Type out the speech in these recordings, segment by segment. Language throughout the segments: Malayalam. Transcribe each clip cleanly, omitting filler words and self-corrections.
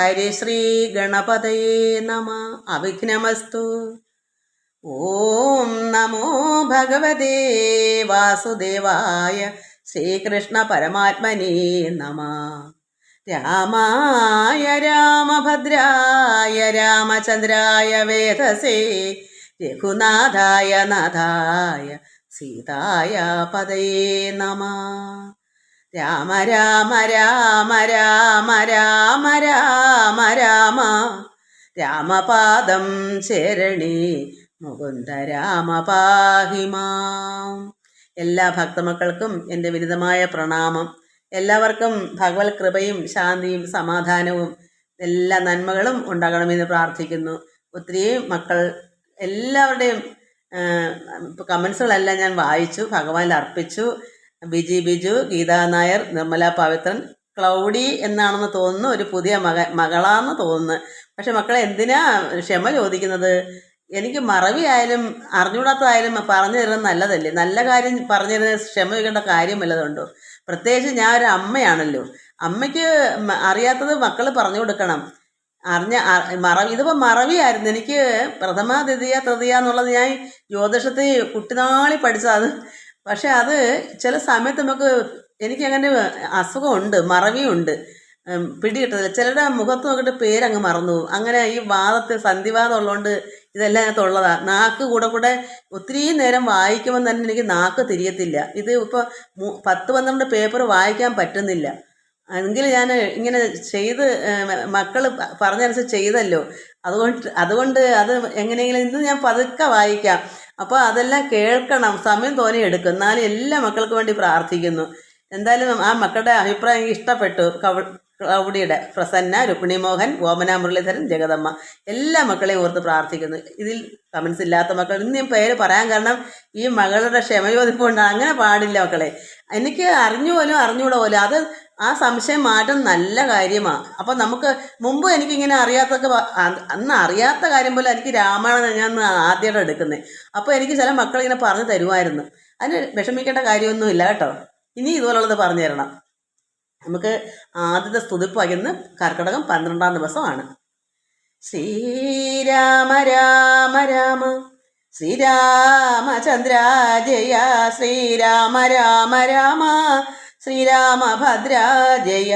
ഹരിശ്രീ ഗണപതയേ നമ. അവിഘ്നമസ്തു. ഓം നമോ ഭഗവതേ വാസുദേവായ ശ്രീകൃഷ്ണ പരമാത്മനേ നമ. രാമായ രാമഭദ്രായ രാമചന്ദ്രായ വേധസേ രഘുനാഥായ നാഥായ സീതായ പതയേ നമ. രാമ രാമ രാമ രാമ രാമ രാമ രാമ രാമപാദം ശരണി മുകുന്ദ രാമ പാഹിമാം. എല്ലാ ഭക്തമക്കൾക്കും എൻ്റെ വിനിതമായ പ്രണാമം. എല്ലാവർക്കും ഭഗവത് കൃപയും ശാന്തിയും സമാധാനവും എല്ലാ നന്മകളും ഉണ്ടാകണമെന്ന് പ്രാർത്ഥിക്കുന്നു. ഒത്തിരി മക്കൾ എല്ലാവരുടെയും കമൻസുകളെല്ലാം ഞാൻ വായിച്ചു, ഭഗവാനിൽ അർപ്പിച്ചു. ബിജു, ഗീതാ നായർ, നിർമ്മല പവിത്രൻ, ക്ലൗഡി എന്നാണെന്ന് തോന്നുന്നു, ഒരു പുതിയ മകളാണെന്ന് തോന്നുന്നു. പക്ഷെ മക്കളെ എന്തിനാ ക്ഷമ ചോദിക്കുന്നത്? എനിക്ക് മറവിയായാലും അറിഞ്ഞുകൂടാത്തതായാലും പറഞ്ഞു തരുന്നത് നല്ലതല്ലേ? നല്ല കാര്യം പറഞ്ഞു തരുന്നത് ക്ഷമ ചോദിക്കേണ്ട കാര്യം വല്ലതുണ്ടോ? പ്രത്യേകിച്ച് ഞാൻ ഒരു അമ്മയാണല്ലോ. അമ്മയ്ക്ക് അറിയാത്തത് മക്കൾ പറഞ്ഞു കൊടുക്കണം. ഇതിപ്പോൾ മറവിയായിരുന്നു. എനിക്ക് പ്രഥമ ദ്വിതീയ തൃതീയ എന്നുള്ളത് ഞാൻ ജ്യോതിഷത്തിൽ കുട്ടിനാളി പഠിച്ചത്. പക്ഷെ അത് ചില സമയത്ത് എനിക്കങ്ങനെ അസുഖമുണ്ട്, മറവിയുണ്ട്, പിടികിട്ടത്തില്ല. ചിലരുടെ മുഖത്ത് നോക്കിയിട്ട് പേരങ്ങ് മറന്നു പോകും. അങ്ങനെ ഈ വാദത്തിൽ സന്ധിവാദം ഉള്ളതുകൊണ്ട് ഇതെല്ലാം അതിനകത്തുള്ളതാണ്. നാക്ക് കൂടെ ഒത്തിരി നേരം വായിക്കുമ്പോൾ തന്നെ എനിക്ക് നാക്ക് തിരിയത്തില്ല. ഇത് ഇപ്പോൾ 10-12 പേപ്പർ വായിക്കാൻ പറ്റുന്നില്ല. എങ്കിൽ ഞാൻ ഇങ്ങനെ ചെയ്ത് മക്കൾ പറഞ്ഞനുസരിച്ച് ചെയ്തല്ലോ. അതുകൊണ്ട് അത് എങ്ങനെയെങ്കിലും ഇന്ന് ഞാൻ പതുക്കെ വായിക്കാം. അപ്പോൾ അതെല്ലാം കേൾക്കണം, സമയം തോനെ എടുക്കും. എന്നാലും എല്ലാ മക്കൾക്കും വേണ്ടി പ്രാർത്ഥിക്കുന്നു. എന്തായാലും ആ മക്കളുടെ അഭിപ്രായം എനിക്ക് ഇഷ്ടപ്പെട്ടു. ക്ലൗഡിയുടെ, പ്രസന്ന, രുക്മിണി മോഹൻ, ഓമന മുരളീധരൻ, ജഗദമ്മ, എല്ലാ മക്കളെയും ഓർത്ത് പ്രാർത്ഥിക്കുന്നു. ഇതിൽ കമൻസ് ഇല്ലാത്ത മക്കൾ ഇന്ന് ഞാൻ പേര് പറയാൻ കാരണം ഈ മകളുടെ ക്ഷമയോദിപ്പുണ്ട്. അങ്ങനെ പാടില്ല മക്കളെ. എനിക്ക് അറിഞ്ഞുകൂടാ പോലും അത് ആ സംശയം മാറ്റം നല്ല കാര്യമാണ്. അപ്പം നമുക്ക് മുമ്പ് എനിക്കിങ്ങനെ അന്ന് അറിയാത്ത കാര്യം പോലെ എനിക്ക് രാമായണം ഞാൻ ആദ്യമായിട്ട് എടുക്കുന്നത്. അപ്പോൾ എനിക്ക് ചില മക്കളിങ്ങനെ പറഞ്ഞു തരുമായിരുന്നു. അതിന് വിഷമിക്കേണ്ട കാര്യമൊന്നുമില്ല കേട്ടോ. ഇനി ഇതുപോലുള്ളത് പറഞ്ഞു തരണം. നമുക്ക് ആദ്യത്തെ സ്തുതിപ്പായി ഇന്ന് കർക്കിടകം 12-ാം ദിവസമാണ്. ശ്രീരാമ രാമ രാമ ശ്രീരാമചന്ദ്ര ജയ ശ്രീരാമ രാമ രാമ ശ്രീരാമഭദ്ര ജയ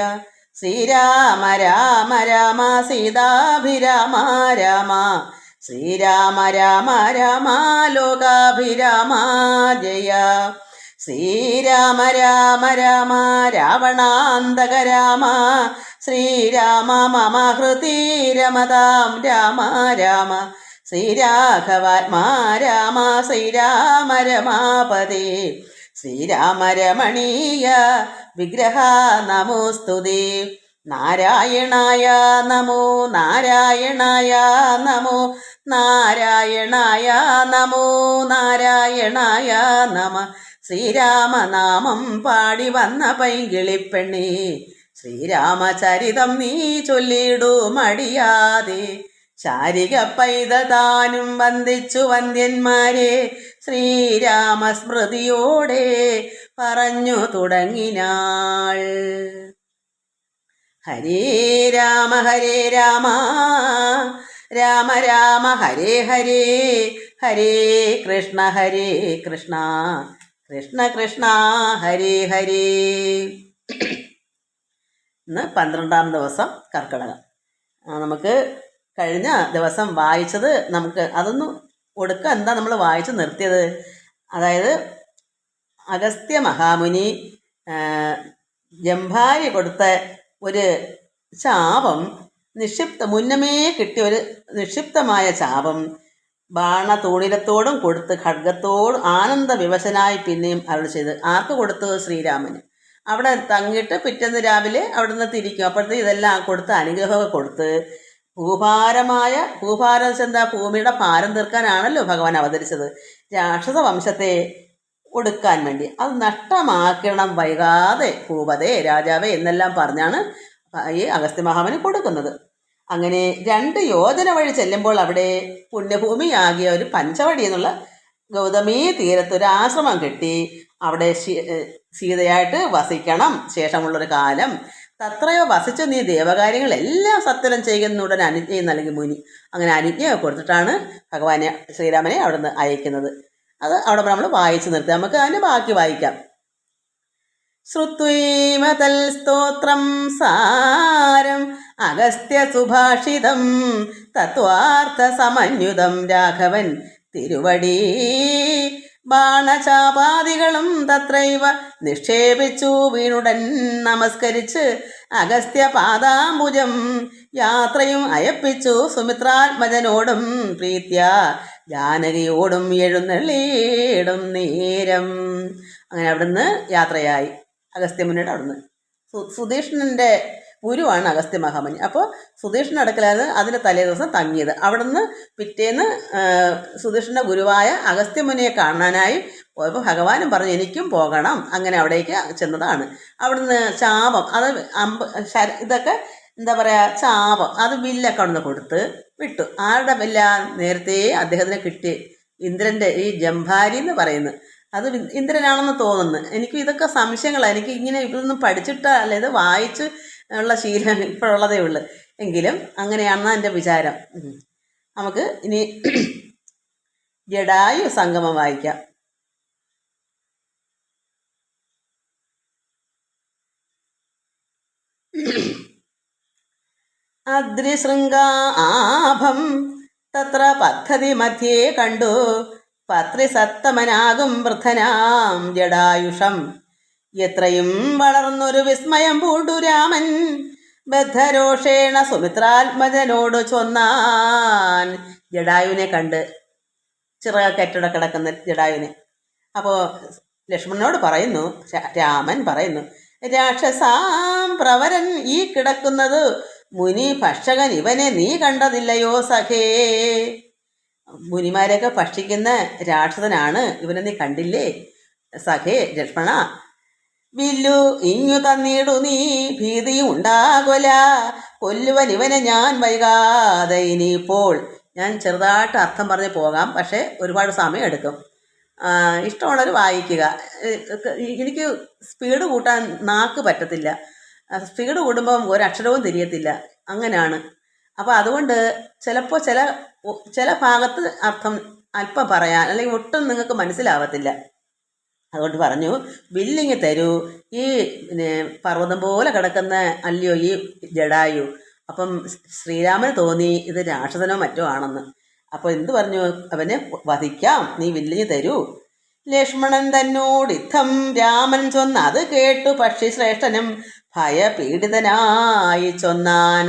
ശ്രീരാമ രാമ രാമ സീതാഭിരാമ രാമ ശ്രീരാമ രാമ രാമ ലോകാഭിരാമ ജയ ശ്രീരാമ രാമ രാമ രാവണാന്തക രാമ ശ്രീരാമ മമ ഹൃതി രമതാം രാമ രാമ ശ്രീരാഘവാത്മാ രാമ ശ്രീരാമ രമാപതി ശ്രീരാമ രമണീയ വിഗ്രഹ നമോസ്തുതേ. നാരായണായ നമോ നാരായണായ നമോ നാരായണായ നമോ നാരായണായ നമ. ശ്രീരാമനാമം പാടി വന്ന പൈങ്കിളിപ്പെണ്ണേ ശ്രീരാമചരിതം നീ ചൊല്ലിടൂ മടിയാതെ. ശാരിക പൈതൽ താനും വന്ദിച്ചു വന്ദ്യന്മാരെ ശ്രീരാമസ്മൃതിയോടെ പറഞ്ഞു തുടങ്ങിനാൾ. ഹരേ രാമ രാമ രാമ ഹരേ ഹരേ, ഹരേ കൃഷ്ണ കൃഷ്ണ കൃഷ്ണ ഹരേ ഹരേ. ഇന്ന് 12-ാം ദിവസം കർക്കിടകം. നമുക്ക് കഴിഞ്ഞ ദിവസം വായിച്ചത് അതൊന്ന് ഒടുക്കം എന്താ നമ്മൾ വായിച്ച് നിർത്തിയത്? അതായത് അഗസ്ത്യ മഹാമുനി ജംഭാരി കൊടുത്ത ഒരു ശാപം, മുന്നമേ കിട്ടിയ ഒരു നിക്ഷിപ്തമായ ശാപം ബാണതൂണിലത്തോടും കൊടുത്ത് ഖഡ്ഗത്തോടും ആനന്ദ വിവശനായി പിന്നെയും അരുളി ചെയ്ത്. ആർക്ക് കൊടുത്തു? ശ്രീരാമന്. അവിടെ തങ്ങിയിട്ട് പിറ്റേന്ന് രാവിലെ അവിടെ നിന്ന് തിരിക്കും. അപ്പോഴത്തെ ഇതെല്ലാം കൊടുത്ത് അനുഗ്രഹമൊക്കെ കൊടുത്ത് ഭൂഭാരം എന്താ, ഭൂമിയുടെ ഭാരം തീർക്കാനാണല്ലോ ഭഗവാൻ അവതരിച്ചത്. രാക്ഷസ വംശത്തെ ഒടുക്കാൻ വേണ്ടി അത് നഷ്ടമാക്കണം വൈകാതെ ഭൂപതേ രാജാവേ എന്നെല്ലാം പറഞ്ഞാണ് ഈ അഗസ്ത്യ മഹാമുനി കൊടുക്കുന്നത്. അങ്ങനെ 2 യോജന വഴി ചെല്ലുമ്പോൾ അവിടെ പുണ്യഭൂമിയാകിയ ഒരു പഞ്ചവടി എന്നുള്ള ഗൗതമീ തീരത്ത് ഒരു ആശ്രമം കെട്ടി അവിടെ സീതയായിട്ട് വസിക്കണം ശേഷമുള്ളൊരു കാലം. തത്രയോ വസിച്ചു നീ ദേവകാര്യങ്ങളെല്ലാം സത്വരം ചെയ്യുന്നുടൻ അനുജ്ഞയും നൽകി മുനി. അങ്ങനെ അനുജ്ഞയൊക്കെ കൊടുത്തിട്ടാണ് ഭഗവാനെ ശ്രീരാമനെ അവിടെ നിന്ന് അയക്കുന്നത്. അത് അവിടെ നമ്മൾ വായിച്ചു നിർത്തി. നമുക്ക് അതിൻ്റെ ബാക്കി വായിക്കാം. ശ്രുത്വൈമതൽ സ്തോത്രം സാരം അഗസ്ത്യ സുഭാഷിതം തത്വാർത്ഥ സമന്യുതം രാഘവൻ തിരുവടി ബാണചാപാദികളും തത്രൈവ നിക്ഷേപിച്ചു വീണുടൻ നമസ്കരിച്ച് അഗസ്ത്യ പാദാംബുജം യാത്രയും അയപ്പിച്ചു സുമിത്രാത്മജനോടും പ്രീത്യ ജാനകിയോടും എഴുന്നള്ളിയിടും നേരം. അങ്ങനെ അവിടുന്ന് യാത്രയായി അഗസ്ത്യമുനിയുടെ അവിടുന്ന്. സുധീഷ്ണൻ്റെ ഗുരുവാണ് അഗസ്ത്യ മഹാമുനി. അപ്പോൾ സുധീഷ്ണൻ അടുക്കലാണ് അതിൻ്റെ തലേ ദിവസം തങ്ങിയത്. അവിടുന്ന് പിറ്റേന്ന് സുധീഷ്ണൻ്റെ ഗുരുവായ അഗസ്ത്യമുനിയെ കാണാനായി പോയപ്പോൾ ഭഗവാനും പറഞ്ഞു എനിക്കും പോകണം. അങ്ങനെ അവിടേക്ക് ചെന്നതാണ്. അവിടുന്ന് ശാപം, അത് ഇതൊക്കെ എന്താ പറയുക, ശാപം, അത് വില്ലൊക്കെ അവിടുന്ന് കൊടുത്ത് വിട്ടു. ആരുടെ വില്ല? നേരത്തെ അദ്ദേഹത്തിന് കിട്ടി ഇന്ദ്രൻ്റെ ഈ ജംഭാരി എന്ന് പറയുന്നത്. അത് ഇന്ദ്രനാണെന്ന് തോന്നുന്നു. എനിക്ക് ഇതൊക്കെ സംശയങ്ങളാണ്. എനിക്ക് ഇങ്ങനെ ഇതൊന്നും പഠിച്ചിട്ടല്ല, ഇത് വായിച്ച് ഉള്ള ശീലം ഇപ്പോഴുള്ളതേ ഉള്ളൂ. എങ്കിലും അങ്ങനെയാണെന്നാണ് എൻ്റെ വിചാരം. നമുക്ക് ഇനി ജടായു സംഗമം വായിക്കാം. അദ്രിശൃംഗാഭം തത്ര പദ്ധതി മധ്യേ കണ്ടു പത്രിസത്തമനാകും വൃദ്ധനാം ജടായുഷം. എത്രയും വളർന്നൊരു വിസ്മയം പൂണ്ടു രാമൻ ബദ്ധരോഷേണ സുമിത്രാത്മജനോട് ചൊന്നാൻ. ജടായുവിനെ കണ്ട്, ചിറകറ്റട കിടക്കുന്ന ജടായുവിനെ. അപ്പോൾ ലക്ഷ്മണനോട് പറയുന്നു, രാമൻ പറയുന്നു, രാക്ഷസാം പ്രവരൻ ഈ കിടക്കുന്നത് മുനി ഭക്ഷകൻ, ഇവനെ നീ കണ്ടതില്ലയോ സഖേ? മുനിമാരെയൊക്കെ ഭക്ഷിക്കുന്ന രാക്ഷസനാണ്, ഇവനെ നീ കണ്ടില്ലേ സഖേ? ലക്ഷ്മണ, വില്ലു ഇങ്ങു തന്നിടു നീ, ഭീതിയും ഉണ്ടാകൊല, കൊല്ലുവൻ ഇവനെ ഞാൻ വൈകാതെ. ഇനിയിപ്പോൾ ഞാൻ ചെറുതായിട്ട് അർത്ഥം പറഞ്ഞ് പോകാം, പക്ഷേ ഒരുപാട് സമയം എടുക്കും. ഇഷ്ടമുള്ളവർ വായിക്കുക. എനിക്ക് സ്പീഡ് കൂട്ടാൻ നാക്ക് പറ്റത്തില്ല. സ്പീഡ് കൂടുമ്പം ഒരക്ഷരവും തിരിയത്തില്ല, അങ്ങനെയാണ്. അപ്പോൾ അതുകൊണ്ട് ചിലപ്പോൾ ചില ഭാഗത്ത് അർത്ഥം അല്പം പറയാൻ, അല്ലെങ്കിൽ ഒട്ടും നിങ്ങൾക്ക് മനസ്സിലാവത്തില്ല. അതുകൊണ്ട് പറഞ്ഞു, വില്ലിങ്ങ് തരൂ, ഈ പർവ്വതം പോലെ കിടക്കുന്ന അല്ലയോ ഈ ജടായു. അപ്പം ശ്രീരാമന് തോന്നി ഇത് രാക്ഷസനോ മറ്റോ ആണെന്ന്. അപ്പോൾ എന്തു പറഞ്ഞു, അവനെ വധിക്കാം, നീ വില്ലിഞ്ഞ് തരൂ. ലക്ഷ്മണൻ തന്നോട് യുദ്ധം രാമൻ ചൊന്ന അത് കേട്ടു പക്ഷി ശ്രേഷ്ഠനും ഭയപീഡിതനായി ചൊന്നാൻ.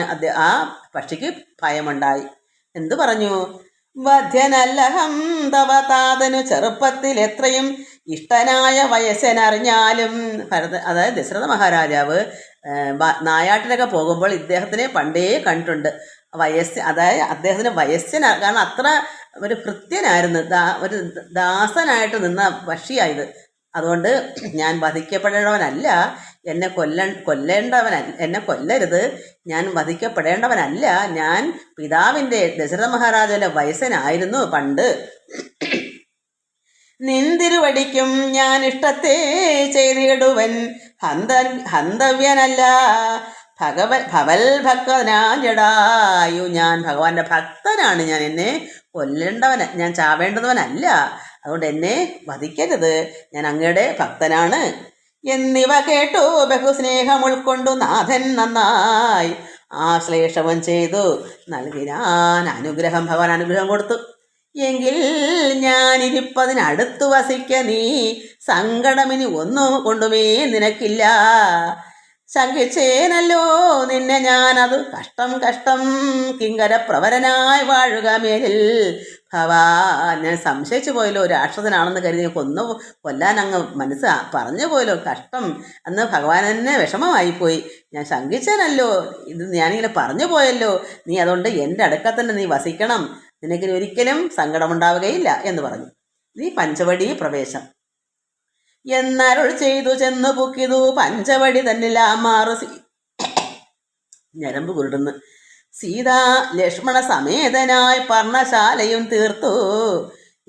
ആ പക്ഷിക്ക് ഭയമുണ്ടായി. എന്തു പറഞ്ഞു, വധ്യനല്ലഹം തവ താതനു ചെറുപ്പത്തിൽ എത്രയും ഇഷ്ടനായ വയസ്സനറിഞ്ഞാലും. അതായത് ദശരഥ മഹാരാജാവ് നായാട്ടിലൊക്കെ പോകുമ്പോൾ ഇദ്ദേഹത്തിനെ പണ്ടേ കണ്ടിട്ടുണ്ട്. അതായത് അദ്ദേഹത്തിന് വയസ്സിന്, കാരണം അത്ര ഒരു ഭൃത്യനായിരുന്നു, ഒരു ദാസനായിട്ട് നിന്ന പക്ഷിയായത്. അതുകൊണ്ട് ഞാൻ വധിക്കപ്പെടേണ്ടവനല്ല, എന്നെ കൊല്ലേണ്ടവനല്ല, എന്നെ കൊല്ലരുത്, ഞാൻ വധിക്കപ്പെടേണ്ടവനല്ല. ഞാൻ പിതാവിൻ്റെ ദശരഥ മഹാരാജാവിൻ്റെ വയസ്സനായിരുന്നു പണ്ട്. നിന്തിരുവടിക്കും ഞാൻ ഇഷ്ടത്തെ ചെയ്തിടുവൻ, ഹന്തവ്യനല്ല ഭവൽ ഭക്തനാൻ ജടായു. ഞാൻ ഭഗവാന്റെ ഭക്തനാണ്, ഞാൻ എന്നെ ഞാൻ ചാവേണ്ടുന്നവനല്ല. അതുകൊണ്ട് എന്നെ വധിക്കരുത്, ഞാൻ അങ്ങയുടെ ഭക്തനാണ് എന്നിവ കേട്ടു ബഹുസ്നേഹം ഉൾക്കൊണ്ടു നാഥൻ നന്നായി ആശ്ലേഷവും ചെയ്തു നൽകിനാൻ അനുഗ്രഹം. ഭഗവാൻ അനുഗ്രഹം കൊടുത്തു. എങ്കിൽ ഞാനിരിപ്പതിനടുത്തു വസിക്ക നീ, സങ്കടമിനി ഒന്നു കൊണ്ടുമേ നിനക്കില്ല. ശങ്കിച്ചേനല്ലോ നിന്നെ ഞാനത് കഷ്ടം കിങ്കര പ്രവരനായി വാഴുക മേലിൽ. ഭവാൻ, ഞാൻ സംശയിച്ചു പോയല്ലോ, രാക്ഷസനാണെന്ന് കരുതി കൊല്ലാൻ അങ്ങ് പറഞ്ഞു പോയല്ലോ, കഷ്ടം. അന്ന് ഭഗവാൻ തന്നെ വിഷമമായിപ്പോയി. ഞാൻ ശങ്കിച്ചേനല്ലോ, ഇത് ഞാനിങ്ങനെ പറഞ്ഞു പോയല്ലോ. നീ അതുകൊണ്ട് എൻ്റെ അടുക്ക തന്നെ നീ വസിക്കണം, നിനക്കിനി ഒരിക്കലും സങ്കടമുണ്ടാവുകയില്ല എന്ന് പറഞ്ഞു. നീ പഞ്ചവടി പ്രവേശം എന്നരുൾ ചെയ്തു ചെന്നു പൊക്കിതു പഞ്ചവടി തന്നിലാമാറു ഞരമ്പ് കുരുടുന്നു. സീതാ ലക്ഷ്മണ സമേതനായി പർണശാലയും തീർത്തു.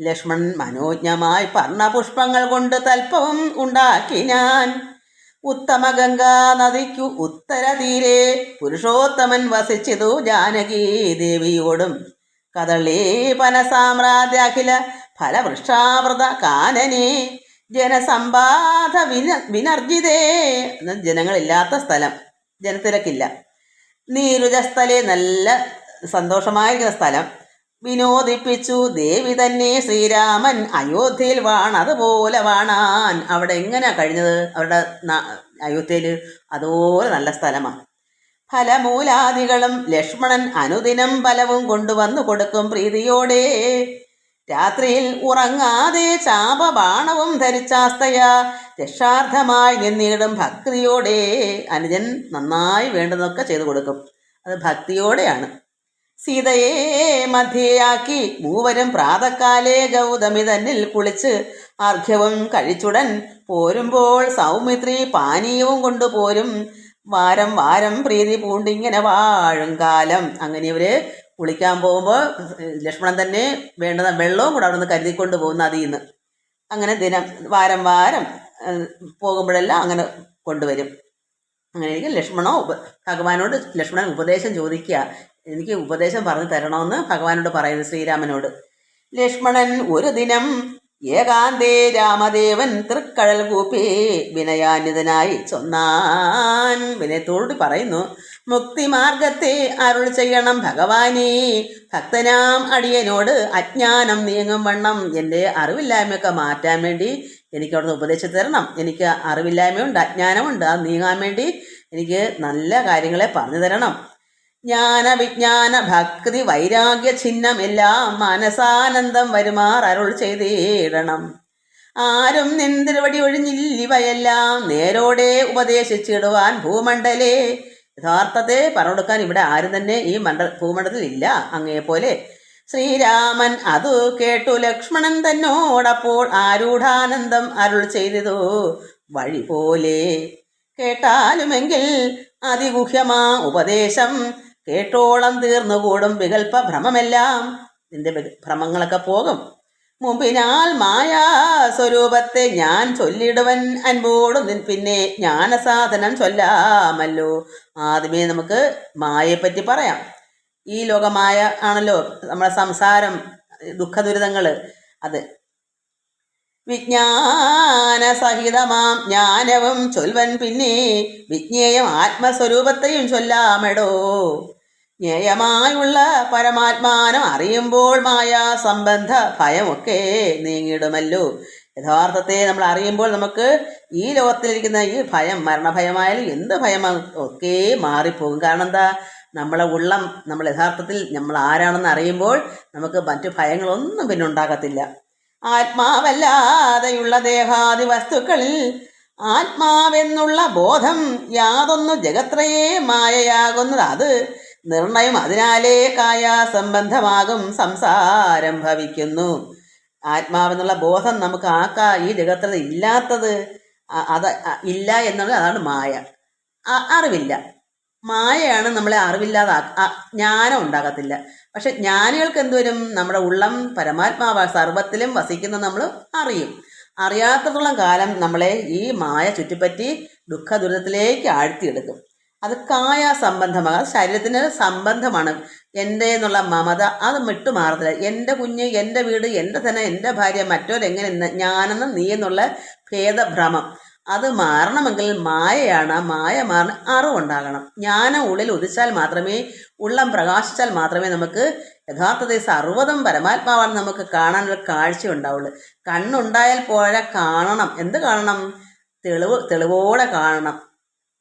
ലക്ഷ്മണൻ മനോജ്ഞമായി പർണപുഷ്പങ്ങൾ കൊണ്ട് തൽപ്പവും ഉണ്ടാക്കി ഞാൻ. ഉത്തമ ഗംഗാ നദിക്കു ഉത്തരതീരെ പുരുഷോത്തമൻ വസിച്ചിതു ജാനകീ ദേവിയോടും കദളീപന സാമ്രാജ്യാഖില ഫലവൃക്ഷാവൃത കാനനെ ജനസമ്പാദ വിനർജിതേ. ജനങ്ങളില്ലാത്ത സ്ഥലം, ജനത്തിരക്കില്ല. നീരുജസ്ഥലെ, നല്ല സന്തോഷമായിരിക്കുന്ന സ്ഥലം. വിനോദിപ്പിച്ചു ദേവി തന്നെ ശ്രീരാമൻ അയോധ്യയിൽ അതുപോലെ വാണാൻ. അവിടെ എങ്ങനെയാ കഴിഞ്ഞത് അവരുടെ അയോധ്യയിൽ? അതുപോലെ നല്ല സ്ഥലമാണ്. ഫലമൂലാദികളും ലക്ഷ്മണൻ അനുദിനം ഫലവും കൊണ്ടുവന്നു കൊടുക്കും പ്രീതിയോടെ. രാത്രിയിൽ ഉറങ്ങാതെ ചാപബാണവും ധരിച്ചാസ്തയ രക്ഷാർത്ഥമായി നിന്നിടും ഭക്തിയോടെ. അനുജൻ നന്നായി വേണ്ടതൊക്കെ ചെയ്തു കൊടുക്കും, അത് ഭക്തിയോടെയാണ്. സീതയെ മധ്യയാക്കി മൂവരും പ്രാതക്കാലേ ഗൗതമി തന്നിൽ കുളിച്ച് അർഘ്യവും കഴിച്ചുടൻ പോരുമ്പോൾ സൗമിത്രി പാനീയവും കൊണ്ടുപോരും. വാരം വാരം പ്രീതി പൂണ്ടിങ്ങനെ വാഴും കാലം. അങ്ങനെ ഇവർ കുളിക്കാൻ പോകുമ്പോൾ ലക്ഷ്മണൻ തന്നെ വേണ്ടുന്ന വെള്ളവും കൂടെ അവിടെ നിന്ന് കരുതിക്കൊണ്ട് പോകുന്ന അതിൽ നിന്ന്. അങ്ങനെ വാരം വാരം പോകുമ്പോഴെല്ലാം അങ്ങനെ കൊണ്ടുവരും. അങ്ങനെ എനിക്ക് ഭഗവാനോട് ലക്ഷ്മണൻ ഉപദേശം ചോദിക്കുക, എനിക്ക് ഉപദേശം പറഞ്ഞു തരണമെന്ന് ഭഗവാനോട് പറയുന്നു, ശ്രീരാമനോട്. ലക്ഷ്മണൻ ഒരു ദിനം ഏകാന്തേ രാമദേവൻ തൃക്കഴൽ കൂപ്പി വിനയാന്വിതനായി ചൊന്നാൻ. വിനയത്തോട് പറയുന്നു, മുക്തിമാർഗത്തെ അരുൾ ചെയ്യണം ഭഗവാനേ. ഭക്തനാം അടിയനോട് അജ്ഞാനം നീങ്ങും വണ്ണം എൻ്റെ അറിവില്ലായ്മയൊക്കെ മാറ്റാൻ വേണ്ടി എനിക്ക് അവിടുന്ന് ഉപദേശിച്ചു തരണം. എനിക്ക് അറിവില്ലായ്മയുണ്ട്, അജ്ഞാനമുണ്ട്, അത് നീങ്ങാൻ വേണ്ടി എനിക്ക് നല്ല കാര്യങ്ങളെ പറഞ്ഞു തരണം. ജ്ഞാന വിജ്ഞാന ഭക്തി വൈരാഗ്യ ചിഹ്നം എല്ലാം മനസാനന്ദം വരുമാർ അരുൾ ചെയ്തിടണം. ആരും നിന്തിരുവടി ഒഴിഞ്ഞില്ലിവയെല്ലാം നേരോടെ ഉപദേശിച്ചിടുവാൻ ഭൂമണ്ഡലേ. യഥാർത്ഥത്തെ പറഞ്ഞുകൊടുക്കാൻ ഇവിടെ ആരും തന്നെ ഈ ഭൂമണ്ഡലത്തിൽ ഇല്ല അങ്ങേപോലെ. ശ്രീരാമൻ അതു കേട്ടു ലക്ഷ്മണൻ തന്നോടപ്പോൾ ആരൂഢാനന്ദം അരുൾ ചെയ്തതു വഴി പോലെ. കേട്ടാലുമെങ്കിൽ അതിഗുഹ്യമാ ഉപദേശം കേട്ടോളം തീർന്നുകൂടും വികൽപ്പ ഭ്രമമെല്ലാം. നിന്റെ ഭ്രമങ്ങളൊക്കെ പോകും. മുമ്പിനാൽ മായാ സ്വരൂപത്തെ ഞാൻ ചൊല്ലിടുവൻ അൻപോടും പിന്നെ ജ്ഞാനസാധനം ചൊല്ലാമല്ലോ. ആദ്യമേ നമുക്ക് മായയെപ്പറ്റി പറയാം. ഈ ലോകമായ ആണല്ലോ നമ്മുടെ സംസാരം, ദുഃഖദുരിതങ്ങൾ. അത് വിജ്ഞാനസഹിതമാം ജ്ഞാനവും ചൊൽവൻ പിന്നെ വിജ്ഞേയം ആത്മസ്വരൂപത്തെയും ചൊല്ലാമെടോ. ജ്ഞേയമായുള്ള പരമാത്മാനം അറിയുമ്പോൾ മായാ സംബന്ധ ഭയമൊക്കെ നീങ്ങിടുമല്ലോ. യഥാർത്ഥത്തെ നമ്മൾ അറിയുമ്പോൾ നമുക്ക് ഈ ലോകത്തിലിരിക്കുന്ന ഈ ഭയം, മരണഭയമായാലും എന്ത് ഭയമാണ് ഒക്കെ മാറിപ്പോകും. കാരണം എന്താ? നമ്മളെ ഉള്ളം, നമ്മൾ യഥാർത്ഥത്തിൽ നമ്മൾ ആരാണെന്ന് അറിയുമ്പോൾ നമുക്ക് മറ്റു ഭയങ്ങളൊന്നും പിന്നെ ഉണ്ടാകത്തില്ല. ആത്മാവല്ലാതെയുള്ള ദേഹാദി വസ്തുക്കളിൽ ആത്മാവെന്നുള്ള ബോധം യാതൊന്നു ജഗത്രയേ മായയാകുന്നത് അത് നിർണയം. അതിനാലേ കായാസംബന്ധമാകും സംസാരം ഭവിക്കുന്നു. ആത്മാവെന്നുള്ള ബോധം നമുക്ക് ഈ ജഗത്രത ഇല്ലാത്തത് അത് ഇല്ല എന്നുള്ളത്, അതാണ് മായ. അറിവില്ല, മായയാണ് നമ്മളെ ജ്ഞാനം ഉണ്ടാകത്തില്ല. പക്ഷെ ജ്ഞാനികൾക്ക് എന്തുവരും? നമ്മുടെ ഉള്ളം പരമാത്മാവ് സർവത്തിലും വസിക്കുന്ന നമ്മൾ അറിയും. അറിയാത്തത്തോളം കാലം നമ്മളെ ഈ മായ ചുറ്റിപ്പറ്റി ദുഃഖ ദുരിതത്തിലേക്ക് ആഴ്ത്തിയെടുക്കും. അത് കായ സംബന്ധമാണ്, അത് ശരീരത്തിന് സംബന്ധമാണ്. എൻ്റെ എന്നുള്ള മമത അത് വിട്ടുമാറത്തില്ല. എൻ്റെ കുഞ്ഞ്, എൻ്റെ വീട്, എൻ്റെ ധനം, എൻ്റെ ഭാര്യ, മറ്റോരെങ്ങനെ ഞാനെന്ന് നീ എന്നുള്ള ഭേദഭ്രമം അത് മാറണമെങ്കിൽ മായയാണ്. മായ മാറിന് അറിവുണ്ടാകണം. ജ്ഞാനം ഉള്ളിൽ ഉദിച്ചാൽ മാത്രമേ, ഉള്ളം പ്രകാശിച്ചാൽ മാത്രമേ നമുക്ക് യഥാർത്ഥത്തിൽ സർവ്വതും പരമാത്മാവാണ് നമുക്ക് കാണാനൊരു കാഴ്ച ഉണ്ടാവുള്ളൂ. കണ്ണുണ്ടായാൽ പോരാ, കാണണം. എന്ത് കാണണം? തെളിവോടെ കാണണം.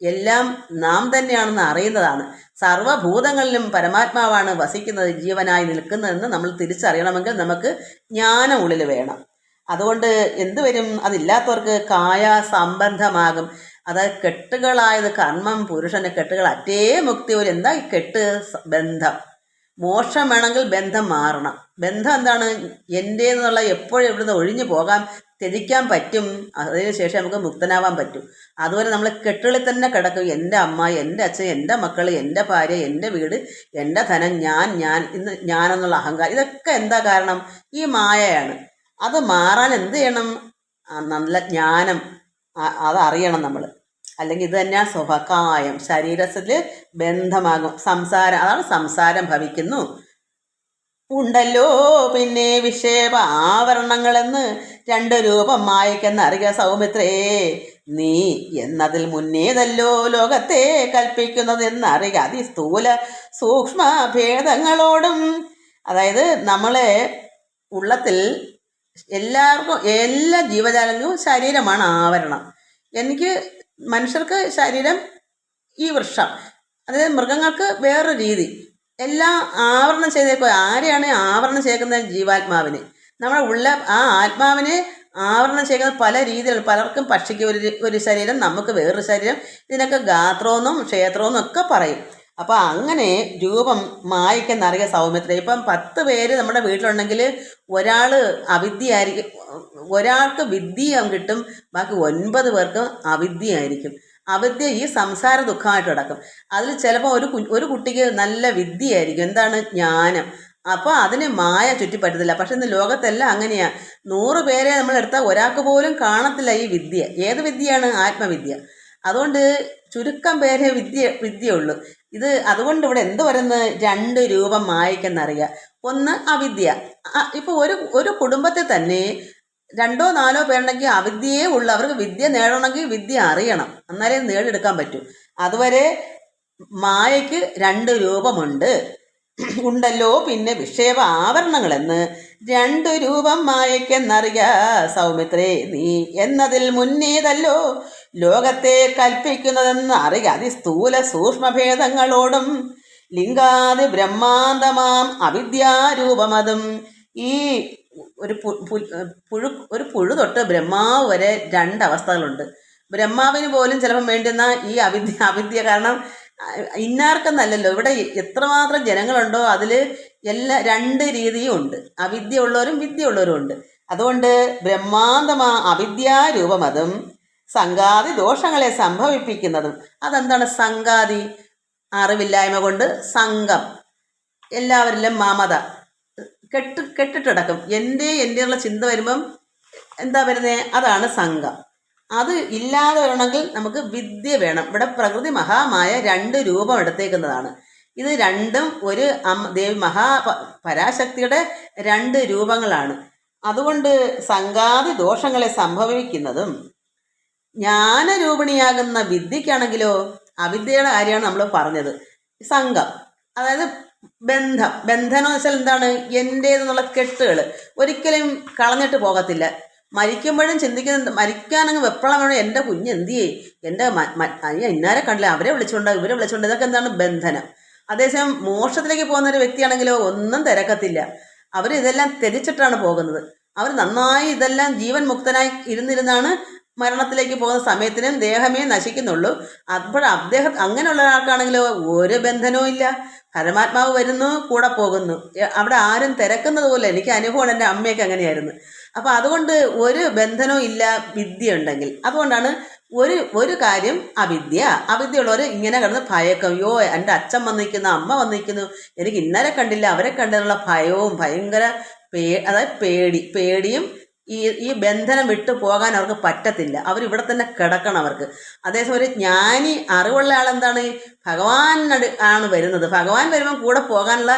എല്ലാം നാം തന്നെയാണെന്ന് അറിയുന്നതാണ്. സർവ്വഭൂതങ്ങളിലും പരമാത്മാവാണ് വസിക്കുന്നത്, ജീവനായി നിൽക്കുന്നതെന്ന് നമ്മൾ തിരിച്ചറിയണമെങ്കിൽ നമുക്ക് ജ്ഞാനം ഉള്ളിൽ വേണം. അതുകൊണ്ട് എന്തുവരും? അതില്ലാത്തവർക്ക് കായ സംബന്ധമാകും. അത് കെട്ടുകളായത് കർമ്മം, പുരുഷന് കെട്ടുകൾ അറ്റേ മുക്തി. ഒരു എന്താ ഈ കെട്ട്? ബന്ധം. മോക്ഷം വേണമെങ്കിൽ ബന്ധം മാറണം. ബന്ധം എന്താണ്? എൻ്റേന്നുള്ള എപ്പോഴും ഇവിടുന്ന് ഒഴിഞ്ഞു പോകാൻ, ത്യജിക്കാൻ പറ്റും. അതിന് ശേഷം നമുക്ക് മുക്തനാവാൻ പറ്റും. അതുപോലെ നമ്മൾ കെട്ടുകളിൽ തന്നെ കിടക്കും. എൻ്റെ അമ്മ, എൻ്റെ അച്ഛൻ, എൻ്റെ മക്കൾ, എൻ്റെ ഭാര്യ, എൻ്റെ വീട്, എൻ്റെ ധനം, ഞാൻ ഇന്ന് ഞാനെന്നുള്ള അഹങ്കാരം, ഇതൊക്കെ എന്താ കാരണം? ഈ മായയാണ്. അത് മാറാൻ എന്ത് ചെയ്യണം? നല്ല ജ്ഞാനം അതറിയണം നമ്മൾ. അല്ലെങ്കിൽ ഇത് തന്നെയാണ് സ്വഭാകായം, ശരീരത്തിൽ ബന്ധമാകും, സംസാരം, അതാണ് സംസാരം ഭവിക്കുന്നു. ഉണ്ടല്ലോ പിന്നെ വിക്ഷേപ ആവരണങ്ങളെന്ന് രണ്ട് രൂപം മായക്കെന്നറിയ സൗമിത്രേ, നീ എന്നതിൽ മുന്നേതല്ലോ ലോകത്തെ കൽപ്പിക്കുന്നതെന്നറിയ അതിസ്ഥൂല സൂക്ഷ്മ ഭേദങ്ങളോടും. അതായത് നമ്മളെ ഉള്ളത്തിൽ എല്ലാവർക്കും എല്ലാ ജീവജാലങ്ങൾക്കും ശരീരമാണ് ആവരണം. എനിക്ക് മനുഷ്യർക്ക് ശരീരം ഈ വൃക്ഷം, അതായത് മൃഗങ്ങൾക്ക് വേറൊരു രീതി, എല്ലാം ആവരണം ചെയ്തേക്കുക. ആരെയാണ് ആവരണം ചെയ്തേക്കുന്നത്? ജീവാത്മാവിനെ. നമ്മുടെ ഉള്ള ആ ആത്മാവിനെ ആവരണം ചെയ്യുന്ന പല രീതികൾ. പലർക്കും പക്ഷിക്ക് ഒരു ശരീരം, നമുക്ക് വേറൊരു ശരീരം. ഇതിനൊക്കെ ഗാത്രമെന്നും ക്ഷേത്രമെന്നും ഒക്കെ പറയും. അപ്പോൾ അങ്ങനെ രൂപം മായ്ക്കെന്നറിയ സൗമിത്ര. ഇപ്പം 10 പേര് നമ്മുടെ വീട്ടിലുണ്ടെങ്കിൽ ഒരാൾ അവിദ്യയായിരിക്കും, ഒരാൾക്ക് വിദ്യം കിട്ടും, ബാക്കി 9 പേർക്കും അവിദ്യയായിരിക്കും. അവിദ്യ ഈ സംസാര ദുഃഖമായിട്ട് കിടക്കും. അതിൽ ചിലപ്പോൾ ഒരു കുട്ടിക്ക് നല്ല വിദ്യയായിരിക്കും, എന്താണ്? ജ്ഞാനം. അപ്പോൾ അതിന് മായ ചുറ്റിപ്പറ്റത്തില്ല. പക്ഷെ ഇന്ന് ലോകത്തെല്ലാം അങ്ങനെയാണ്. 100 പേരെ നമ്മളെടുത്താൽ ഒരാൾക്ക് പോലും കാണത്തില്ല ഈ വിദ്യ. ഏത് വിദ്യയാണ്? ആത്മവിദ്യ. അതുകൊണ്ട് ചുരുക്കം പേരെ വിദ്യയുള്ളൂ. അതുകൊണ്ട് ഇവിടെ എന്ത് പറയുന്നത്? 2 രൂപം മായക്കെന്നറിയുക. ഒന്ന് അവിദ്യ. ഇപ്പോൾ ഒരു കുടുംബത്തിൽ തന്നെ 2ഓ 4ഓ പേരുണ്ടെങ്കിൽ അവിദ്യയേ ഉള്ളൂ. അവർക്ക് വിദ്യ നേടണമെങ്കിൽ വിദ്യ അറിയണം, എന്നാലേ നേടിയെടുക്കാൻ പറ്റൂ. അതുവരെ മായയ്ക്ക് 2 രൂപമുണ്ട്. ഉണ്ടല്ലോ പിന്നെ വിക്ഷേപ ആവരണങ്ങളെന്ന് 2 രൂപം മായക്കെന്നറിയ സൗമിത്രേ, നീ എന്നതിൽ മുന്നേതല്ലോ ലോകത്തെ കൽപ്പിക്കുന്നതെന്ന് അറിയ അതിസ്ഥൂല സൂക്ഷ്മഭേദങ്ങളോടും. ലിംഗാതി ബ്രഹ്മാന്തമാം അവിദ്യാരൂപമതും. ഈ ഒരു പുഴു തൊട്ട് ബ്രഹ്മാവ് വരെ 2 അവസ്ഥകളുണ്ട്. ബ്രഹ്മാവിന് പോലും ചിലപ്പം വേണ്ടുന്ന ഈ അവിദ്യ കാരണം ഇന്നാർക്കെന്നല്ലല്ലോ, ഇവിടെ എത്രമാത്രം ജനങ്ങളുണ്ടോ അതിൽ എല്ലാ 2 രീതിയും ഉണ്ട്. അവിദ്യ ഉള്ളവരും വിദ്യ ഉള്ളവരും ഉണ്ട്. അതുകൊണ്ട് ബ്രഹ്മാന്തമാ അവിദ്യാരൂപമതും സംഗാതി ദോഷങ്ങളെ സംഭവിപ്പിക്കുന്നതും. അതെന്താണ് സംഗാതി? അറിവില്ലായ്മ കൊണ്ട് സംഘം, എല്ലാവരിലും മമത കെട്ടിട്ടടക്കും. എൻ്റെ ഉള്ള ചിന്ത വരുമ്പം എന്താ വരുന്നത്? അതാണ് സംഘം. അത് ഇല്ലാതെ വരണമെങ്കിൽ നമുക്ക് വിദ്യ വേണം. ഇവിടെ പ്രകൃതി മഹാമായ 2 രൂപം എടുത്തേക്കുന്നതാണ്. ഇത് രണ്ടും ഒരു ദേവി പരാശക്തിയുടെ 2 രൂപങ്ങളാണ്. അതുകൊണ്ട് സംഘാതി ദോഷങ്ങളെ സംഭവിക്കുന്നതും. ജ്ഞാനരൂപിണിയാകുന്ന വിദ്യക്കാണെങ്കിലോ അവിദ്യയുടെ കാര്യമാണ് നമ്മൾ പറഞ്ഞത്. സംഘം, അതായത് ബന്ധനം എന്ന് വെച്ചാൽ എന്താണ്? എൻ്റേതെന്നുള്ള കെട്ടുകൾ ഒരിക്കലും കളഞ്ഞിട്ട് പോകത്തില്ല. മരിക്കുമ്പോഴും ചിന്തിക്കുന്നത്, മരിക്കാനങ്ങ് വെപ്പളം വേണം, എൻ്റെ കുഞ്ഞ് എന്ത് ചെയ്യേ, എൻ്റെ ഇന്നാരെ കണ്ടില്ല, അവരെ വിളിച്ചുകൊണ്ട് ഇവരെ വിളിച്ചുകൊണ്ട്, ഇതൊക്കെ എന്താണ്? ബന്ധനം. അതേസമയം മോക്ഷത്തിലേക്ക് പോകുന്ന ഒരു വ്യക്തിയാണെങ്കിലോ ഒന്നും തിരക്കത്തില്ല. അവർ ഇതെല്ലാം ത്യജിച്ചിട്ടാണ് പോകുന്നത്. അവർ നന്നായി ഇതെല്ലാം ജീവൻ മുക്തനായി ഇരുന്നിരുന്നാണ് മരണത്തിലേക്ക് പോകുന്ന സമയത്തിനും ദേഹമേ നശിക്കുന്നുള്ളൂ. അപ്പോൾ അങ്ങനെയുള്ള ഒരാൾക്കാണെങ്കിലോ ഒരു ബന്ധനവും ഇല്ല. പരമാത്മാവ് വരുന്നു, കൂടെ പോകുന്നു. അവിടെ ആരും തിരക്കുന്നത് പോലെ എനിക്ക് അനുഭവമാണ്. എൻ്റെ അമ്മയൊക്കെ അങ്ങനെയായിരുന്നു. അപ്പോൾ അതുകൊണ്ട് ഒരു ബന്ധനവും ഇല്ല വിദ്യ ഉണ്ടെങ്കിൽ. അതുകൊണ്ടാണ് ഒരു കാര്യം അവിദ്യ ഉള്ളവർ ഇങ്ങനെ കിടന്ന് ഭയക്കും. അയ്യോ, എൻ്റെ അച്ഛൻ വന്നിരിക്കുന്നു, അമ്മ വന്നിരിക്കുന്നു, എനിക്ക് ഇന്നലെ കണ്ടില്ല അവരെ കണ്ടെന്നുള്ള ഭയവും ഭയങ്കര അതായത് പേടിയും ഈ ബന്ധനം വിട്ടു പോകാൻ അവർക്ക് പറ്റത്തില്ല. അവരിവിടെ തന്നെ കിടക്കണം അവർക്ക്. അതേസമയം ഒരു ജ്ഞാനി അറിവുള്ള ആളെന്താണ്? ഭഗവാൻ ആണ് വരുന്നത്. ഭഗവാൻ വരുമ്പോൾ കൂടെ പോകാനുള്ള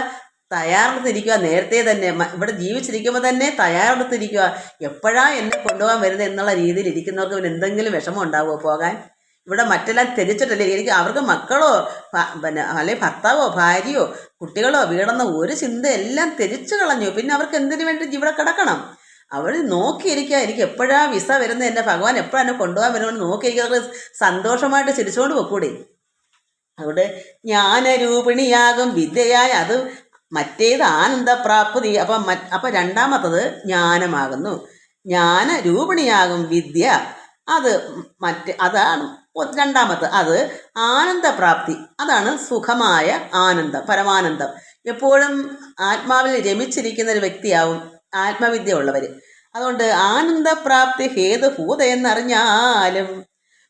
തയ്യാറെടുത്തിരിക്കുക. നേരത്തെ തന്നെ ഇവിടെ ജീവിച്ചിരിക്കുമ്പോൾ തന്നെ തയ്യാറെടുത്തിരിക്കുക. എപ്പോഴാണ് എന്നെ കൊണ്ടുപോകാൻ വരുന്നത് എന്നുള്ള രീതിയിൽ ഇരിക്കുന്നവർക്ക് പിന്നെ എന്തെങ്കിലും വിഷമം ഉണ്ടാവുമോ പോകാൻ? ഇവിടെ മറ്റെല്ലാം ത്യജിച്ചിട്ടല്ലേ. എനിക്ക് അവർക്ക് മക്കളോ അല്ലെങ്കിൽ ഭർത്താവോ ഭാര്യയോ കുട്ടികളോ വീടെന്ന ഒരു ചിന്ത എല്ലാം ത്യജിച്ചു കളഞ്ഞു. പിന്നെ അവർക്ക് എന്തിനു വേണ്ടി ഇവിടെ കിടക്കണം? അവർ നോക്കിയിരിക്കുക, എനിക്ക് എപ്പോഴാണ് വിസ വരുന്നത്, എൻ്റെ ഭഗവാൻ എപ്പോഴാണ് എന്നെ കൊണ്ടുപോകാൻ വരുന്നത് നോക്കിയിരിക്കുക. സന്തോഷമായിട്ട് ചിരിച്ചുകൊണ്ട് വെക്കൂടെ? അതുകൊണ്ട് ജ്ഞാനരൂപിണിയാകും വിദ്യയായ അത് മറ്റേത് ആനന്ദപ്രാപ്തി. അപ്പം രണ്ടാമത്തത് ജ്ഞാനമാകുന്നു. ജ്ഞാനരൂപിണിയാകും വിദ്യ, അതാണ് രണ്ടാമത്തെ. അത് ആനന്ദപ്രാപ്തി, അതാണ് സുഖമായ ആനന്ദം, പരമാനന്ദം. എപ്പോഴും ആത്മാവിൽ രമിച്ചിരിക്കുന്ന ഒരു വ്യക്തിയാവും ആത്മവിദ്യ ഉള്ളവർ. അതുകൊണ്ട് ആനന്ദപ്രാപ്തി ഹേതുഭൂത എന്നറിഞ്ഞാലും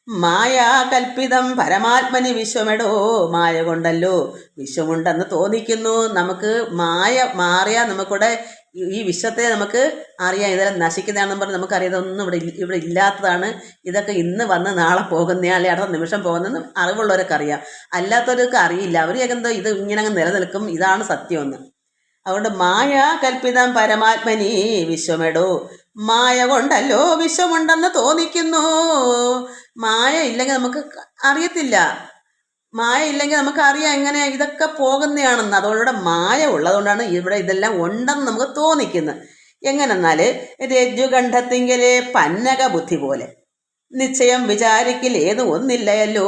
മായാ കൽപ്പിതം പരമാത്മനി വിശ്വമെടോ, മായ കൊണ്ടല്ലോ വിശ്വമുണ്ടെന്ന് തോന്നിക്കുന്നു. നമുക്ക് മായ മാറിയാൽ നമുക്കിവിടെ ഈ വിശ്വത്തെ നമുക്ക് അറിയാം. ഇതെല്ലാം നശിക്കുന്നതാണെന്ന് പറഞ്ഞ് നമുക്കറിയാം ഇതൊന്നും ഇവിടെ ഇല്ലാത്തതാണ്, ഇതൊക്കെ ഇന്ന് വന്ന് നാളെ പോകുന്നയാളെ അടുത്ത നിമിഷം പോകുന്നതെന്ന് അറിവുള്ളവരൊക്കെ അറിയാം. അല്ലാത്തവർക്ക് അറിയില്ല. അവർ എന്തോ ഇത് ഇങ്ങനെ അങ്ങ് നിലനിൽക്കും, ഇതാണ് സത്യമെന്ന്. അതുകൊണ്ട് മായ കൽപ്പിതം പരമാത്മനി വിശ്വമെടോ, മായ കൊണ്ടല്ലോ വിശ്വമുണ്ടെന്ന് തോന്നിക്കുന്നു. മായ ഇല്ലെങ്കിൽ നമുക്ക് അറിയത്തില്ല. മായ ഇല്ലെങ്കിൽ നമുക്ക് അറിയാം എങ്ങനെ ഇതൊക്കെ പോകുന്നതാണെന്ന്. അതുകൊണ്ട് മായ ഉള്ളതുകൊണ്ടാണ് ഇവിടെ ഇതെല്ലാം ഉണ്ടെന്ന് നമുക്ക് തോന്നിക്കുന്നത്. എങ്ങനെന്നാൽ രജ്ജുകണ്ഠത്തിങ്കിലെ പന്നക ബുദ്ധി പോലെ നിശ്ചയം വിചാരിക്കൽ ഏതും ഒന്നില്ലയല്ലോ.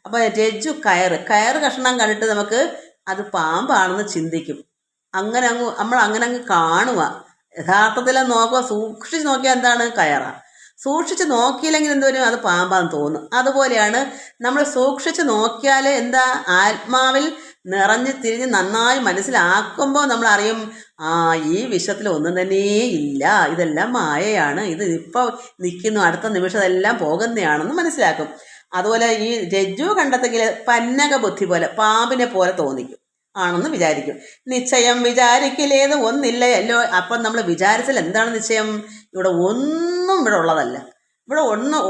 അപ്പം രജ്ജു കയറ് കഷ്ണം കണ്ടിട്ട് നമുക്ക് അത് പാമ്പാണെന്ന് ചിന്തിക്കും. അങ്ങനെ അങ്ങ് കാണുക. യഥാർത്ഥത്തിൽ നോക്കുക, സൂക്ഷിച്ച് നോക്കിയാൽ എന്താണ്? കയറാം. സൂക്ഷിച്ച് നോക്കിയില്ലെങ്കിൽ എന്തോരും അത് പാമ്പാന്ന് തോന്നും. അതുപോലെയാണ് നമ്മൾ സൂക്ഷിച്ച് നോക്കിയാൽ എന്താ, ആത്മാവിൽ നിറഞ്ഞ് തിരിഞ്ഞ് നന്നായി മനസ്സിലാക്കുമ്പോൾ നമ്മൾ അറിയും, ഈ വിശ്വത്തിൽ ഒന്നും തന്നെ ഇല്ല, ഇതെല്ലാം മായയാണ്, ഇത് ഇപ്പോൾ നിൽക്കുന്നു, അടുത്ത നിമിഷം ഇതെല്ലാം പോകുന്നതാണെന്ന് മനസ്സിലാക്കും. അതുപോലെ ഈ രജ്ജു കണ്ടെത്തെങ്കിൽ പന്നക ബുദ്ധി പോലെ പാമ്പിനെ പോലെ തോന്നിക്കും ആണെന്ന് വിചാരിക്കും. നിശ്ചയം വിചാരിക്കലേത് ഒന്നില്ലയല്ലോ. അപ്പം നമ്മൾ വിചാരിച്ചാൽ എന്താണ് നിശ്ചയം? ഇവിടെ ഒന്നും ഇവിടെ ഉള്ളതല്ല. ഇവിടെ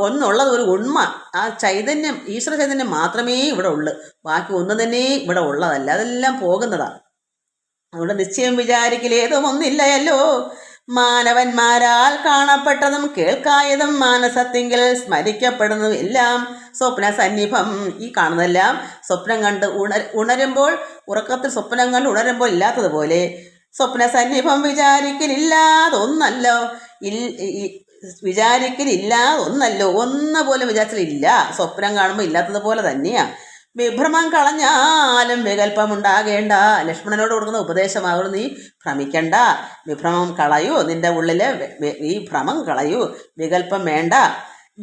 ഒന്നുള്ളത് ഒരു ഉണ്മ, ആ ചൈതന്യം, ഈശ്വര ചൈതന്യം മാത്രമേ ഇവിടെ ഉള്ളൂ. ബാക്കി ഒന്നും തന്നെ ഇവിടെ ഉള്ളതല്ല, അതെല്ലാം പോകുന്നതാണ്. അതുകൊണ്ട് നിശ്ചയം വിചാരിക്കലേതും ഒന്നില്ലയല്ലോ. മാനവന്മാരാൽ കാണപ്പെട്ടതും കേൾക്കായതും മാനസത്തിങ്കിൽ സ്മരിക്കപ്പെടുന്നതും എല്ലാം സ്വപ്ന സന്നിഭം. ഈ കാണുന്നതെല്ലാം സ്വപ്നം കണ്ട് ഉണരുമ്പോൾ, ഉറക്കത്തിൽ സ്വപ്നം കണ്ട് ഉണരുമ്പോൾ ഇല്ലാത്തതുപോലെ സ്വപ്ന സന്നിഭം വിചാരിക്കലില്ലാതൊന്നല്ലോ. വിചാരിക്കലില്ലാതൊന്നല്ലോ, ഒന്ന് പോലും വിചാരിച്ചില്ല. സ്വപ്നം കാണുമ്പോൾ ഇല്ലാത്തതുപോലെ തന്നെയാണ്. വിഭ്രമം കളഞ്ഞാലും വികല്പമുണ്ടാകേണ്ട. ലക്ഷ്മണനോട് കൊടുക്കുന്ന ഉപദേശമാകുന്നു, നീ ഭ്രമിക്കണ്ട, വിഭ്രമം കളയൂ, നിന്റെ ഉള്ളിലെ ഈ ഭ്രമം കളയൂ, വികല്പം വേണ്ട.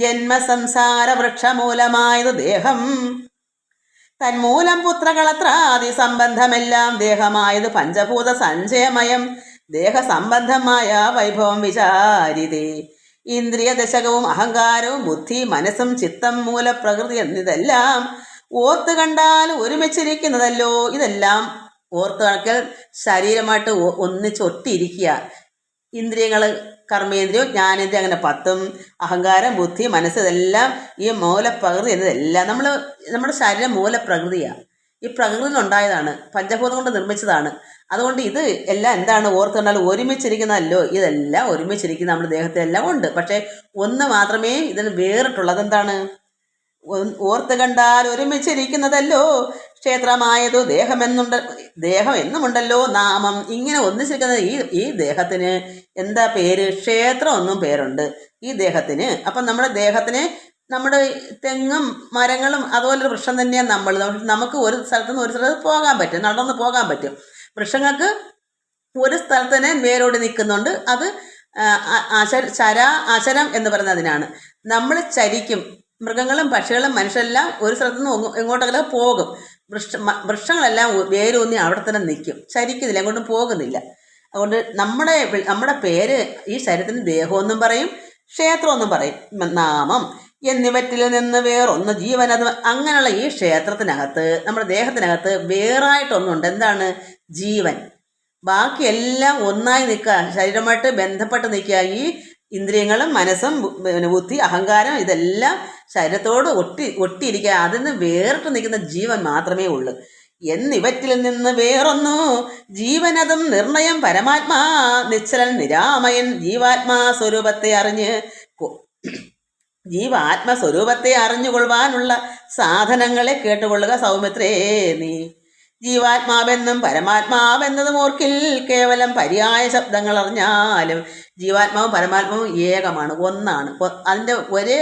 ജന്മസംസാര വൃക്ഷമൂലമായത് ദേഹം, തന്മൂലം പുത്രകളത്രാദി സംബന്ധമെല്ലാം ദേഹമായത് പഞ്ചഭൂത സഞ്ചയമയം. ദേഹസംബന്ധമായ വൈഭവം വിചാരിതേ. ഇന്ദ്രിയ ദശകവും അഹങ്കാരവും ബുദ്ധി മനസ്സും ചിത്തം മൂലപ്രകൃതി എന്നിതെല്ലാം ഓർത്ത് കണ്ടാൽ ഒരുമിച്ചിരിക്കുന്നതല്ലോ. ഇതെല്ലാം ഓർത്ത് കണക്കിൽ ശരീരമായിട്ട് ഒന്നിച്ചൊട്ടിയിരിക്കുക. ഇന്ദ്രിയങ്ങൾ, കർമ്മേന്ദ്രിയം, ജ്ഞാനേന്ദ്രിയം, അങ്ങനെ 10, അഹങ്കാരം, ബുദ്ധി, മനസ്സ്, ഇതെല്ലാം ഈ മൂലപ്രകൃതി എന്നതെല്ലാം നമ്മുടെ ശരീരം മൂലപ്രകൃതിയാണ്. ഈ പ്രകൃതിയിലുണ്ടായതാണ്, പഞ്ചഭൂതം കൊണ്ട് നിർമ്മിച്ചതാണ്. അതുകൊണ്ട് ഇത് എല്ലാം എന്താണ് ഓർത്ത് കണ്ടാൽ ഒരുമിച്ചിരിക്കുന്നതല്ലോ. ഇതെല്ലാം ഒരുമിച്ചിരിക്കുന്ന നമ്മുടെ ദേഹത്തെല്ലാം ഉണ്ട്. പക്ഷേ ഒന്ന് മാത്രമേ ഇതിന് വേറിട്ടുള്ളത്. എന്താണ്? ഓർത്ത് കണ്ടാൽ ഒരുമിച്ചിരിക്കുന്നതല്ലോ. ക്ഷേത്രമായതു ദേഹം എന്നുമുണ്ടല്ലോ നാമം. ഇങ്ങനെ ഒന്നിച്ചിരിക്കുന്ന ഈ ദേഹത്തിന് എന്താ പേര്? ക്ഷേത്രം എന്നും പേരുണ്ട് ഈ ദേഹത്തിന്. അപ്പം നമ്മുടെ ദേഹത്തിന് നമ്മുടെ തെങ്ങും മരങ്ങളും അതുപോലൊരു വൃക്ഷം തന്നെയാണ് നമ്മൾ. നമുക്ക് ഒരു സ്ഥലത്തു നിന്ന് ഒരു സ്ഥലത്ത് പോകാൻ പറ്റും, നടന്ന് പോകാൻ പറ്റും. വൃക്ഷങ്ങൾക്ക് ഒരു സ്ഥലത്ത് തന്നെ വേരോടി നിൽക്കുന്നുണ്ട്. അത് അചരം എന്ന് പറയുന്നതിനാണ്. നമ്മൾ ചരിക്കും. മൃഗങ്ങളും പക്ഷികളും മനുഷ്യരെല്ലാം ഒരു സ്ഥലത്തു നിന്ന് എങ്ങോട്ടെങ്കിലും പോകും. വൃക്ഷങ്ങളെല്ലാം വേരൂന്നി അവിടെ തന്നെ നിൽക്കും, ചരിക്കുന്നില്ല, എങ്ങോട്ടും പോകുന്നില്ല. അതുകൊണ്ട് നമ്മുടെ പേര് ഈ ശരീരത്തിന് ദേഹമെന്നും പറയും, ക്ഷേത്രമെന്നും പറയും. നാമം എന്നിവറ്റിൽ നിന്ന് വേറൊന്ന് ജീവൻ. അത് അങ്ങനെയുള്ള ഈ ക്ഷേത്രത്തിനകത്ത്, നമ്മുടെ ദേഹത്തിനകത്ത് വേറായിട്ടൊന്നുണ്ട്. എന്താണ്? ജീവൻ. ബാക്കിയെല്ലാം ഒന്നായി നിൽക്കുക, ശരീരമായിട്ട് ബന്ധപ്പെട്ട് നിൽക്കുക. ഈ ഇന്ദ്രിയങ്ങളും മനസ്സും ബുദ്ധി, അഹങ്കാരം, ഇതെല്ലാം ശരീരത്തോട് ഒട്ടിയിരിക്കുക. അതിൽ നിന്ന് വേറിട്ട് നിൽക്കുന്ന ജീവൻ മാത്രമേ ഉള്ളൂ. എന്നിവറ്റിൽ നിന്ന് വേറൊന്നു ജീവനതും നിർണയം പരമാത്മാ നിശ്ചലൻ നിരാമയൻ. ജീവാത്മസ്വരൂപത്തെ അറിഞ്ഞുകൊള്ളുവാനുള്ള സാധനങ്ങളെ കേട്ടുകൊള്ളുക സൗമിത്രേ നീ. ജീവാത്മാവെന്നും പരമാത്മാവെന്നതും ഓർക്കിൽ കേവലം പര്യായ ശബ്ദങ്ങൾ അറിഞ്ഞാലും ജീവാത്മാവും പരമാത്മാവും ഏകമാണ്, ഒന്നാണ്. അതിൻ്റെ ഒരേ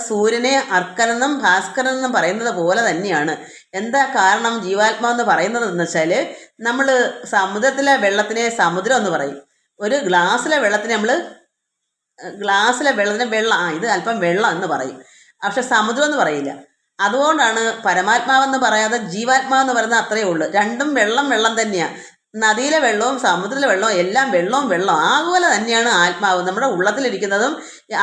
സൂര്യനെ അർക്കനെന്നും ഭാസ്കരനെന്നും പറയുന്നത് പോലെ തന്നെയാണ്. എന്താ കാരണം ജീവാത്മാവെന്ന് പറയുന്നത് എന്ന് വെച്ചാൽ, നമ്മൾ സമുദ്രത്തിലെ വെള്ളത്തിനെ സമുദ്രം എന്ന് പറയും. ഒരു ഗ്ലാസ്സിലെ വെള്ളത്തിനെ വെള്ളം, ഇത് അല്പം വെള്ളം എന്ന് പറയും. പക്ഷെ സമുദ്രം എന്ന് പറയില്ല. അതുകൊണ്ടാണ് പരമാത്മാവെന്ന് പറയാതെ ജീവാത്മാവെന്ന് പറയുന്നത്. അത്രയേ ഉള്ളൂ. രണ്ടും വെള്ളം തന്നെയാണ്. നദിയിലെ വെള്ളവും സമുദ്രത്തിലെ വെള്ളവും എല്ലാം വെള്ളം അതുപോലെ തന്നെയാണ് ആത്മാവ്. നമ്മുടെ ഉള്ളത്തിലിരിക്കുന്നതും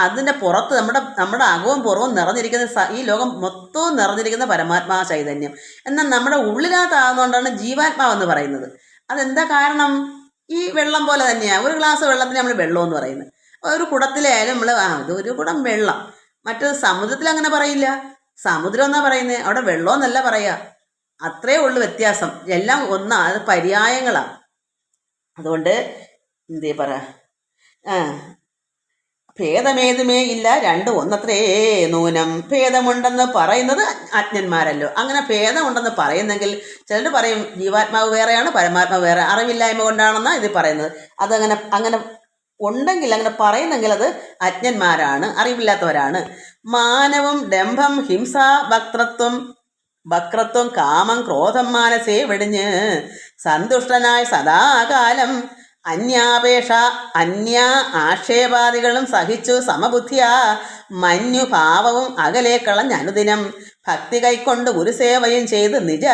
അതിൻ്റെ പുറത്ത് നമ്മുടെ അകവും പുറവും നിറഞ്ഞിരിക്കുന്ന ഈ ലോകം മൊത്തവും നിറഞ്ഞിരിക്കുന്ന പരമാത്മാ ചൈതന്യം. എന്നാൽ നമ്മുടെ ഉള്ളിനകത്താകുന്നതുകൊണ്ടാണ് ജീവാത്മാവെന്ന് പറയുന്നത്. അതെന്താ കാരണം? ഈ വെള്ളം പോലെ തന്നെയാണ്. ഒരു ഗ്ലാസ് വെള്ളത്തിന് നമ്മൾ വെള്ളം എന്ന് പറയുന്നത്. ഒരു കുടത്തിലായാലും നമ്മൾ അതൊരു കുടം വെള്ളം. മറ്റേത് സമുദ്രത്തിൽ അങ്ങനെ പറയില്ല. സമുദ്രം എന്നാ പറയുന്നത്, അവിടെ വെള്ളം എന്നല്ല പറയുക. അത്രേ ഉള്ളു വ്യത്യാസം. എല്ലാം ഒന്നാ, അത് പര്യായങ്ങളാണ്. അതുകൊണ്ട് എന്തേ പറ ഭേദമേതുമേ ഇല്ല രണ്ടും ഒന്നത്രേ നൂനം. ഭേദമുണ്ടെന്ന് പറയുന്നത് അജ്ഞന്മാരല്ലോ. അങ്ങനെ ഭേദമുണ്ടെന്ന് പറയുന്നെങ്കിൽ ചിലർ പറയും ജീവാത്മാവ് വേറെയാണ് പരമാത്മാവ് വേറെ, അറിവില്ലായ്മ കൊണ്ടാണെന്നാണ് ഇത് പറയുന്നത്. അങ്ങനെ ഉണ്ടെങ്കിൽ, അങ്ങനെ പറയുന്നെങ്കിൽ അത് അജ്ഞന്മാരാണ്, അറിവില്ലാത്തവരാണ്. മാനവം ഡംഭം ഹിംസ വക്രത്വം കാമം ക്രോധം മാനസേ വെടിഞ്ഞ് സന്തുഷ്ടനായി സദാകാലം അന്യ ആക്ഷേപാദികളും സഹിച്ചു സമബുദ്ധിയാ മഞ്ഞുഭാവവും അകലെ കളഞ്ഞനുദിനം ഭക്തി കൈക്കൊണ്ട് ഗുരുസേവയും ചെയ്ത് നിജ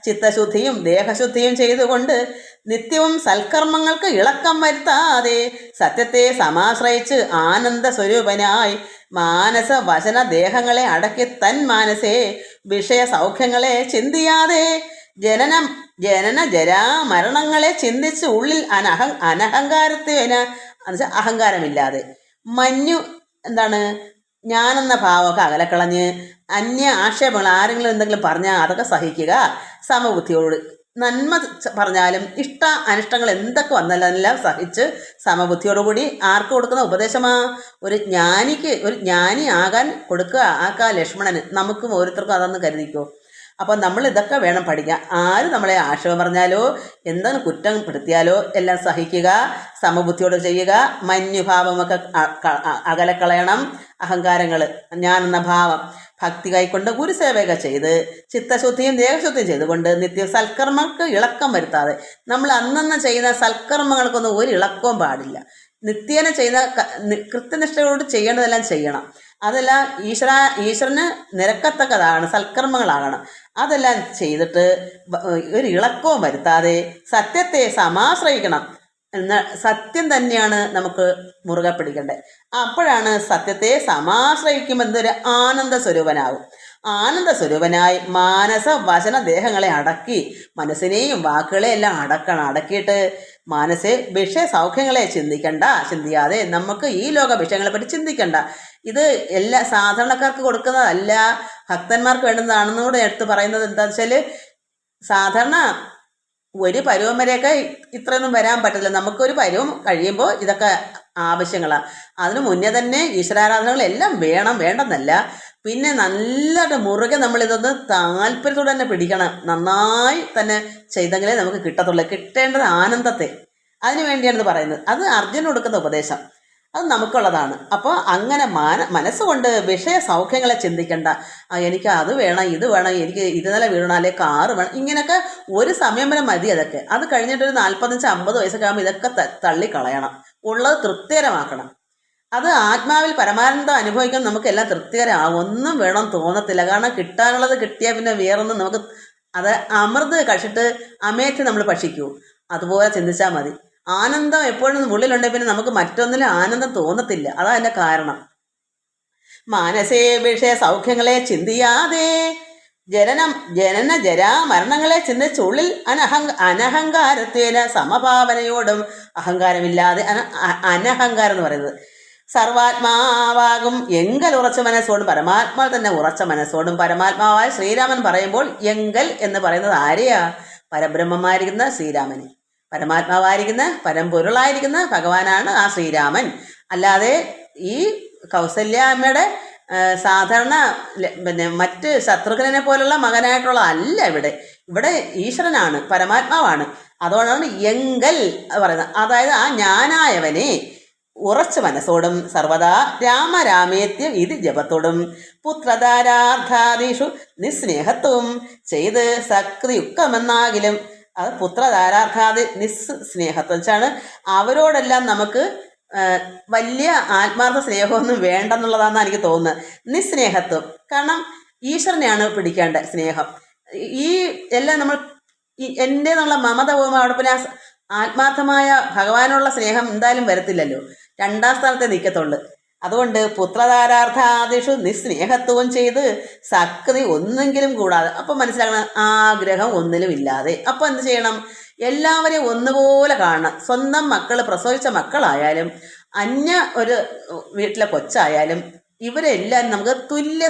ചിത്തശുദ്ധിയും ദേഹശുദ്ധിയും ചെയ്തുകൊണ്ട് നിത്യവും സൽക്കർമ്മങ്ങൾക്ക് ഇളക്കം വരുത്താതെ സത്യത്തെ സമാശ്രയിച്ച് ആനന്ദ സ്വരൂപനായി മാനസ വചന ദേഹങ്ങളെ അടക്കി തൻ മാനസേ വിഷയ സൗഖ്യങ്ങളെ ചിന്തിയാതെ ജനന ജരാ മരണങ്ങളെ ചിന്തിച്ച് ഉള്ളിൽ അനഹങ്കാരത്വേന എന്നുവെച്ചാൽ അഹങ്കാരമില്ലാതെ മഞ്ഞു എന്താണ് ഞാനെന്ന ഭാവമൊക്കെ അകലക്കളഞ്ഞ് അന്യ ആക്ഷേപങ്ങൾ ആരെങ്കിലും എന്തെങ്കിലും പറഞ്ഞാൽ അതൊക്കെ സഹിക്കുക സമബുദ്ധിയോട്. നന്മ പറഞ്ഞാലും അനിഷ്ടങ്ങൾ എന്തൊക്കെ വന്നാലും അതെല്ലാം സഹിച്ച് സമബുദ്ധിയോടുകൂടി ആർക്ക് കൊടുക്കുന്ന ഉപദേശമാ? ഒരു ജ്ഞാനി ആകാൻ ആക്കാ ലക്ഷ്മണന്. നമുക്കും ഓരോരുത്തർക്കും അതൊന്ന് കരുതിക്കോ. അപ്പം നമ്മൾ ഇതൊക്കെ വേണം പഠിക്കാൻ. ആര് നമ്മളെ ആക്ഷേപം പറഞ്ഞാലോ എന്തെങ്കിലും കുറ്റം പെടുത്തിയാലോ എല്ലാം സഹിക്കുക, സമബുദ്ധിയോട് ചെയ്യുക. മഞ്ഞുഭാവമൊക്കെ അകലക്കളയണം. അഹങ്കാരങ്ങൾ ഞാനെന്ന ഭാവം ഭക്തി കൈക്കൊണ്ട് ഗുരുസേവയൊക്കെ ചെയ്ത് ചിത്തശുദ്ധിയും ദേഹശുദ്ധിയും ചെയ്തുകൊണ്ട് നിത്യ സൽക്കർമ്മങ്ങൾക്ക് ഇളക്കം വരുത്താതെ. നമ്മൾ അന്നന്ന് ചെയ്യുന്ന സൽക്കർമ്മങ്ങൾക്കൊന്നും ഒരു ഇളക്കവും പാടില്ല. നിത്യേന ചെയ്യുന്ന കൃത്യനിഷ്ഠയോട് ചെയ്യേണ്ടതെല്ലാം ചെയ്യണം. അതെല്ലാം ഈശ്വരന് നിരക്കത്തക്കതാണ്, സൽക്കർമ്മങ്ങളാകണം. അതെല്ലാം ചെയ്തിട്ട് ഒരു ഇളക്കവും വരുത്താതെ സത്യത്തെ സമാശ്രയിക്കണം. സത്യം തന്നെയാണ് നമുക്ക് മുറുകെ പിടിക്കേണ്ടത്. അപ്പോഴാണ് സത്യത്തെ സമാശ്രയിക്കുമ്പോൾ എന്തൊരു ആനന്ദ സ്വരൂപനാകും. ആനന്ദ സ്വരൂപനായി മാനസ വചന ദേഹങ്ങളെ അടക്കി മനസ്സിനെയും വാക്കുകളെയും എല്ലാം അടക്കിയിട്ട് മനസ്സെ വിഷയ സൗഖ്യങ്ങളെ ചിന്തിയാതെ നമുക്ക് ഈ ലോക വിഷയങ്ങളെ പറ്റി ചിന്തിക്കണ്ട. ഇത് എല്ലാ സാധാരണക്കാർക്ക് കൊടുക്കുന്നതല്ല, ഭക്തന്മാർക്ക് വേണ്ടുന്നതാണെന്നും കൂടെ എടുത്ത് പറയുന്നത്. എന്താണെന്ന് വെച്ചാൽ സാധാരണ ഒരു പരുവം വരെയൊക്കെ ഇത്രയൊന്നും വരാൻ പറ്റില്ല. നമുക്കൊരു പരുവം കഴിയുമ്പോൾ ഇതൊക്കെ ആവശ്യങ്ങളാണ്. അതിനു മുന്നേ തന്നെ ഈശ്വരാരാധനകളെല്ലാം വേണ്ടെന്നല്ല. പിന്നെ നല്ലൊരു മുറുകെ നമ്മളിതൊന്ന് താല്പര്യത്തോടെ തന്നെ പിടിക്കണം. നന്നായി തന്നെ ചെയ്തെങ്കിലേ നമുക്ക് കിട്ടത്തുള്ളൂ. കിട്ടേണ്ടത് ആനന്ദത്തെ, അതിനു വേണ്ടിയാണ് ഇത് പറയുന്നത്. അത് അർജുനന് കൊടുക്കുന്ന ഉപദേശം, അത് നമുക്കുള്ളതാണ്. അപ്പോൾ അങ്ങനെ മനസ്സുകൊണ്ട് വിഷയ സൗഖ്യങ്ങളെ ചിന്തിക്കണ്ട. എനിക്ക് അത് വേണം, ഇത് വേണം, എനിക്ക് ഇരുനില വീണാലേ കാറ് വേണം, ഇങ്ങനെയൊക്കെ ഒരു സമയം വരെ മതി. അതൊക്കെ അത് കഴിഞ്ഞിട്ടൊരു 45-50 വയസ്സൊക്കെ ആകുമ്പോൾ ഇതൊക്കെ തള്ളിക്കളയണം. ഉള്ളത് തൃപ്തികരമാക്കണം. അത് ആത്മാവിൽ പരമാനന്ദം അനുഭവിക്കാൻ നമുക്കെല്ലാം തൃപ്തികരമാകും. ഒന്നും വേണം തോന്നത്തില്ല. കാരണം കിട്ടാനുള്ളത് കിട്ടിയാൽ പിന്നെ വേറൊന്നും നമുക്ക് അത് അമൃത് കഴിച്ചിട്ട് അമേറ്റ് നമ്മൾ ഭക്ഷിക്കൂ. അതുപോലെ ചിന്തിച്ചാൽ മതി. ആനന്ദം എപ്പോഴും ഉള്ളിലുണ്ടെങ്കിൽ പിന്നെ നമുക്ക് മറ്റൊന്നിലും ആനന്ദം തോന്നത്തില്ല. അതാ അതിൻ്റെ കാരണം. മാനസേ വിഷയ സൗഖ്യങ്ങളെ ചിന്തിയാതെ ജനന ജരാ മരണങ്ങളെ ചിന്തിച്ചുള്ളിൽ അനഹങ്കാരത്വേന സമഭാവനയോടും അഹങ്കാരമില്ലാതെ അനഹങ്കാരം എന്ന് പറയുന്നത് സർവാത്മാവാകും എങ്കൽ ഉറച്ച മനസ്സോടും പരമാത്മാവ് തന്നെ ഉറച്ച മനസ്സോടും. പരമാത്മാവായ ശ്രീരാമൻ പറയുമ്പോൾ എങ്കൽ എന്ന് പറയുന്നത് ആരെയാ? പരബ്രഹ്മമായിരിക്കുന്ന ശ്രീരാമന്. പരമാത്മാവായിരിക്കുന്ന പരമ്പൊരുളായിരിക്കുന്ന ഭഗവാനാണ് ആ ശ്രീരാമൻ. അല്ലാതെ ഈ കൗസല്യാമ്മയുടെ സാധാരണ മറ്റ് ശത്രുഘ്നെ പോലുള്ള മകനായിട്ടുള്ള അല്ല. ഇവിടെ ഈശ്വരനാണ്, പരമാത്മാവാണ്. അതുകൊണ്ടാണ് എങ്കൽ പറയുന്നത്. അതായത് ആ ഞാനായവനെ ഉറച്ച മനസ്സോടും സർവദാ രാമരാമേത്യം ഇത് ജപത്തോടും പുത്രധാരാർത്ഥാദിഷു നിസ്നേഹത്വവും ചെയ്ത് സക്രിയുക്തമെന്നാകിലും. അത് പുത്രധാരാർത്ഥാദി നിസ്നേഹത്വം വെച്ചാണ് അവരോടെല്ലാം നമുക്ക് വലിയ ആത്മാർത്ഥ സ്നേഹമൊന്നും വേണ്ടെന്നുള്ളതാണെന്ന് എനിക്ക് തോന്നുന്നത്. നിസ്നേഹത്വം കാരണം ഈശ്വരനെയാണ് പിടിക്കേണ്ട സ്നേഹം. ഈ എല്ലാം നമ്മൾ എൻ്റെ എന്നുള്ള മമത പോകുമ്പോൾ അവിടെ പിന്നെ ആത്മാർത്ഥമായ ഭഗവാനുള്ള സ്നേഹം എന്തായാലും വരത്തില്ലല്ലോ, രണ്ടാം സ്ഥാനത്തെ നിൽക്കത്തുള്ളു. അതുകൊണ്ട് പുത്രധാരാർത്ഥാദിഷു നിസ്നേഹത്വം ചെയ്ത് സക്തി ഒന്നെങ്കിലും കൂടാതെ, അപ്പം മനസ്സിലാക്കണം ആഗ്രഹം ഒന്നിലും ഇല്ലാതെ. അപ്പം എന്ത് ചെയ്യണം? എല്ലാവരെയും ഒന്നുപോലെ കാണണം. സ്വന്തം മക്കൾ, പ്രസവിച്ച മക്കളായാലും അന്യ ഒരു വീട്ടിലെ കൊച്ചായാലും ഇവരെല്ലാം നമുക്ക് തുല്യ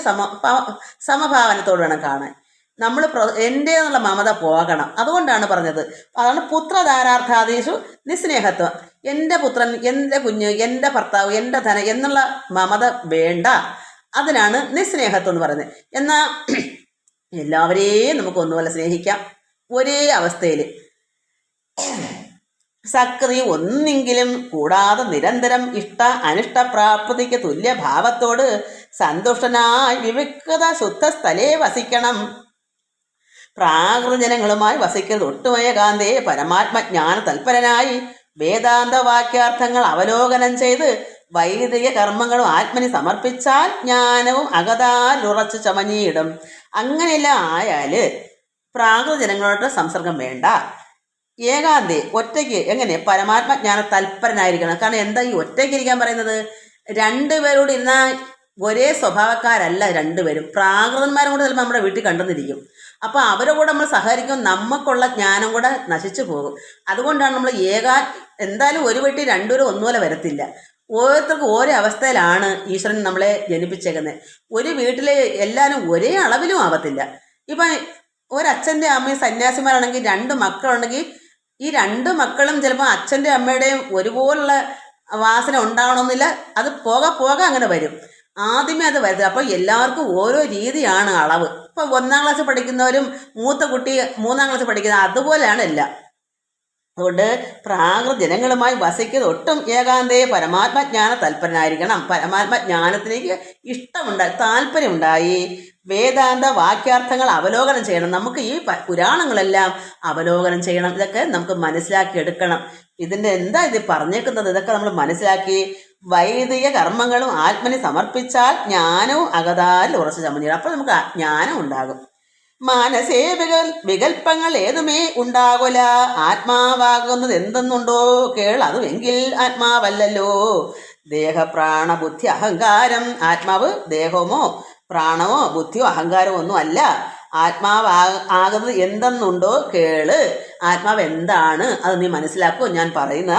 സമഭാവനത്തോട് വേണം കാണാൻ. നമ്മൾ എൻ്റെ എന്നുള്ള മമത പോകണം. അതുകൊണ്ടാണ് പറഞ്ഞത്. അതാണ് പുത്രധാരാർത്ഥാദീഷു നിസ്നേഹത്വം. എൻ്റെ പുത്രൻ, എൻ്റെ കുഞ്ഞ്, എൻ്റെ ഭർത്താവ്, എൻ്റെ ധനം എന്നുള്ള മമത വേണ്ട. അതിനാണ് നിസ്നേഹത്വം എന്ന് പറയുന്നത്. എന്നാൽ എല്ലാവരെയും നമുക്ക് ഒന്നുപോലെ സ്നേഹിക്കാം, ഒരേ അവസ്ഥയിൽ. സക്തി ഒന്നെങ്കിലും കൂടാതെ നിരന്തരം ഇഷ്ട അനിഷ്ടപ്രാപ്തിക്ക് തുല്യഭാവത്തോട് സന്തുഷ്ടനായി വിവിക്ത ശുദ്ധ സ്ഥലേ വസിക്കണം. പ്രാകൃതജനങ്ങളുമായി വസിക്കരുത്. ഒട്ടുമയ കാന്തേ പരമാത്മജ്ഞാന തൽപരനായി വേദാന്ത വാക്യാർത്ഥങ്ങൾ അവലോകനം ചെയ്ത് വൈദിക കർമ്മങ്ങളും ആത്മനി സമർപ്പിച്ചാൽ ജ്ഞാനവും അകതാൽ ഉറച്ചു ചമഞ്ഞിടും. അങ്ങനെയെല്ലാം ആയാല് പ്രാകൃതജനങ്ങളോട് സംസർഗം വേണ്ട. ഏകാന്തേ ഒറ്റയ്ക്ക് എങ്ങനെ പരമാത്മജ്ഞാന തൽപരനായിരിക്കണം. കാരണം എന്താ ഈ ഒറ്റയ്ക്ക് ഇരിക്കാൻ പറയുന്നത്? രണ്ടുപേരോട് ഇരുന്നാൽ ഒരേ സ്വഭാവക്കാരല്ല രണ്ടുപേരും. പ്രാകൃതന്മാരും കൂടെ ചിലപ്പോൾ നമ്മുടെ വീട്ടിൽ കണ്ടെന്നിരിക്കും. അപ്പോൾ അവരുടെ കൂടെ നമ്മൾ സഹകരിക്കും, നമുക്കുള്ള ജ്ഞാനം കൂടെ നശിച്ചു പോകും. അതുകൊണ്ടാണ് നമ്മൾ എന്തായാലും ഒരു വീട്ടിൽ രണ്ടുപേരും ഒന്നുപോലെ വരത്തില്ല. ഓരോരുത്തർക്കും ഓരോ അവസ്ഥയിലാണ് ഈശ്വരൻ നമ്മളെ ജനിപ്പിച്ചേക്കുന്നത്. ഒരു വീട്ടിൽ എല്ലാവരും ഒരേ അളവിലും ആവത്തില്ല. ഇപ്പം ഒരച്ഛൻ്റെ അമ്മയും സന്യാസിമാരാണെങ്കിൽ രണ്ട് മക്കളുണ്ടെങ്കിൽ ഈ രണ്ട് മക്കളും ചിലപ്പോൾ അച്ഛൻ്റെ അമ്മയുടെയും ഒരുപോലുള്ള വാസന ഉണ്ടാവണമെന്നില്ല. അത് പോകെ അങ്ങനെ വരും. ആദ്യമേ അത് വരുന്നത്. അപ്പോൾ എല്ലാവർക്കും ഓരോ രീതിയാണ് അളവ്. ഇപ്പോൾ 1-ാം ക്ലാസ് പഠിക്കുന്നവരും മൂത്ത കുട്ടി 3-ാം ക്ലാസ് പഠിക്കുന്നത് അതുപോലെയാണ് എല്ലാം. അതുകൊണ്ട് പ്രാകൃതജനങ്ങളുമായി വസിക്കുന്നത് ഒട്ടും ഏകാന്തയെ പരമാത്മജ്ഞാന തൽപരനായിരിക്കണം. പരമാത്മജ്ഞാനത്തിലേക്ക് താല്പര്യമുണ്ടായി വേദാന്ത വാക്യാർത്ഥങ്ങൾ അവലോകനം ചെയ്യണം. നമുക്ക് ഈ പുരാണങ്ങളെല്ലാം അവലോകനം ചെയ്യണം. ഇതൊക്കെ നമുക്ക് മനസ്സിലാക്കി എടുക്കണം. ഇതിൻ്റെ എന്താ ഇത് പറഞ്ഞേക്കുന്നത്? ഇതൊക്കെ നമ്മൾ മനസ്സിലാക്കി വൈദിക കർമ്മങ്ങളും ആത്മനി സമർപ്പിച്ചാൽ ജ്ഞാനവും അകതാൽ ഉറച്ചു ചമഞ്ഞിടും. അപ്പോൾ നമുക്ക് ജ്ഞാനം ഉണ്ടാകും. മാനസേ വികൽപ്പങ്ങൾ ഏതുമേ ഉണ്ടാകുല. ആത്മാവാകുന്നത് എന്തെന്നുണ്ടോ കേൾ, അതുമെങ്കിൽ ആത്മാവല്ലല്ലോ. ദേഹപ്രാണ ബുദ്ധി അഹങ്കാരം. ആത്മാവ് ദേഹമോ പ്രാണമോ ബുദ്ധിയോ അഹങ്കാരമോ ഒന്നും അല്ല. ആകുന്നത് എന്തെന്നുണ്ടോ കേള്. ആത്മാവ് എന്താണ് അത് നീ മനസ്സിലാക്കുമോ? ഞാൻ പറയുന്ന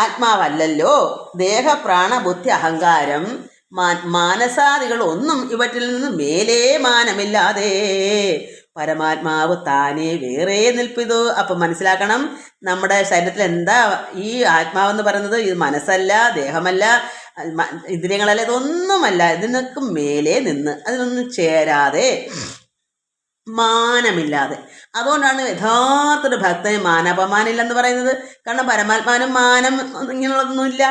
ആത്മാവല്ലല്ലോ. ദേഹപ്രാണ ബുദ്ധി അഹങ്കാരം മാനസാദികൾ ഒന്നും ഇവറ്റിൽ നിന്ന് മേലേ മാനമില്ലാതെ പരമാത്മാവ് താനേ വേറെ നിൽപ്പിതു. അപ്പം മനസ്സിലാക്കണം, നമ്മുടെ ശരീരത്തിൽ എന്താ ഈ ആത്മാവെന്ന് പറയുന്നത്? ഇത് മനസ്സല്ല, ദേഹമല്ല, ഇന്ദ്രിയങ്ങളല്ല, ഇതൊന്നുമല്ല. ഇതിനൊക്കെ മേലെ നിന്ന് അതിനൊന്നും ചേരാതെ മാനമില്ലാതെ. അതുകൊണ്ടാണ് യഥാർത്ഥ ഭക്തന് മാനാപമാനില്ലെന്ന് പറയുന്നത്. കാരണം പരമാത്മാവിനും മാനം ഇങ്ങനെയുള്ളതൊന്നുമില്ല.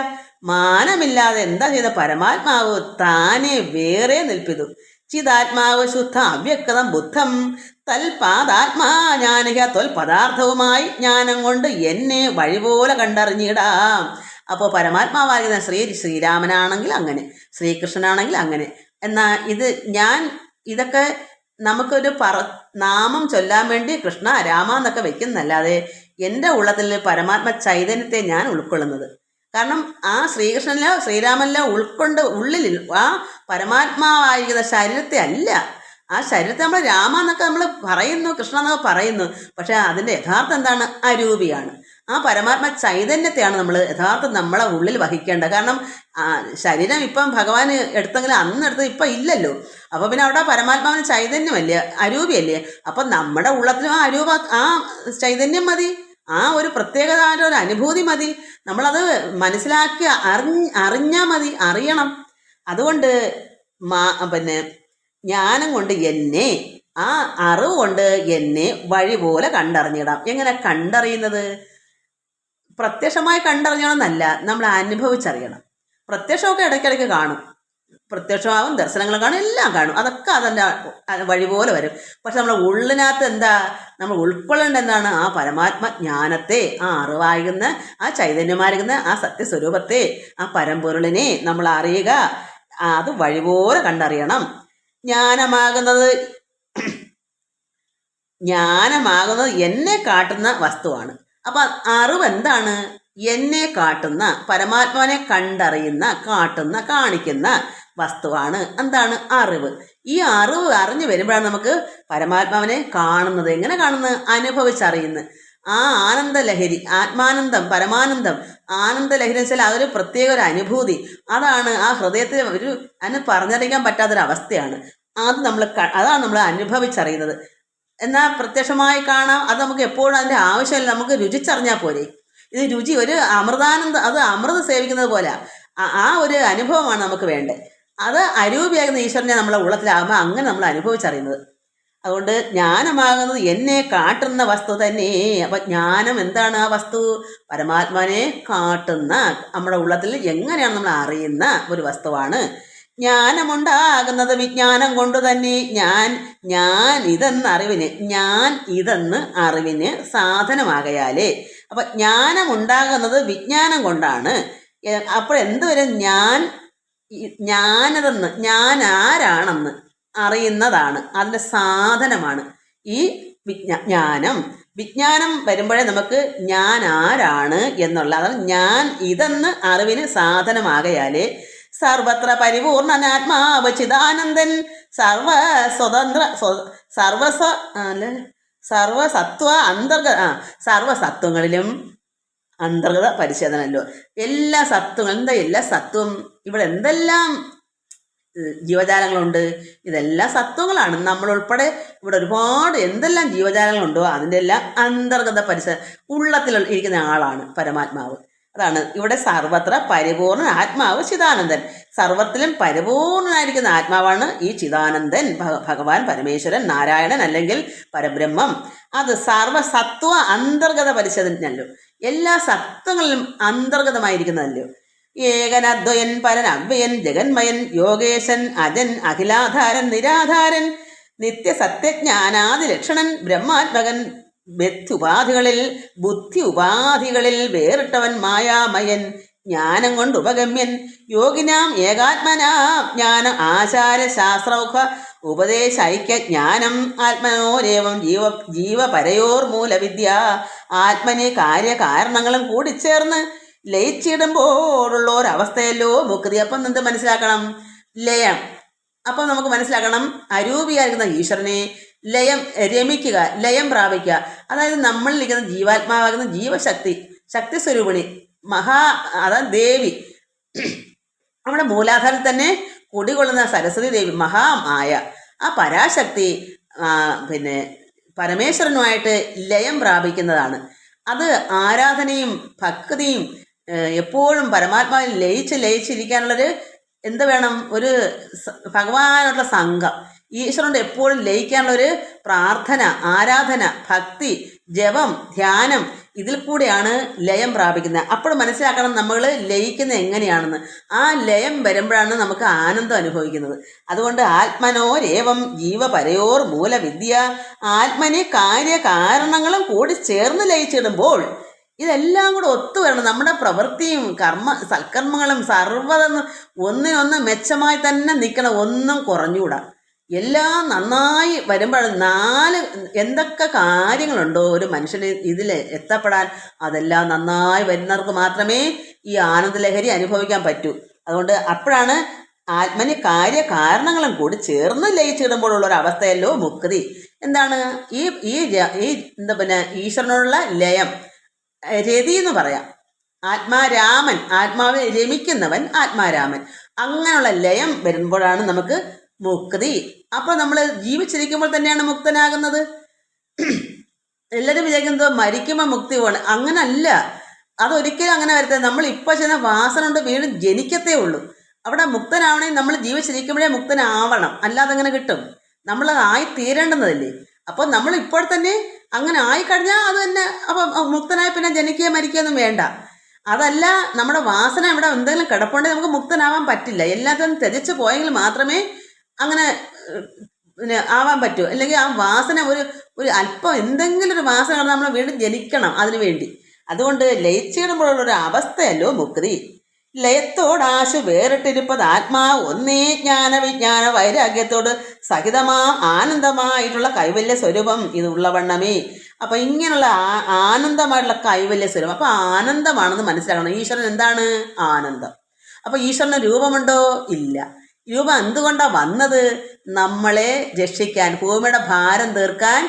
മാനമില്ലാതെ എന്താ ചെയ്ത പരമാത്മാവ് താനെ വേറെ നിൽപ്പിതു. ചിതാത്മാവ് ശുദ്ധ അവ്യക്തം ബുദ്ധം തൽപാദാത്മാ ജ്ഞാനിക തൊൽപദാർത്ഥവുമായി ജ്ഞാനം കൊണ്ട് എന്നെ വഴിപോലെ കണ്ടറിഞ്ഞിടാം. അപ്പോൾ പരമാത്മാവായിരിക്കുന്ന ശ്രീരാമനാണെങ്കിൽ അങ്ങനെ, ശ്രീകൃഷ്ണനാണെങ്കിൽ അങ്ങനെ. എന്നാൽ ഇതൊക്കെ നമുക്കൊരു നാമം ചൊല്ലാൻ വേണ്ടി കൃഷ്ണ രാമ എന്നൊക്കെ വെക്കുന്നല്ലാതെ എൻ്റെ ഉള്ളത്തിൽ പരമാത്മ ചൈതന്യത്തെ ഞാൻ ഉൾക്കൊള്ളുന്നത്. കാരണം ആ ശ്രീകൃഷ്ണനിലോ ശ്രീരാമനിലോ ഉള്ളിൽ ആ പരമാത്മാവായിരിക്കുന്ന ശരീരത്തെ അല്ല. ആ ശരീരത്തെ നമ്മൾ രാമ എന്നൊക്കെ നമ്മൾ പറയുന്നു, കൃഷ്ണ എന്നൊക്കെ പറയുന്നു. പക്ഷെ അതിൻ്റെ യഥാർത്ഥം എന്താണ്? അരൂപിയാണ്. ആ പരമാത്മ ചൈതന്യത്തെയാണ് നമ്മൾ യഥാർത്ഥം നമ്മളെ ഉള്ളിൽ വഹിക്കേണ്ടത്. കാരണം ശരീരം ഇപ്പം ഭഗവാൻ എടുത്തെങ്കിലും അന്നെടുത്തത് ഇപ്പം ഇല്ലല്ലോ. അപ്പോൾ പിന്നെ അവിടെ പരമാത്മാവിന് ചൈതന്യമല്ലേ, അരൂപിയല്ലേ. അപ്പം നമ്മുടെ ഉള്ളത്തിലും ആ ചൈതന്യം മതി. ആ ഒരു പ്രത്യേകത, ഒരു അനുഭൂതി മതി. നമ്മളത് മനസ്സിലാക്കി അറിഞ്ഞാൽ മതി, അറിയണം. അതുകൊണ്ട് പിന്നെ ജ്ഞാനം കൊണ്ട് എന്നെ, ആ അറിവ് കൊണ്ട് എന്നെ വഴി പോലെ കണ്ടറിഞ്ഞിടാം. എങ്ങനെ കണ്ടറിയുന്നത്? പ്രത്യക്ഷമായി കണ്ടറിയണമെന്നല്ല, നമ്മൾ അനുഭവിച്ചറിയണം. പ്രത്യക്ഷമൊക്കെ ഇടയ്ക്കിടയ്ക്ക് കാണും, പ്രത്യക്ഷമാവും, ദർശനങ്ങളും കാണും, എല്ലാം കാണും. അതൊക്കെ അതിൻ്റെ വഴി പോലെ വരും. പക്ഷെ നമ്മുടെ ഉള്ളിനകത്ത് എന്താ നമ്മൾ ഉൾക്കൊള്ളേണ്ട എന്താണ്? ആ പരമാത്മ ജ്ഞാനത്തെ, ആ അറിവായിരുന്ന, ആ ചൈതന്യമായിരിക്കുന്ന ആ സത്യസ്വരൂപത്തെ, ആ പരമ്പൊരുളിനെ നമ്മൾ അറിയുക. അത് വഴി പോലെ കണ്ടറിയണം. ജ്ഞാനമാകുന്നത് ജ്ഞാനമാകുന്നത് എന്നെ കാട്ടുന്ന വസ്തുവാണ്. അപ്പൊ അറിവ് എന്താണ്? എന്നെ കാട്ടുന്ന, പരമാത്മാവിനെ കണ്ടറിയുന്ന, കാട്ടുന്ന, കാണിക്കുന്ന വസ്തുവാണ്. എന്താണ്? അറിവ്. ഈ അറിവ് അറിഞ്ഞു വരുമ്പോഴാണ് നമുക്ക് പരമാത്മാവിനെ കാണുന്നത്. എങ്ങനെ കാണുന്നത്? അനുഭവിച്ചറിയുന്നത്. ആ ആനന്ദലഹരി, ആത്മാനന്ദം, പരമാനന്ദം, ആനന്ദലഹരി വെച്ചാൽ അതൊരു പ്രത്യേക ഒരു അനുഭൂതി. അതാണ് ആ ഹൃദയത്തിൽ അതിന് പറഞ്ഞറിയിക്കാൻ പറ്റാത്തൊരവസ്ഥയാണ്. അതാണ് നമ്മൾ അനുഭവിച്ചറിയുന്നത്. എന്നാൽ പ്രത്യക്ഷമായി കാണാം, അത് നമുക്ക് എപ്പോഴും അതിൻ്റെ ആവശ്യമില്ല. നമുക്ക് രുചിച്ചറിഞ്ഞാൽ പോരെ. ഇത് രുചി ഒരു അമൃതാനന്ദം, അത് അമൃത് സേവിക്കുന്നത് പോലെ ആ ഒരു അനുഭവമാണ് നമുക്ക് വേണ്ടത്. അത് അരൂപിയാകുന്ന ഈശ്വരനെ നമ്മളെ ഉള്ളത്തിലാകുമ്പോൾ അങ്ങനെ നമ്മൾ അനുഭവിച്ചറിയുന്നത്. അതുകൊണ്ട് ജ്ഞാനമാകുന്നത് എന്നെ കാട്ടുന്ന വസ്തു തന്നെ. അപ്പം ജ്ഞാനം എന്താണ്? ആ വസ്തു പരമാത്മാവിനെ കാട്ടുന്ന, നമ്മുടെ ഉള്ളത്തിൽ എങ്ങനെയാണ് നമ്മൾ അറിയുന്ന ഒരു വസ്തുവാണ്. ജ്ഞാനമുണ്ടാകുന്നത് വിജ്ഞാനം കൊണ്ട് തന്നെ. ഞാൻ ഇതെന്ന് അറിവിന് സാധനമാകയാലേ. അപ്പം ജ്ഞാനമുണ്ടാകുന്നത് വിജ്ഞാനം കൊണ്ടാണ്. അപ്പോഴെന്ത് വരും? ഞാൻ ആരാണെന്ന് അറിയുന്നതാണ്, അതിൻ്റെ സാധനമാണ് ഈ വിജ്ഞാനം വരുമ്പോഴേ നമുക്ക് ഞാൻ ആരാണ് എന്നുള്ള, അതാണ് ഞാൻ ഇതെന്ന് അറിവിന് സാധനമാകയാലേ സർവത്ര പരിപൂർണനാത്മാവ് ചിദാനന്ദൻ സർവസത്വങ്ങളിലും അന്തർഗത പരിശോധനല്ലോ. എല്ലാ സത്വം ഇവിടെ എന്തെല്ലാം ജീവജാലങ്ങളുണ്ട്, ഇതെല്ലാം സത്വങ്ങളാണ്. നമ്മളുൾപ്പെടെ ഇവിടെ ഒരുപാട് എന്തെല്ലാം ജീവജാലങ്ങളുണ്ടോ അതിൻ്റെ എല്ലാം അന്തർഗത പരിശോധന ഉള്ളത്തിൽ ഇരിക്കുന്ന ആളാണ് പരമാത്മാവ്. അതാണ് ഇവിടെ സർവത്ര പരിപൂർണ ആത്മാവ് ചിദാനന്ദൻ. സർവത്തിലും പരിപൂർണനായിരിക്കുന്ന ആത്മാവാണ് ഈ ചിദാനന്ദൻ, ഭഗവാൻ, പരമേശ്വരൻ, നാരായണൻ അല്ലെങ്കിൽ പരബ്രഹ്മം. അത് സർവസത്വ അന്തർഗത പരിശോധനല്ലോ, എല്ലാ സത്വങ്ങളിലും അന്തർഗതമായിരിക്കുന്നതല്ലോ. ഏകനദ്വയൻ പരൻ അവ്യയൻ ജഗന്മയൻ യോഗേശൻ അജൻ അഖിലാധാരൻ നിരാധാരൻ നിത്യസത്യജ്ഞാനാദി ലക്ഷണൻ ബ്രഹ്മാത്മകൻ ബുദ്ധി ഉപാധികളിൽ വേറിട്ടവൻ മായാമയൻ ജ്ഞാനം കൊണ്ട് ഉപഗമ്യൻ യോഗിനാം ഏകാത്മനാം ജ്ഞാന ആചാര ശാസ്ത്രൗഖ ഉപദേശൈക്യ ജ്ഞാനം ആത്മനോരേവം ജീവപരയോർ മൂലവിദ്യ ആത്മനെ കാര്യകാരണങ്ങളും കൂടിച്ചേർന്ന് ലയിച്ചിടുമ്പോഴുള്ള ഒരവസ്ഥയല്ലോ മുക്തി. അപ്പം എന്ത് മനസ്സിലാക്കണം? ലയം. അപ്പം നമുക്ക് മനസ്സിലാക്കണം, അരൂപിയായിരിക്കുന്ന ഈശ്വരനെ രമിക്കുക, ലയം പ്രാപിക്കുക. അതായത് നമ്മളിരിക്കുന്ന ജീവാത്മാവാകുന്ന ജീവശക്തി, ശക്തി സ്വരൂപിണി, അതായത് ദേവി, നമ്മുടെ മൂലാധാരത്തിൽ തന്നെ കുടികൊള്ളുന്ന സരസ്വതി ദേവി, മഹാമായ ആ പരാശക്തി പരമേശ്വരനുമായിട്ട് ലയം പ്രാപിക്കുന്നതാണ്. അത് ആരാധനയും ഭക്തിയും എപ്പോഴും പരമാത്മാവിൽ ലയിച്ചിരിക്കാനുള്ളൊരു എന്ത് വേണം? ഒരു ഭഗവാനുള്ള സംഘം, ഈശ്വരനോട് എപ്പോഴും ലയിക്കാനുള്ളൊരു പ്രാർത്ഥന, ആരാധന, ഭക്തി, ജപം, ധ്യാനം, ഇതിൽ കൂടെയാണ് ലയം പ്രാപിക്കുന്നത്. അപ്പോൾ മനസ്സിലാക്കണം നമ്മൾ ലയിക്കുന്നത് എങ്ങനെയാണെന്ന്. ആ ലയം വരുമ്പോഴാണ് നമുക്ക് ആനന്ദം അനുഭവിക്കുന്നത്. അതുകൊണ്ട് ആത്മനോരേവം ജീവപരയോർ മൂലവിദ്യ ആത്മനെ കാര്യകാരണങ്ങളും കൂടി ചേർന്ന് ലയിച്ചിടുമ്പോൾ ഇതെല്ലാം കൂടെ ഒത്തുവരണം. നമ്മുടെ പ്രവൃത്തിയും സൽക്കർമ്മങ്ങളും സർവ്വതെന്ന് ഒന്നിനൊന്ന് മെച്ചമായി തന്നെ നിൽക്കണം, ഒന്നും കുറഞ്ഞുകൂടാ. എല്ലാം നന്നായി വരുമ്പോൾ എന്തൊക്കെ കാര്യങ്ങളുണ്ടോ ഒരു മനുഷ്യന് ഇതിൽ എത്തപ്പെടാൻ, അതെല്ലാം നന്നായി വരുന്നവർക്ക് മാത്രമേ ഈ ആനന്ദലഹരി അനുഭവിക്കാൻ പറ്റൂ. അതുകൊണ്ട് അപ്പോഴാണ് ആത്മന് കാര്യകാരണങ്ങളും കൂടി ചേർന്ന് ലയിച്ചിടുമ്പോഴുള്ള ഒരു അവസ്ഥയല്ലോ മുക്തി. എന്താണ് ഈ ഈശ്വരനോടുള്ള ലയം, രതി എന്ന് പറയാം. ആത്മാരാമൻ, ആത്മാവിൽ രമിക്കുന്നവൻ ആത്മാരാമൻ. അങ്ങനെയുള്ള ലയം വരുമ്പോഴാണ് നമുക്ക് മുക്തി. അപ്പോൾ നമ്മൾ ജീവിച്ചിരിക്കുമ്പോൾ തന്നെയാണ് മുക്തനാകുന്നത്. എല്ലാവരും വിചാരിക്കുന്നത് മരിക്കുമ്പോൾ മുക്തി പോകണം, അങ്ങനല്ല. അതൊരിക്കലും അങ്ങനെ വരരുത്. നമ്മൾ ഇപ്പോൾ ചെയ്യുന്ന വാസന കൊണ്ട് വീണ്ടും ജനിക്കത്തേ ഉള്ളൂ. അവിടെ മുക്തനാവണമെങ്കിൽ നമ്മൾ ജീവിച്ചിരിക്കുമ്പോഴേ മുക്തനാവണം, അല്ലാതെ അങ്ങനെ കിട്ടും. നമ്മളത് ആയിത്തീരേണ്ടുന്നതല്ലേ. അപ്പോൾ നമ്മൾ ഇപ്പോൾ തന്നെ അങ്ങനെ ആയിക്കഴിഞ്ഞാൽ അത് തന്നെ അപ്പം മുക്തനായി പിന്നെ ജനിക്കുക മരിക്കുകയൊന്നും വേണ്ട. അതല്ല, നമ്മുടെ വാസന ഇവിടെ എന്തെങ്കിലും കിടപ്പുണ്ടെങ്കിൽ നമുക്ക് മുക്തനാവാൻ പറ്റില്ല. എല്ലാത്തിനും ത്യജിച്ച് പോയെങ്കിൽ മാത്രമേ അങ്ങനെ ആവാൻ പറ്റൂ. അല്ലെങ്കിൽ ആ വാസന ഒരു അല്പം എന്തെങ്കിലും ഒരു വാസന കണ്ടാൽ നമ്മൾ വീണ്ടും ജനിക്കണം അതിനു വേണ്ടി. അതുകൊണ്ട് ലയിച്ചിടുമ്പോഴുള്ളൊരു അവസ്ഥയല്ലോ മുക്തി. ലയത്തോടാശു വേറിട്ടിരിപ്പത് ആത്മാവ് ഒന്നേ ജ്ഞാന വിജ്ഞാന വൈരാഗ്യത്തോട് സഹിതമാം ആനന്ദമായിട്ടുള്ള കൈവല്യ സ്വരൂപം ഇതുള്ളവണ്ണമേ. അപ്പൊ ഇങ്ങനെയുള്ള ആനന്ദമായിട്ടുള്ള കൈവല്യ സ്വരൂപം, അപ്പൊ ആനന്ദമാണെന്ന് മനസ്സിലാക്കണം. ഈശ്വരൻ എന്താണ്? ആനന്ദം. അപ്പൊ ഈശ്വരന് രൂപമുണ്ടോ? ഇല്ല. രൂപം എന്തുകൊണ്ടാണ് വന്നത്? നമ്മളെ രക്ഷിക്കാൻ, ഭൂമിയുടെ ഭാരം തീർക്കാൻ,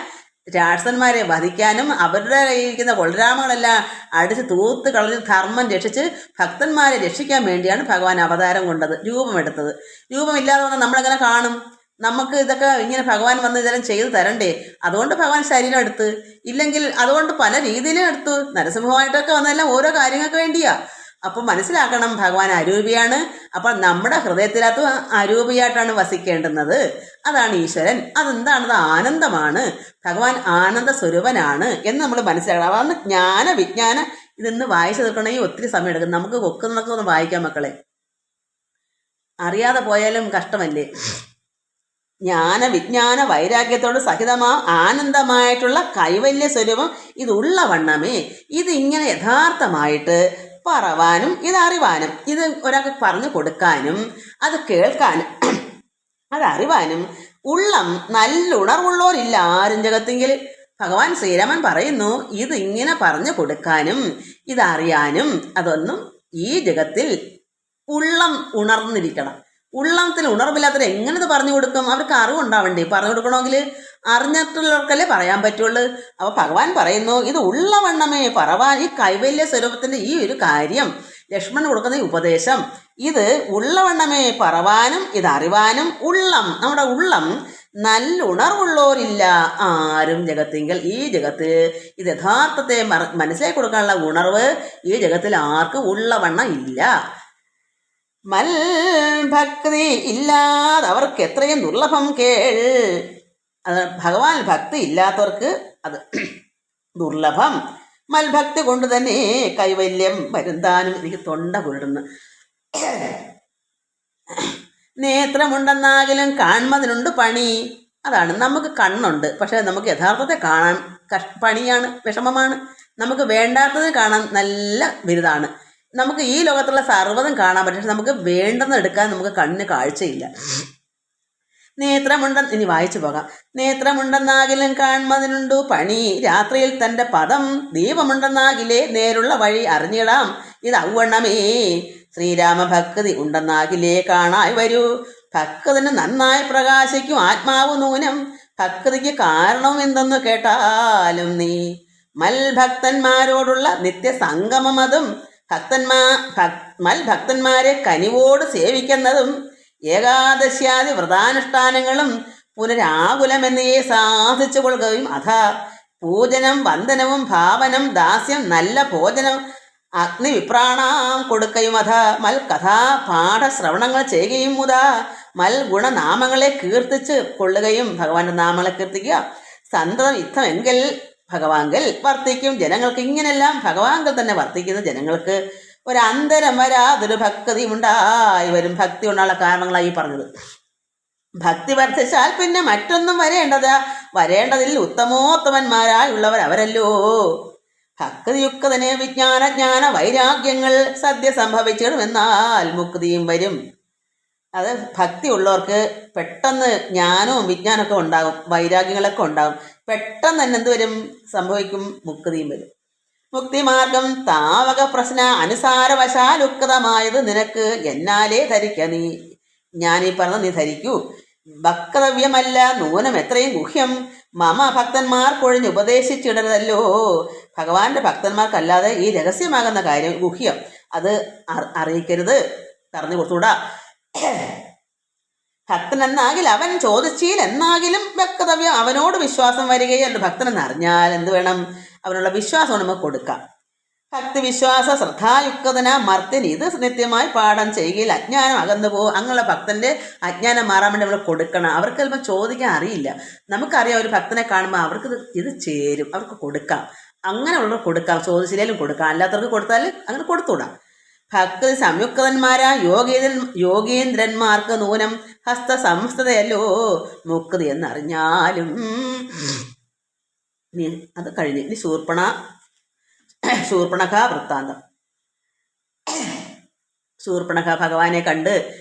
രാക്ഷസന്മാരെ വധിക്കാനും അവരുടെ കയ്യിരിക്കുന്ന കൊളരാമകളെല്ലാം അടിച്ച് തൂത്ത് കളഞ്ഞ് ധർമ്മം രക്ഷിച്ച് ഭക്തന്മാരെ രക്ഷിക്കാൻ വേണ്ടിയാണ് ഭഗവാൻ അവതാരം കൊണ്ടത്, രൂപമെടുത്തത്. രൂപമില്ലാതെ വന്നാൽ നമ്മളെങ്ങനെ കാണും? നമുക്ക് ഇതൊക്കെ ഇങ്ങനെ ഭഗവാൻ വന്ന് ഇതെല്ലാം ചെയ്തു തരണ്ടേ? അതുകൊണ്ട് ഭഗവാൻ ശരീരം എടുത്ത്, ഇല്ലെങ്കിൽ അതുകൊണ്ട് പല രീതിയിലും എടുത്തു. നരസിംഹമായിട്ടൊക്കെ വന്നതെല്ലാം ഓരോ കാര്യങ്ങൾക്ക് വേണ്ടിയാ. അപ്പം മനസ്സിലാക്കണം, ഭഗവാൻ അരൂപിയാണ്. അപ്പം നമ്മുടെ ഹൃദയത്തിനകത്ത് അരൂപിയായിട്ടാണ് വസിക്കേണ്ടുന്നത്. അതാണ് ഈശ്വരൻ. അതെന്താണത്? ആനന്ദമാണ്. ഭഗവാൻ ആനന്ദ സ്വരൂപനാണ് എന്ന് നമ്മൾ മനസ്സിലാക്കണം. അതാണ് ജ്ഞാന വിജ്ഞാന. ഇതൊന്ന് വായിച്ചു തീർക്കണമെങ്കിൽ ഒത്തിരി സമയം എടുക്കും. നമുക്ക് കൊക്കുന്നൊക്കെ ഒന്ന് വായിക്കാം മക്കളെ, അറിയാതെ പോയാലും കഷ്ടമല്ലേ. ജ്ഞാന വിജ്ഞാന വൈരാഗ്യത്തോട് സഹിതമാ ആനന്ദമായിട്ടുള്ള കൈവല്യ സ്വരൂപം ഇതുള്ള വണ്ണമേ. ഇതിങ്ങനെ യഥാർത്ഥമായിട്ട് പറവാനും ഇതറിവാനും, ഇത് ഒരാൾക്ക് പറഞ്ഞു കൊടുക്കാനും അത് കേൾക്കാനും അതറിവാനും ഉള്ളം നല്ല ഉണർവുള്ളവരില്ല ആരും ജഗത്തെങ്കിൽ. ഭഗവാൻ ശ്രീരാമൻ പറയുന്നു, ഇത് ഇങ്ങനെ പറഞ്ഞു കൊടുക്കാനും ഇതറിയാനും അതൊന്നും ഈ ജഗത്തിൽ ഉള്ളം ഉണർന്നിരിക്കണം. ഉള്ളത്തിൽ ഉണർവില്ലാത്തവർ എങ്ങനെ ഇത് പറഞ്ഞു കൊടുക്കും? അവർക്ക് അറിവുണ്ടാവണ്ടേ? പറഞ്ഞു കൊടുക്കണമെങ്കിൽ അറിഞ്ഞിട്ടുള്ളവർക്കല്ലേ പറയാൻ പറ്റുള്ളൂ. അപ്പോൾ ഭഗവാൻ പറയുന്നു, ഇത് ഉള്ളവണ്ണമേ പറവാൻ. ഈ കൈവല്യ സ്വരൂപത്തിൻ്റെ ഈ ഒരു കാര്യം ലക്ഷ്മണൻ കൊടുക്കുന്ന ഈ ഉപദേശം, ഇത് ഉള്ളവണ്ണമേ പറവാനും ഇതറിവാനും ഉള്ളം, നമ്മുടെ ഉള്ളം നല്ല ഉണർവുള്ളവരില്ല ആരും ജഗത്തിങ്കൽ. ഈ ജഗത്ത് ഇത് യഥാർത്ഥത്തെ മനസ്സിലാക്കി കൊടുക്കാനുള്ള ഉണർവ് ഈ ജഗത്തിൽ ആർക്കും ഉള്ളവണ്ണം ഇല്ല. മൽഭക്തി ഇല്ലാതവർക്ക് എത്രയും ദുർലഭം കേൾ. അത് ഭഗവാൻ ഭക്തി ഇല്ലാത്തവർക്ക് അത് ദുർലഭം. മൽഭക്തി കൊണ്ട് തന്നെ കൈവല്യം വരുത്താനും. എനിക്ക് തൊണ്ട പുരടുന്നു. നേത്രമുണ്ടെന്നാകിലും കാൺമതിനുണ്ട് പണി. അതാണ്, നമുക്ക് കണ്ണുണ്ട്, പക്ഷെ നമുക്ക് യഥാർത്ഥത്തെ കാണാൻ പണിയാണ്, വിഷമമാണ്. നമുക്ക് വേണ്ടാത്തത് കാണാൻ നല്ല ബിരുദാണ്. നമുക്ക് ഈ ലോകത്തുള്ള സർവ്വതും കാണാൻ പറ്റും, പക്ഷെ നമുക്ക് വേണ്ടെന്ന് എടുക്കാൻ നമുക്ക് കണ്ണിന് കാഴ്ചയില്ല. നേത്രമുണ്ടെന്ന് ഇനി വായിച്ചു പോകാം. നേത്രമുണ്ടെന്നാകിലും കാൺമതിനുണ്ടു പണി. രാത്രിയിൽ തൻ്റെ പദം ദീപമുണ്ടെന്നാകിലേ നേരുള്ള വഴി അറിഞ്ഞിടാം. ഇത് ഔവണ്ണമേ. ശ്രീരാമഭക്തി ഉണ്ടെന്നാകിലേ കാണായി വരൂ. ഭക്തന് നന്നായി പ്രകാശിക്കും ആത്മാവ് നൂനം. ഭക്തിക്ക് കാരണം എന്തെന്ന് കേട്ടാലും നീ. മൽഭക്തന്മാരോടുള്ള നിത്യസംഗമം അതും മൽഭക്തന്മാരെ കനിവോട് സേവിക്കുന്നതും ഏകാദശ്യാദി വ്രതാനുഷ്ഠാനങ്ങളും പുനരാകുലമെന്നേ സാധിച്ചു കൊള്ളുകയും അഥ പൂജനം വന്ദനവും ഭാവനം ദാസ്യം നല്ല ഭോജനം അഗ്നിവിപ്രാണാം കൊടുക്കയും അഥ മൽ കഥാ പാഠശ്രവണങ്ങൾ ചെയ്യുകയും മുതാ മൽ ഗുണനാമങ്ങളെ കീർത്തിച്ച് കൊള്ളുകയും. ഭഗവാന്റെ നാമങ്ങളെ കീർത്തിക്കുക. സന്തതം യുദ്ധമെങ്കിൽ ഭഗവാങ്കൽ വർത്തിക്കും. ജനങ്ങൾക്ക് ഇങ്ങനെല്ലാം ഭഗവാങ്കൽ തന്നെ വർത്തിക്കുന്ന ജനങ്ങൾക്ക് ഒരന്തരം വരാതൊരു ഭക്തി ഉണ്ടായി വരും. ഭക്തി ഉണ്ടാകാനുള്ള കാരണങ്ങളായി പറഞ്ഞത്. ഭക്തി വർദ്ധിച്ചാൽ പിന്നെ മറ്റൊന്നും വരേണ്ടതിൽ ഉത്തമോത്തമന്മാരായുള്ളവർ അവരല്ലോ. ഭക്തിയുക്തനെ വിജ്ഞാന ജ്ഞാന വൈരാഗ്യങ്ങൾ സദ്യ സംഭവിച്ചിടുമെന്നാൽ മുക്തിയും വരും. അത് ഭക്തി ഉള്ളവർക്ക് പെട്ടെന്ന് ജ്ഞാനവും വിജ്ഞാനമൊക്കെ ഉണ്ടാകും, വൈരാഗ്യങ്ങളൊക്കെ ഉണ്ടാകും. പെട്ടെന്ന് തന്നെ എന്ത് വരും? സംഭവിക്കും, മുക്തിയും വരും. മുക്തിമാർഗം താവക പ്രശ്ന അനുസാരവശാലുക്തമായത് നിനക്ക് എന്നാലേ ധരിക്ക നീ. ഞാനീ പറഞ്ഞ നീ ധരിക്കൂ. വക്തവ്യമല്ല നൂനം എത്രയും ഗുഹ്യം. മമ ഭക്തന്മാർക്കൊഴിഞ്ഞ് ഉപദേശിച്ചിടരുതല്ലോ. ഭഗവാന്റെ ഭക്തന്മാർക്കല്ലാതെ ഈ രഹസ്യമാകുന്ന കാര്യം ഗുഹ്യം, അത് അറിയിക്കരുത്, പറഞ്ഞു കൊടുത്തൂടാ. ഭക്തൻ എന്നാകിൽ അവൻ ചോദിച്ചീൽ എന്നാകിലും വ്യക്തവ്യം. അവനോട് വിശ്വാസം വരികയല്ല. ഭക്തനെന്ന് അറിഞ്ഞാൽ എന്ത് വേണം? അവനുള്ള വിശ്വാസം നമുക്ക് കൊടുക്കാം. ഭക്തി വിശ്വാസ ശ്രദ്ധായുക്തന മർത്യൻ ഇത് നിത്യമായി പാഠം ചെയ്യുകയിൽ അജ്ഞാനം അകന്നു പോകും. അങ്ങനെയുള്ള ഭക്തൻ്റെ അജ്ഞാനം മാറാൻ വേണ്ടി നമ്മൾ കൊടുക്കണം. അവർക്ക് ചിലപ്പോൾ ചോദിക്കാൻ അറിയില്ല. നമുക്കറിയാം, ഒരു ഭക്തനെ കാണുമ്പോൾ അവർക്ക് ഇത് ചേരും, അവർക്ക് കൊടുക്കാം. അങ്ങനെയുള്ളവർക്ക് കൊടുക്കാം, ചോദിച്ചില്ലേലും കൊടുക്കാം. അല്ലാത്തവർക്ക് കൊടുത്താൽ അങ്ങനെ കൊടുത്തുകൂടാം. ഭക്തി സംയുക്തന്മാരാ യോഗീന്ദ്രന്മാർക്ക് നൂനം ഹസ്ത സംസ്ഥതയല്ലോ മുക്തി എന്നറിഞ്ഞാലും. അത് കഴിഞ്ഞ് ഇനി ശൂർപ്പണഖ വൃത്താന്തം. ശൂർപ്പണഖ ഭഗവാനെ കണ്ട്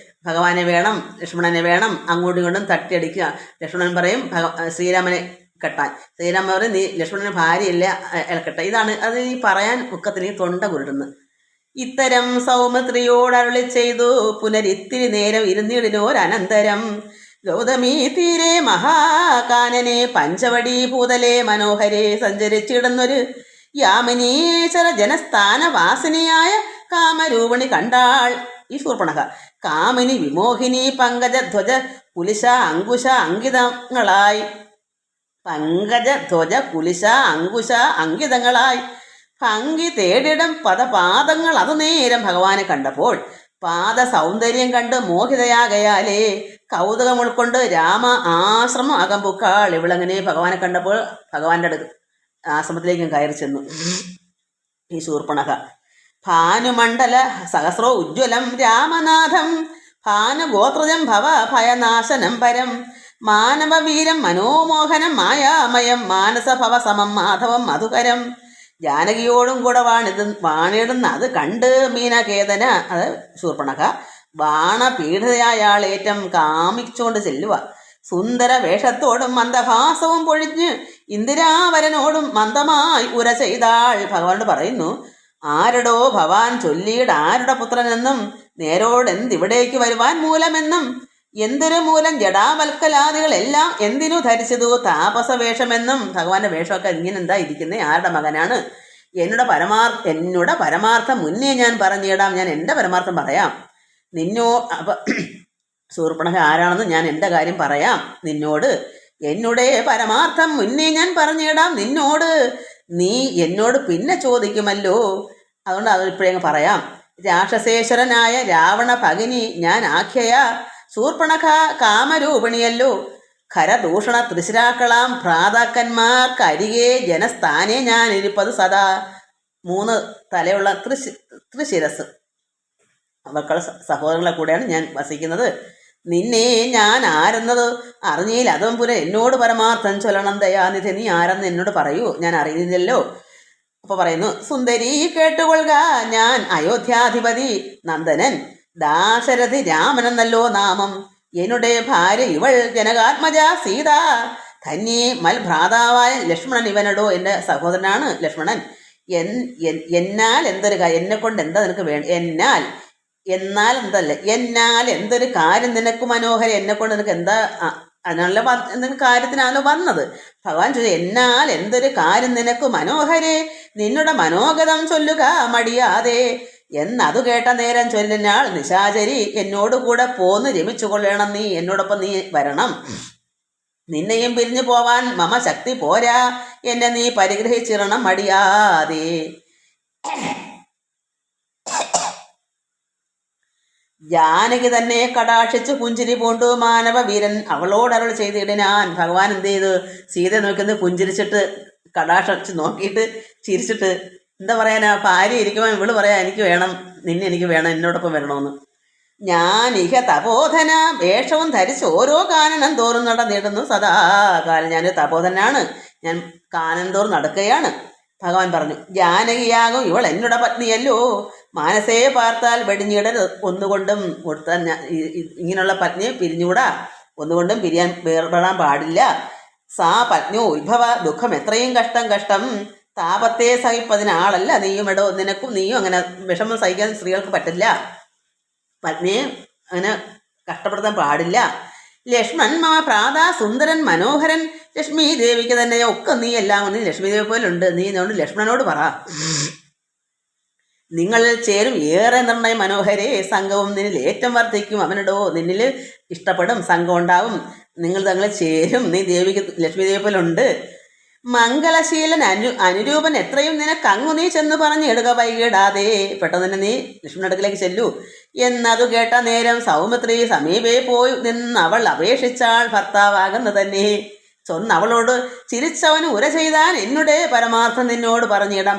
ഭഗവാനെ വേണം, ലക്ഷ്മണനെ വേണം, അങ്ങോട്ടും ഇങ്ങോട്ടും തട്ടിയടിക്കുക. ലക്ഷ്മണൻ പറയും ശ്രീരാമനെ കെട്ടാൻ. ശ്രീരാമൻ പറയും നീ ലക്ഷ്മണന് ഭാര്യയില്ല, ഇളക്കട്ടെ. ഇതാണ് അത് ഈ പറയാൻ മുക്കത്തിന് തൊണ്ട കുരുടുന്നു. ഇത്തരം സൗമിത്രിയോടരുളി ചെയ്തു പുനരിത്തിരി നേരം ഇരുന്നിടിനോരനന്തരം ഗൗതമി തീരെ മഹാകാനനെ പഞ്ചവടി ഭൂതലെ മനോഹരെ സഞ്ചരിച്ചിടുന്നൊരു യാമിനീശ്വര ജനസ്ഥാനവാസിനിയായ കാമരൂപിണി കണ്ടാൾ. ഈ ശൂർപ്പണഖ കാമിനി വിമോഹിനി പങ്കജധ്വജ കുലിശ അങ്കുശ അങ്കിതങ്ങളായി പങ്കജധ്വജ കുലിശ അങ്കുശ അങ്കിതങ്ങളായി ഭംഗി തേടിടം പദപാദങ്ങൾ അതു നേരം ഭഗവാനെ കണ്ടപ്പോൾ പാദ സൗന്ദര്യം കണ്ട് മോഹിതയാകയാലേ കൗതുകം ഉൾക്കൊണ്ട് രാമ ആശ്രമം അകമ്പുക്കാൾ. ഇവളങ്ങനെ ഭഗവാനെ കണ്ടപ്പോൾ ഭഗവാന്റെ അടുത്ത് ആശ്രമത്തിലേക്കും കയറി ചെന്നു ഈ ശൂർപ്പണഖ. ഭാനുമണ്ഡല സഹസ്രോ ഉജ്ജ്വലം രാമനാഥം ഭാനുഗോത്രജം ഭവ ഭയനാശനം പരം മാനവവീരം മനോമോഹനം മായാമയം മാനസഭവ സമം മാധവം മധുകരം. ജാനകിയോടും കൂടെ വാണിടുന്ന അത് കണ്ട് മീനകേതന, അത് ശൂർപ്പണഖ, ബാണപീഡിതയാളേറ്റം കാമിച്ചുകൊണ്ട് ചെല്ലുക. സുന്ദര വേഷത്തോടും മന്ദഹാസവും പൊഴിഞ്ഞ് ഇന്ദിരാവരനോടും മന്ദമായി ഉര ചെയ്താൾ. ഭഗവാനോട് പറയുന്നു, ആരുടോ ഭവാൻ ചൊല്ലിയിട് ആരുടെ പുത്രനെന്നും നേരോടെന്തിവിടേക്ക് വരുവാൻ മൂലമെന്നും എന്തൊരു മൂലം ജടാവൽക്കലാദികളെല്ലാം എന്തിനു ധരിച്ചതു താപസവേഷമെന്നും. ഭഗവാന്റെ വേഷമൊക്കെ ഇങ്ങനെ എന്താ ഇരിക്കുന്നത്, ആരുടെ മകനാണ്, എന്നോട് പരമാർത്ഥം മുന്നേ ഞാൻ പറഞ്ഞിടാം, ഞാൻ എൻ്റെ പരമാർത്ഥം പറയാം അപ്പൊ ശൂർപ്പണഖ ആരാണെന്ന് ഞാൻ എൻ്റെ കാര്യം പറയാം നിന്നോട്. എന്നോട് പരമാർത്ഥം മുന്നേ ഞാൻ പറഞ്ഞിടാം നിന്നോട്, നീ എന്നോട് പിന്നെ ചോദിക്കുമല്ലോ, അതുകൊണ്ട് അതിപ്പോഴങ്ങ് പറയാം. രാക്ഷസേശ്വരനായ രാവണ ഭഗിനി ഞാൻ ആഖ്യയ ശൂർപ്പണഖ കാമരൂപിണിയല്ലോ. ഖരദൂഷണ തൃശിരാക്കളാം ഭ്രാതാക്കന്മാർക്കരികെ ജനസ്ഥാനെ ഞാൻ ഇരിപ്പത് സദാ. 3 തലയുള്ള തൃശിരസ് മക്കൾ സഹോദരങ്ങളെ കൂടെയാണ് ഞാൻ വസിക്കുന്നത്. നിന്നെ ഞാൻ ആരെന്നത് അറിഞ്ഞിൽ അതും പുര എന്നോട് പരമാർത്ഥം ചൊല്ലണം ദയാനിധി. നീ ആരെന്ന് എന്നോട് പറയൂ, ഞാൻ അറിയുന്നില്ലല്ലോ. അപ്പൊ പറയുന്നു, സുന്ദരി കേട്ടുകൊള്ളുക, ഞാൻ അയോധ്യാധിപതി നന്ദനൻ ദാശരഥി രാമനെന്നല്ലോ നാമം. എന്നുടെ ഭാര്യ ഇവൾ ജനകാത്മജ സീത. ധന്യേ മൽഭ്രാതാവായ ലക്ഷ്മണൻ ഇവനടോ, എൻ്റെ സഹോദരനാണ് ലക്ഷ്മണൻ. എന്നാൽ എന്തൊരു എന്നെ കൊണ്ട് എന്താ നിനക്ക് എന്നാൽ എന്തല്ല എന്നാൽ എന്തൊരു കാര്യം നിനക്ക് മനോഹരം, എന്നെ കൊണ്ട് നിനക്ക് എന്താ, അതിനുള്ള എന്തെങ്കിലും കാര്യത്തിനാണല്ലോ വന്നത്. ഭഗവാൻ ചോദിച്ചു, എന്നാൽ എന്തൊരു കാര്യം നിനക്ക് മനോഹരേ, നിന്നുടെ മനോഗതം ചൊല്ലുക മടിയാതെ. എന്നതു കേട്ട നേരം ചൊല്ലിനാൾ നിശാചരി, എന്നോടുകൂടെ പോന്ന് രമിച്ചു കൊള്ളണം, നീ എന്നോടൊപ്പം നീ വരണം. നിന്നെയും പിരിഞ്ഞു പോവാൻ മമ ശക്തി പോരാ, എന്നെ നീ പരിഗ്രഹിച്ചിരണം മടിയാതെ. ജാനകി തന്നെ കടാക്ഷിച്ചു പുഞ്ചിരി പൂണ്ടു മാനവ വീരൻ അവളോടരുൾ ചെയ്തിടിനാൻ. ഭഗവാൻ എന്ത് ചെയ്തു, സീത നോക്കുന്നത് പുഞ്ചിരിച്ചിട്ട് കടാക്ഷിച്ച് നോക്കിയിട്ട് ചിരിച്ചിട്ട് എന്താ പറയാനാ, ഭാര്യ ഇരിക്കുമ്പോൾ ഇവള് പറയാ എനിക്ക് വേണം, നിന്നെ എനിക്ക് വേണം, എന്നോടൊപ്പം വരണമെന്ന്. ഞാൻ ഇഹ തപോധന വേഷവും ധരിച്ച് ഓരോ കാനനം തോറും നടന്നിടുന്നു സദാകാലം. ഞാനൊരു തപോധനാണ്, ഞാൻ കാനനം തോറും നടക്കുകയാണ്. ഭഗവാൻ പറഞ്ഞു, ജാനകിയാകും ഇവൾ എന്നോട് പത്നിയല്ലോ, മാനസയെ പാർത്താൽ വെടിഞ്ഞിടരുത്, ഒന്നുകൊണ്ടും കൊടുത്താൽ ഇങ്ങനെയുള്ള പത്നിയെ പിരിഞ്ഞുകൂടാ, ഒന്നുകൊണ്ടും വേർപെടാൻ പാടില്ല. സാ പത്നിയോ ഉത്ഭവ ദുഃഖം എത്രയും കഷ്ടം താപത്തെ സഹിപ്പതിനാളല്ല നീയും എടോ, നീയും അങ്ങനെ വിഷമം സഹിക്കാൻ സ്ത്രീകൾക്ക് പറ്റില്ല, പത്നിയെ അങ്ങനെ കഷ്ടപ്പെടുത്താൻ പാടില്ല. ലക്ഷ്മൺ മമ പ്രാതാ സുന്ദരൻ മനോഹരൻ, ലക്ഷ്മി ദേവിക്ക് തന്നെ ഒക്കെ നീ എല്ലാം നീ ലക്ഷ്മി ദേവി പോലുണ്ട്, നീ അതുകൊണ്ട് ലക്ഷ്മണനോട് പറ, നിങ്ങളിൽ ചേരും ഏറെ നിർണയം മനോഹരേ, സംഘവും നിന്നിൽ ഏറ്റവും വർദ്ധിക്കും, അവനിടോ നിന്നിൽ ഇഷ്ടപ്പെടും, സംഘം ഉണ്ടാവും, നിങ്ങൾ തങ്ങളെ ചേരും, നീ ദേവിക്ക് ലക്ഷ്മി ദേവി പോലുണ്ട്. മംഗളശീലൻ അനുരൂപൻ എത്രയും നിനക്കങ്ങു നീ ചെന്ന് പറഞ്ഞിടുക വൈകിടാതെ, പെട്ടെന്ന് തന്നെ നീ ലക്ഷ്മണടുക്കിലേക്ക് ചെല്ലൂ. എന്നതു കേട്ട നേരം സൗമിത്രി സമീപേ പോയി നിന്നവൾ അപേക്ഷിച്ചാൾ ഭർത്താവാകുന്ന തന്നെ. ചൊന്നവളോട് ചിരിച്ചവന് ഉര ചെയ്താൻ എന്നുടെ പരമാർത്ഥം നിന്നോട് പറഞ്ഞിടാം.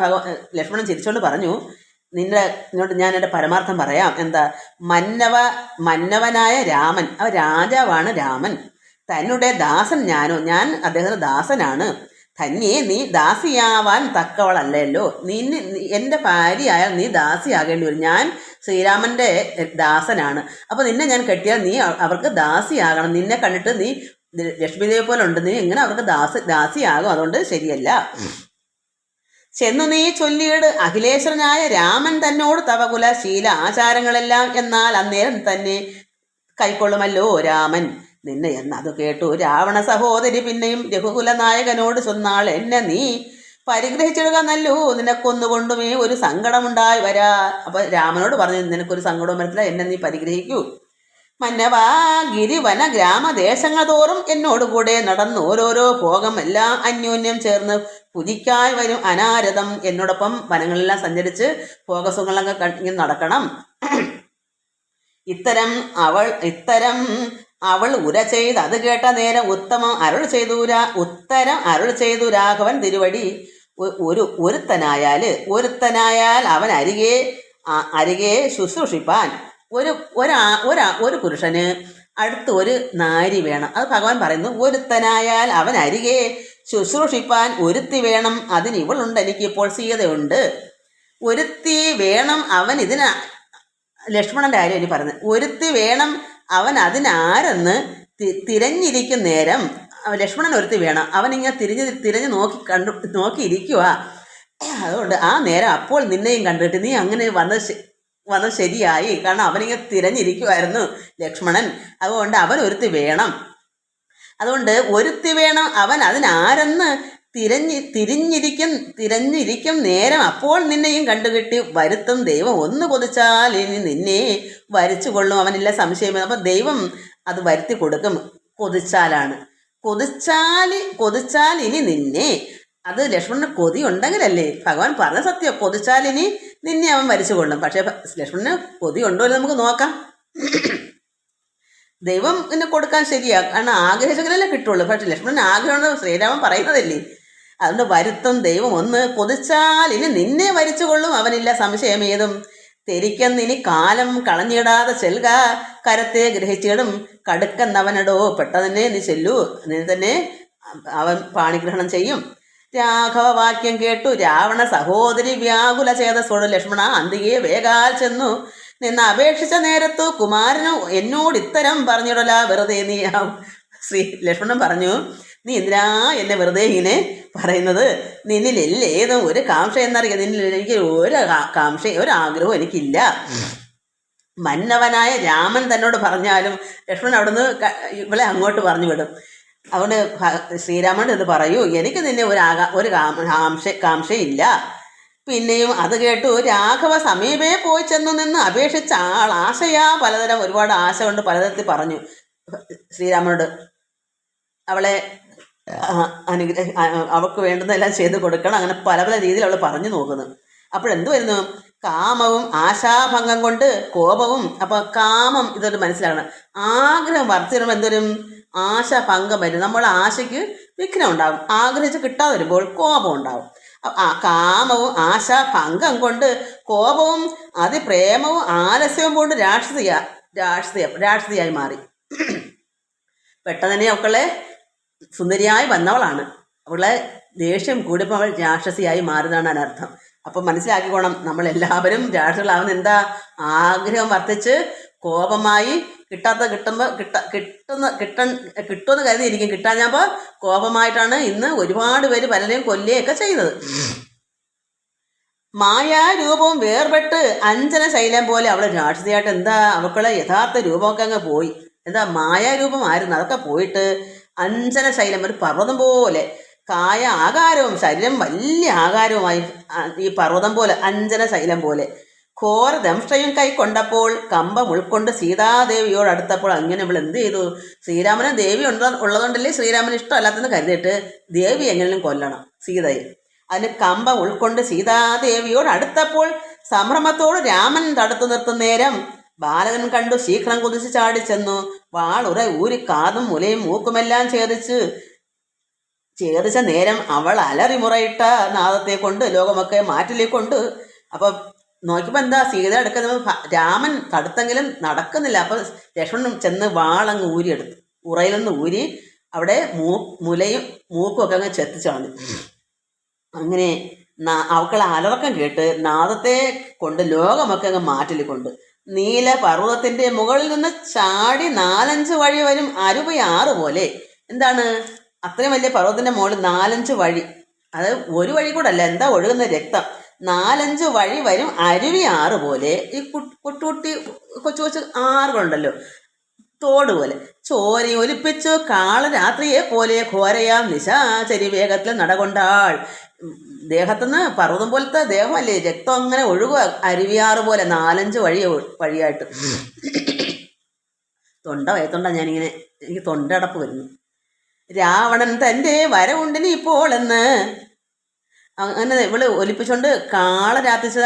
ലക്ഷ്മണൻ ചിരിച്ചോണ്ട് പറഞ്ഞു, നിന്നോട് ഞാൻ എൻ്റെ പരമാർത്ഥം പറയാം. എന്താ, മന്നവനായ രാമൻ, രാജാവാണ് രാമൻ, തന്നെ ദാസൻ ഞാൻ അദ്ദേഹത്തിന് ദാസനാണ്. കന്യേ നീ ദാസിയാവാൻ തക്കവളല്ലല്ലോ, എൻ്റെ ഭാര്യയായാൽ നീ ദാസിയാകേണ്ടി വരും. ഞാൻ ശ്രീരാമൻ്റെ ദാസനാണ്. അപ്പോൾ നിന്നെ ഞാൻ കെട്ടിയാൽ നീ അവർക്ക് ദാസിയാകണം. നിന്നെ കണ്ടിട്ട് നീ ലക്ഷ്മിദേവി പോലെ ഉണ്ട്, നീ എങ്ങനെ അവർക്ക് ദാസിയാകും? അതുകൊണ്ട് ശരിയല്ല. ചെന്നു നീ ചൊല്ലിയിട് അഖിലേശ്വരനായ രാമൻ തന്നോട് തവകുല ശീല ആചാരങ്ങളെല്ലാം എന്നാൽ അന്നേരം തന്നെ കൈക്കൊള്ളുമല്ലോ രാമൻ നിന്നെ അത് കേട്ടു രാവണ സഹോദരി പിന്നെയും രഘുകുല നായകനോട് ചൊന്നാൾ, എന്നെ നീ പരിഗ്രഹിച്ചിടുക നല്ലോ, നിനക്കൊന്നുകൊണ്ടുമേ ഒരു സങ്കടമുണ്ടായി വരാ. അപ്പൊ രാമനോട് പറഞ്ഞു, നിനക്കൊരു സങ്കടവും വരത്തില്ല, എന്നെ നീ പരിഗ്രഹിക്കൂ. മന്നവാ ഗിരിവന ഗ്രാമദേശങ്ങൾ തോറും എന്നോടുകൂടെ നടന്ന് ഓരോരോ ഭോഗം എല്ലാം അന്യോന്യം ചേർന്ന് പുലിക്കായി വരും അനാരതം. എന്നോടൊപ്പം വനങ്ങളെല്ലാം സഞ്ചരിച്ച് ഭോഗസുഖങ്ങളൊക്കെ ഇങ്ങനെ നടക്കണം. ഇത്തരം അവൾ ഉര ചെയ്ത് അത് കേട്ട നേരം ഉത്തരം അരുൾ ചെയ്തു രാഘവൻ തിരുവടി. ഒരുത്തനായാൽ അവൻ അരികെ ശുശ്രൂഷിപ്പാൻ ഒരു പുരുഷന് അടുത്ത് ഒരു നാരി വേണം. അത് ഭഗവാൻ പറയുന്നു, ഒരുത്തനായാൽ അവൻ അരികെ ശുശ്രൂഷിപ്പാൻ ഒരുത്തി വേണം. അതിന് ഇവളുണ്ട്, എനിക്കിപ്പോൾ സീതയുണ്ട്. ഒരുത്തി വേണം അവൻ ഇതിന്, ലക്ഷ്മണന്റെ കാര്യം ഇനി പറയുന്നത്. ഒരുത്തി വേണം അവൻ അതിനാരെന്ന് തിരഞ്ഞിരിക്കും നേരം ലക്ഷ്മണൻ ഒരുത്തി വേണം. അവനിങ്ങനെ തിരിഞ്ഞ് നോക്കിയിരിക്കുക. അതുകൊണ്ട് ആ നേരം അപ്പോൾ നിന്നെയും കണ്ടിട്ട് നീ അങ്ങനെ വന്നത് ശരിയായി. കാരണം അവനിങ്ങനെ തിരഞ്ഞിരിക്കുമായിരുന്നു ലക്ഷ്മണൻ. അതുകൊണ്ട് അവൻ ഒരുത്തി വേണം. അതുകൊണ്ട് ഒരുത്തി വേണം അവൻ അതിനാരെന്ന് തിരഞ്ഞിരിക്കും നേരം അപ്പോൾ നിന്നെയും കണ്ടുകിട്ടി വരുത്തും ദൈവം. ഒന്ന് കൊതിച്ചാൽ ഇനി നിന്നെ വരിച്ചു കൊള്ളും, അവനില്ല സംശയം. അപ്പം ദൈവം അത് വരുത്തി കൊടുക്കും. കൊതിച്ചാൽ ഇനി നിന്നെ, അത് ലക്ഷ്മണന് കൊതി ഉണ്ടെങ്കിലല്ലേ ഭഗവാൻ പറഞ്ഞ സത്യം. കൊതിച്ചാൽ ഇനി നിന്നെ അവൻ വരിച്ചു കൊള്ളും. പക്ഷെ ലക്ഷ്മണന് കൊതി ഉണ്ടോ എന്ന് നമുക്ക് നോക്കാം. ദൈവം എന്നെ കൊടുക്കാൻ ശരിയാ, കാരണം ആഗ്രഹിച്ചെങ്കിലല്ലേ കിട്ടുള്ളൂ. പക്ഷെ ലക്ഷ്മണൻ ആഗ്രഹം ശ്രീരാമൻ പറയുന്നതല്ലേ. അതുകൊണ്ട് വരുത്തും ദൈവം. ഒന്ന് കൊതിച്ചാൽ ഇനി നിന്നെ വരിച്ചു കൊള്ളും, അവനില്ല സംശയം ഏതും. തെരിക്കെന്നിനി കാലം കളഞ്ഞിടാതെ ചെൽക, കരത്തെ ഗ്രഹിച്ചിടും കടുക്കെന്നവനടോ. പെട്ടെന്നെ നീ ചെല്ലൂ, നീ തന്നെ അവൻ പാണിഗ്രഹണം ചെയ്യും. രാഘവ വാക്യം കേട്ടു രാവണ സഹോദരി വ്യാകുല ചേതസോട് ലക്ഷ്മണ അന്തികെ വേഗാൽ ചെന്നു നിന്ന് അപേക്ഷിച്ച നേരത്തു കുമാരനു എന്നോട് ഇത്തരം പറഞ്ഞിടല വെറുതെ നീ. ലക്ഷ്മണൻ പറഞ്ഞു, നീ എന്തിനാ എന്നെ വെറുതെ ഇങ്ങനെ പറയുന്നത്? നിന്നിലേതും ഒരു കാംക്ഷ എന്നറിയാം. നിന്നിൽ എനിക്ക് ഒരു ആഗ്രഹവും എനിക്കില്ല. മന്നവനായ രാമൻ തന്നോട് പറഞ്ഞാലും ലക്ഷ്മണൻ അവിടുന്ന് ഇവളെ അങ്ങോട്ട് പറഞ്ഞു വിടും. അതുകൊണ്ട് ശ്രീരാമൻ ഇത് പറയൂ, എനിക്ക് നിന്നെ ഒരു കാംക്ഷയില്ല. പിന്നെയും അത് കേട്ടു രാഘവ സമീപേ പോയി ചെന്നു നിന്ന് അപേക്ഷിച്ച ആശയാ പലതരം, ഒരുപാട് ആശ കൊണ്ട് പലതരത്തിൽ പറഞ്ഞു ശ്രീരാമനോട്. അവളെ അവൾക്ക് വേണ്ടുന്നതെല്ലാം ചെയ്ത് കൊടുക്കണം. അങ്ങനെ പല പല രീതിയിൽ അവൾ പറഞ്ഞു നോക്കുന്നു. അപ്പോഴെന്ത് വരുന്നു? കാമവും ആശാഭംഗം കൊണ്ട് കോപവും. അപ്പം കാമം ഇതൊരു മനസ്സിലാക്കണം. ആഗ്രഹം വർദ്ധിച്ചിടുമ്പോൾ എന്തൊരും ആശാഭംഗം വരും. നമ്മൾ ആശയ്ക്ക് വിഘ്നം ഉണ്ടാകും. ആഗ്രഹിച്ച് കിട്ടാതെ വരുമ്പോൾ കോപം ഉണ്ടാകും. കാമവും ആശാഭംഗം കൊണ്ട് കോപവും അതിപ്രേമവും ആലസ്യവും കൊണ്ട് രാക്ഷസിയായി മാറി. പെട്ടെന്ന് തന്നെ അവളെ സുന്ദരിയായി വന്നവളാണ്. അവളെ ദേഷ്യം കൂടിയപ്പോൾ അവൾ രാക്ഷസിയായി മാറുന്നതാണ് അനർത്ഥം. അപ്പം മനസ്സിലാക്കിക്കോണം, നമ്മളെല്ലാവരും രാക്ഷസികളാവുന്ന എന്താ? ആഗ്രഹം വർദ്ധിച്ച് കോപമായി കിട്ടുമെന്ന് കരുതിയിരിക്കും. കിട്ടാഞ്ഞപ്പോൾ കോപമായിട്ടാണ് ഇന്ന് ഒരുപാട് പേര് പലരെയും കൊല്ലുകയൊക്കെ ചെയ്തത്. മായാരൂപവും വേർപെട്ട് അഞ്ജന ശൈലം പോലെ അവൾ രാക്ഷസിയായിട്ട് എന്താ അവൾക്കുള്ള യഥാർത്ഥ രൂപമൊക്കെ അങ്ങ് പോയി. എന്താ മായാരൂപമായിരുന്നു, അതൊക്കെ പോയിട്ട് അഞ്ജന ശൈലം, ഒരു പർവ്വതം പോലെ കായ ആകാരവും ശരീരം വലിയ ആകാരവുമായി ഈ പർവ്വതം പോലെ അഞ്ജന ശൈലം പോലെ. ഘോര ദംഷ്ടയും കൈക്കൊണ്ടപ്പോൾ കമ്പം ഉൾക്കൊണ്ട് സീതാദേവിയോട് അടുത്തപ്പോൾ അങ്ങനെ ഇവൾ എന്ത് ചെയ്തു? ശ്രീരാമന് ദേവി ഉള്ളതുകൊണ്ടല്ലേ ശ്രീരാമന് ഇഷ്ടമല്ലാത്തെന്ന് കരുതിയിട്ട് ദേവി എങ്ങനെയും കൊല്ലണം സീതയെ. അതിന് കമ്പം ഉൾക്കൊണ്ട് സീതാദേവിയോട് അടുത്തപ്പോൾ സംഭ്രമത്തോട് രാമൻ തടുത്തു നിർത്തുന്ന നേരം ബാലകൻ കണ്ടു ശീഘ്രം കുതിച്ച് ചാടിച്ചെന്നു വാളുറ ഊരി കാതും മുലയും മൂക്കുമെല്ലാം ഛേദിച്ച നേരം അവൾ അലറിമുറയിട്ട നാദത്തെ കൊണ്ട് ലോകമൊക്കെ മാറ്റിലേക്കൊണ്ട്. അപ്പം നോക്കിയപ്പോൾ എന്താ സീത എടുക്കുന്നത്? രാമൻ തടുത്തെങ്കിലും നടക്കുന്നില്ല. അപ്പം ലക്ഷ്മണൻ ചെന്ന് വാളങ്ങ് ഊരിയെടുത്തു, ഉറയിലൊന്ന് ഊരി അവിടെ മുലയും മൂക്കും ഒക്കെ അങ്ങ് ചെത്തിച്ചു കളഞ്ഞു. അങ്ങനെ അവക്കളെ അലറക്കം കേട്ട് നാദത്തെ കൊണ്ട് ലോകമൊക്കെ അങ്ങ് മാറ്റിലിക്കൊണ്ട് നീല പർവ്വതത്തിന്റെ മുകളിൽ നിന്ന് ചാടി 4-5 വഴി വരും അരുവയാറ് പോലെ. എന്താണ് അത്രയും വലിയ പർവ്വതത്തിന്റെ മുകളിൽ 4-5 വഴി, അത് ഒരു വഴി കൂടെ അല്ല, എന്താ ഒഴുകുന്ന രക്തം. 4-5 വഴി വരും അരുവിയാറ് പോലെ. ഈ കുട്ടി കൊച്ചു കൊച്ചു ആറുകളുണ്ടല്ലോ, തോട് പോലെ. ചോരി ഒലിപ്പിച്ചു കാളരാത്രിയെ പോലെ ഘോരയാം നിശാചരി വേഗത്തിൽ നടകൊണ്ടാൾ. ദേഹത്തുനിന്ന് പർവ്വതം പോലത്തെ ദേഹമല്ലേ, രക്തം അങ്ങനെ ഒഴുകുക അരുവിയാറ് പോലെ 4-5 വഴിയായിട്ട്. തൊണ്ട വയത്തൊണ്ട ഞാനിങ്ങനെ, എനിക്ക് തൊണ്ടടപ്പ് വരുന്നു. രാവണൻ തൻ്റെ വരവുണ്ടിനി ഇപ്പോൾ എന്ന് അങ്ങനെ ഇവള് ഒലിപ്പിച്ചോണ്ട് കാളരാത്രിച്ച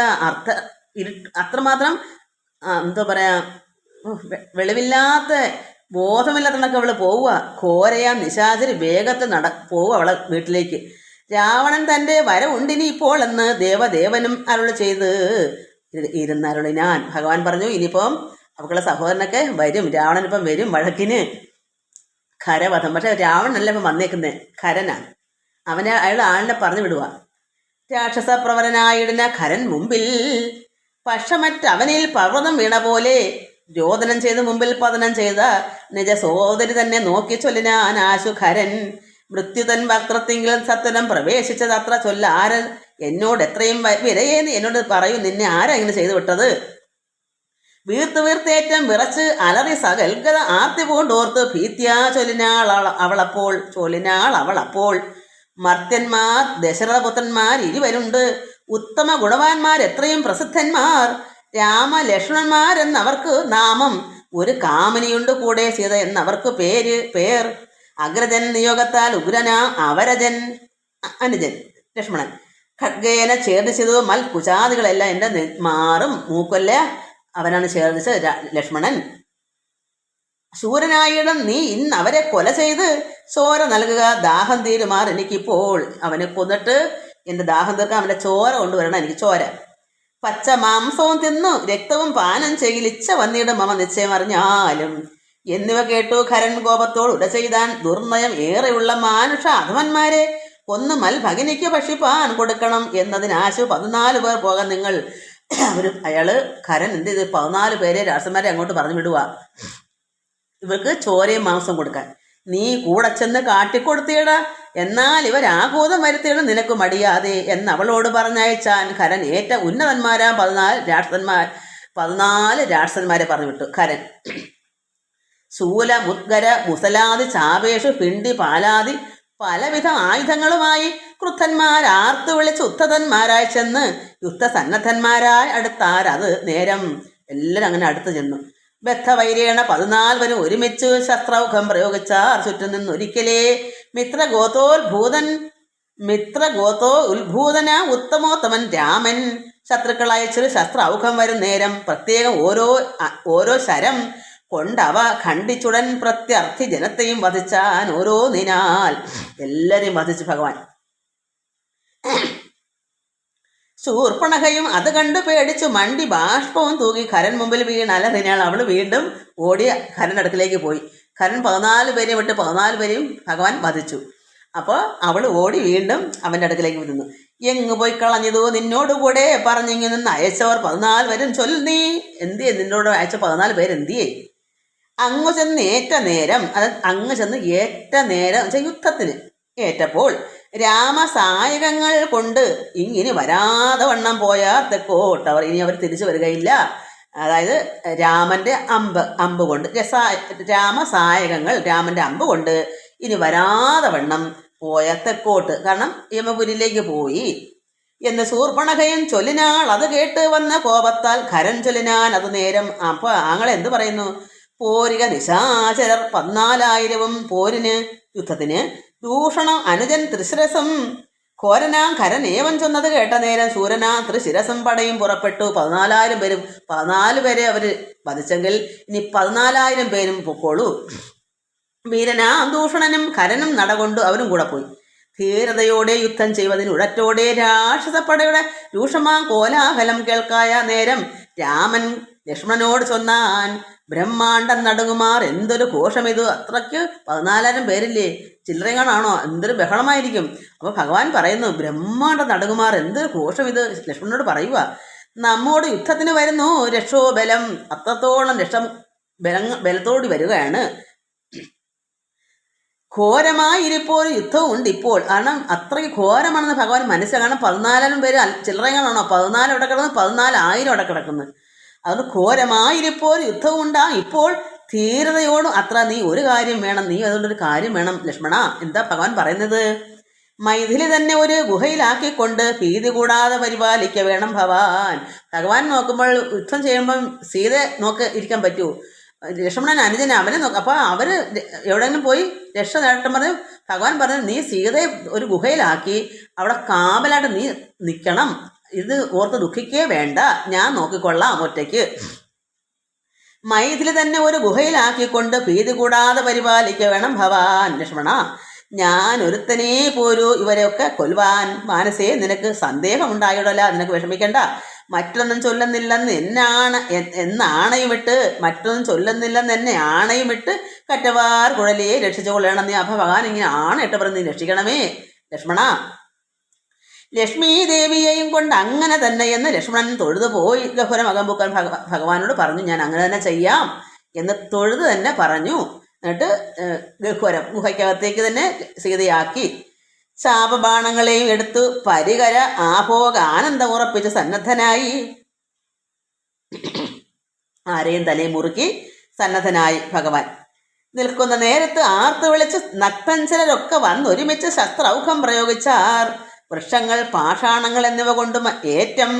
അത്രമാത്രം എന്താ പറയാ, വെളിവില്ലാത്ത ബോധമില്ലാത്തണൊക്കെ അവള് പോവുക. ഘോരയാം നിശാചരി വേഗത്തിൽ പോവുക അവളെ വീട്ടിലേക്ക്. രാവണൻ തൻ്റെ വരവുണ്ടിനി ഇപ്പോൾ എന്ന് ദേവദേവനും അരുളി ചെയ്ത് ഇരുന്നരുളിനാൻ. ഭഗവാൻ പറഞ്ഞു ഇനിയിപ്പം അവളുടെ സഹോദരനൊക്കെ വരും, രാവണനിപ്പം വരും വഴക്കിന്, ഖരവധം. പക്ഷെ രാവണനല്ല ഇപ്പം വന്നേക്കുന്നത്, ഖരനാണ്. അയാൾ ആളിനെ പറഞ്ഞു വിടുക. രാക്ഷസ പ്രവരനായിടുന്ന ഖരൻ മുമ്പിൽ പക്ഷമറ്റവനിൽ പർവ്വതം വീണ പോലെ രോദനം ചെയ്ത് മുമ്പിൽ പതനം ചെയ്ത നിജ സോദരി തന്നെ നോക്കി ചൊല്ലിനാൻ ആശു ഖരൻ. മൃത്യുതൻ വക്രത്തിങ്കിലും സത്വനം പ്രവേശിച്ചത് അത്ര ചൊല്ല ആര് എന്നോട് എത്രയും വിരയേന്ന് എന്നോട് പറയൂ, നിന്നെ ആരാ ഇങ്ങനെ ചെയ്തു വിട്ടത്? വീർത്തേറ്റം വിറച്ച് അലറി സകൽഗത ആർത്തി പൂണ്ടോർത്ത് ഭീത്യാ ചൊല്ലിനാൾ അവളപ്പോൾ. മർത്യന്മാർ ദശരഥപുത്രന്മാർ 20 ഉത്തമ ഗുണവാന്മാർ എത്രയും പ്രസിദ്ധന്മാർ. രാമലക്ഷ്മണന്മാരെന്നവർക്ക് നാമം, ഒരു കാമിനിയുണ്ട് കൂടെ സീത എന്നവർക്ക് പേർ. അഗ്രജൻ നിയോഗത്താൽ ഉഗ്രനാ അവരജൻ അനുജൻ ലക്ഷ്മണൻ. ഖഡ്ഗേന ഛേദിച്ചത് മൽകുചാദികളെല്ലാം എൻ്റെ മാറും മൂക്കൊല്ല അവനാണ് ഛേദിച്ചത് ലക്ഷ്മണൻ. ശൂരനായിടം നീ ഇന്ന് അവരെ കൊല ചെയ്ത് ചോര നൽകുക, ദാഹം തീരുമാർ എനിക്കിപ്പോൾ. അവനെ കൊന്നിട്ട് എൻ്റെ ദാഹം തീർക്കാൻ അവൻ്റെ ചോര കൊണ്ടുവരണം, എനിക്ക് ചോര. പച്ച മാംസവും തിന്നു രക്തവും പാനം ചെയ്യിലിച്ച വന്നിടും മമ നിശ്ചയം അറിഞ്ഞാലും. എന്നിവ കേട്ടു ഖരൻ കോപത്തോട് ഉട ചെയ്താൻ. ദുർനയം ഏറെയുള്ള മാനുഷ അധമന്മാരെ കൊന്നു മൽഭഗിനിക്ക് ഭക്ഷിപ്പാൻ കൊടുക്കണം എന്നതിനാശു 14 പേർ പോകാൻ നിങ്ങൾ. അയാള് ഖരൻ എന്ത് ചെയ്ത് 14 പേരെ രാക്ഷസന്മാരെ അങ്ങോട്ട് പറഞ്ഞു വിടുക, ഇവർക്ക് ചോരയും മാംസം കൊടുക്കാൻ. നീ കൂടെ ചെന്ന് കാട്ടിക്കൊടുത്തിയിട, എന്നാൽ ഇവരാഘോതം വരുത്തിയിട നിനക്ക് മടിയാതെ എന്ന് അവളോട് പറഞ്ഞയച്ചാൻ. ഖരൻ ഏറ്റ ഉന്നതന്മാരാ 14 രാക്ഷസന്മാരെ പറഞ്ഞു വിട്ടു ഖരൻ. ശൂല മുദ്ഗര മുസലാദി ചാപേഷു പിണ്ടി പാലാദി പലവിധ ആയുധങ്ങളുമായി ക്രുദ്ധന്മാരാർത്തു വിളിച്ച് ഉത്തതന്മാരായി ചെന്ന് യുദ്ധസന്നദ്ധന്മാരായി അടുത്താരത് നേരം. എല്ലാവരും അങ്ങനെ അടുത്ത് ചെന്നു. ബദ്ധവൈരേണ 14 ഒരുമിച്ച് ശസ്ത്രൗഘം പ്രയോഗിച്ചാർ. ചുറ്റും നിന്നൊരിക്കലേ ഉത്ഭൂതന ഉത്തമോത്തമൻ രാമൻ. ശത്രുക്കളയച്ചൊരു ശസ്ത്രൗഘം വരും നേരം പ്രത്യേകം ഓരോ ശരം കൊണ്ടവ ഖണ്ഡിച്ചുടൻ പ്രത്യർത്ഥി ജനത്തെയും വധിച്ചാൻ ഓരോന്നിനാൽ. എല്ലാരെയും വധിച്ചു ഭഗവാൻ. ശൂർപ്പണഖയും അത് കണ്ടു പേടിച്ചു മണ്ടി ബാഷ്പവും തൂകി ഖരൻ മുമ്പിൽ വീണലതിനാൽ അവൾ വീണ്ടും ഓടി ഖരൻ അടുക്കിലേക്ക് പോയി. ഖരൻ 14 പേരെ വിട്ട് 14 പേരെയും ഭഗവാൻ വധിച്ചു. അപ്പോൾ അവൾ ഓടി വീണ്ടും അവൻ്റെ അടുക്കിലേക്ക് നിന്നു. എങ്ങ് പോയി കളഞ്ഞതോ നിന്നോടുകൂടെ പറഞ്ഞിങ്ങി നിന്ന് അയച്ചവർ 14 പേരും നീ എന്തിയെ, നിന്നോട് അയച്ച 14 പേരെന്തിയേ? അങ്ങ് ചെന്ന് ഏറ്റ നേരം, അത് അങ്ങ് ചെന്ന് ഏറ്റ നേരം യുദ്ധത്തിന് ഏറ്റപ്പോൾ രാമസായകങ്ങൾ കൊണ്ട് ഇങ്ങനെ വരാതെ വണ്ണം പോയാൽ തെക്കോട്ടവർ, ഇനി അവർ തിരിച്ചു വരികയില്ല. അതായത് രാമൻ്റെ അമ്പ് കൊണ്ട് രാമസായകങ്ങൾ രാമൻ്റെ അമ്പ് കൊണ്ട് ഇനി വരാതെ വണ്ണം പോയ തെക്കോട്ട്, കാരണം യമപുരിയിലേക്ക് പോയി എന്ന് ശൂർപ്പണഖയും ചൊല്ലിനാൾ. അത് കേട്ട് വന്ന കോപത്താൽ ഖരൻ ചൊല്ലിനാൻ അത് നേരം. അപ്പോൾ ആങ്ങളെന്ത് പറയുന്നു? പോരിക നിശാചരർ 14,000 പോരിന് യുദ്ധത്തിന്. ദൂഷണം അനുജൻ തൃശിരസം ഘോരനാം ഖരൻ ഏവൻ ചൊന്നത് കേട്ട നേരം ശൂരനാ തൃശിരസം പടയും പുറപ്പെട്ടു. 14,000 പേരും 14 പേരെ അവർ വധിച്ചെങ്കിൽ ഇനി 14,000 പേരും പൊക്കോളൂ. വീരനാം ദൂഷണനും ഖരനും നടകൊണ്ടു അവരും കൂടെ പോയി. ധീരതയോടെ യുദ്ധം ചെയ്വതിന് ഉടറ്റോടെ രാക്ഷസപ്പടയുടെ രൂക്ഷമാം കോലാഹലം കേൾക്കായ നേരം രാമൻ ലക്ഷ്മണനോട് ചൊന്നാൻ, ബ്രഹ്മാണ്ടം നടുങ്ങുമാർ എന്തൊരു ഘോഷമിത്. അത്രയ്ക്ക് 14,000 പേരില്ലേ, ചില്ലറങ്ങാണോ, എന്തൊരു ബഹളമായിരിക്കും. അപ്പൊ ഭഗവാൻ പറയുന്നു, ബ്രഹ്മാണ്ടം നടുങ്ങുമാർ എന്തൊരു ഘോഷം ഇത്. ലക്ഷ്മണനോട് പറയുക, നമ്മോട് യുദ്ധത്തിന് വരുന്നു രക്ഷോബലം, അത്രത്തോളം ബലത്തോടി വരികയാണ്. ഘോരമായിരിപ്പോൾ യുദ്ധവും ഉണ്ട് ഇപ്പോൾ. കാരണം അത്രയ്ക്ക് ഘോരമാണെന്ന് ഭഗവാൻ മനസ്സിലാക്കണം. കാരണം 14,000 പേര് ചില്ലറങ്ങാണോ, 14 അവിടെ കിടക്കുന്നു, 14,000 അവിടെ കിടക്കുന്നു. അതുകൊണ്ട് ഘോരമായിരിപ്പോൾ യുദ്ധവും ഉണ്ടാ ഇപ്പോൾ, ധീരതയോടും അത്ര നീ ഒരു കാര്യം വേണം, നീ അതുകൊണ്ടൊരു കാര്യം വേണം ലക്ഷ്മണ. എന്താ ഭഗവാൻ പറയുന്നത്? മൈഥിലി തന്നെ ഒരു ഗുഹയിലാക്കിക്കൊണ്ട് ഭീതി കൂടാതെ പരിപാലിക്ക വേണം ഭവാൻ. ഭഗവാൻ നോക്കുമ്പോൾ യുദ്ധം ചെയ്യുമ്പം സീത നോക്ക് ഇരിക്കാൻ പറ്റുമോ? ലക്ഷ്മണൻ അനുജൻ അവനെ നോക്കാം. അപ്പോൾ അവർ എവിടെയെങ്കിലും പോയി രക്ഷ നേട്ടം പറഞ്ഞ് ഭഗവാൻ പറഞ്ഞു, നീ സീതയെ ഒരു ഗുഹയിലാക്കി അവിടെ കാവലായിട്ട് നീ നിൽക്കണം. ഇത് ഓർത്ത് ദുഃഖിക്കേ വേണ്ട, ഞാൻ നോക്കിക്കൊള്ളാം ഒറ്റയ്ക്ക്. മൈഥിലി തന്നെ ഒരു ഗുഹയിലാക്കിക്കൊണ്ട് ഭീതി കൂടാതെ പരിപാലിക്ക വേണം ഭവാൻ. ലക്ഷ്മണ, ഞാൻ ഒരുത്തനേ പോരൂ ഇവരെയൊക്കെ കൊല്ലുവാൻ. മാനസേ, നിനക്ക് സന്ദേഹമുണ്ടായിടല്ല, നിനക്ക് വിഷമിക്കണ്ട. മറ്റൊന്നും ചൊല്ലുന്നില്ലെന്ന് എന്നാണയുമിട്ട് മറ്റൊന്നും ചൊല്ലുന്നില്ലെന്ന് എന്നെ ആണയുമിട്ട് കറ്റവാർ കുഴലിയെ രക്ഷിച്ചു കൊള്ളണം നീ. അപ്പൊ ഭഗവാൻ ഇങ്ങനെ ആണയിട്ട് പറഞ്ഞ് നീ രക്ഷിക്കണമേ ലക്ഷ്മണ. ലക്ഷ്മി ദേവിയെയും കൊണ്ട് അങ്ങനെ തന്നെ എന്ന് ലക്ഷ്മണൻ തൊഴുതു പോയി. ഗഹുരം അകമ്പുക്കാൻ ഭഗവാനോട് പറഞ്ഞു, ഞാൻ അങ്ങനെ തന്നെ ചെയ്യാം എന്ന് തൊഴുത് തന്നെ പറഞ്ഞു. എന്നിട്ട് ഗഹുരം ഗുഹയ്ക്കകത്തേക്ക് തന്നെ സീതയാക്കി. ശാപബാണങ്ങളെയും എടുത്തു പരികര ആഭോഗ ആനന്ദം ഉറപ്പിച്ച് സന്നദ്ധനായി. ആരെയും തലയും മുറുക്കി സന്നദ്ധനായി ഭഗവാൻ. നിൽക്കുന്ന നേരത്ത് ആർത്തു വിളിച്ച് നക്തഞ്ചരരൊക്കെ വന്നൊരുമിച്ച് ശസ്ത്രൗഖം പ്രയോഗിച്ചാർ. വൃക്ഷങ്ങൾ പാഷാണങ്ങൾ എന്നിവ കൊണ്ടും ഏറ്റം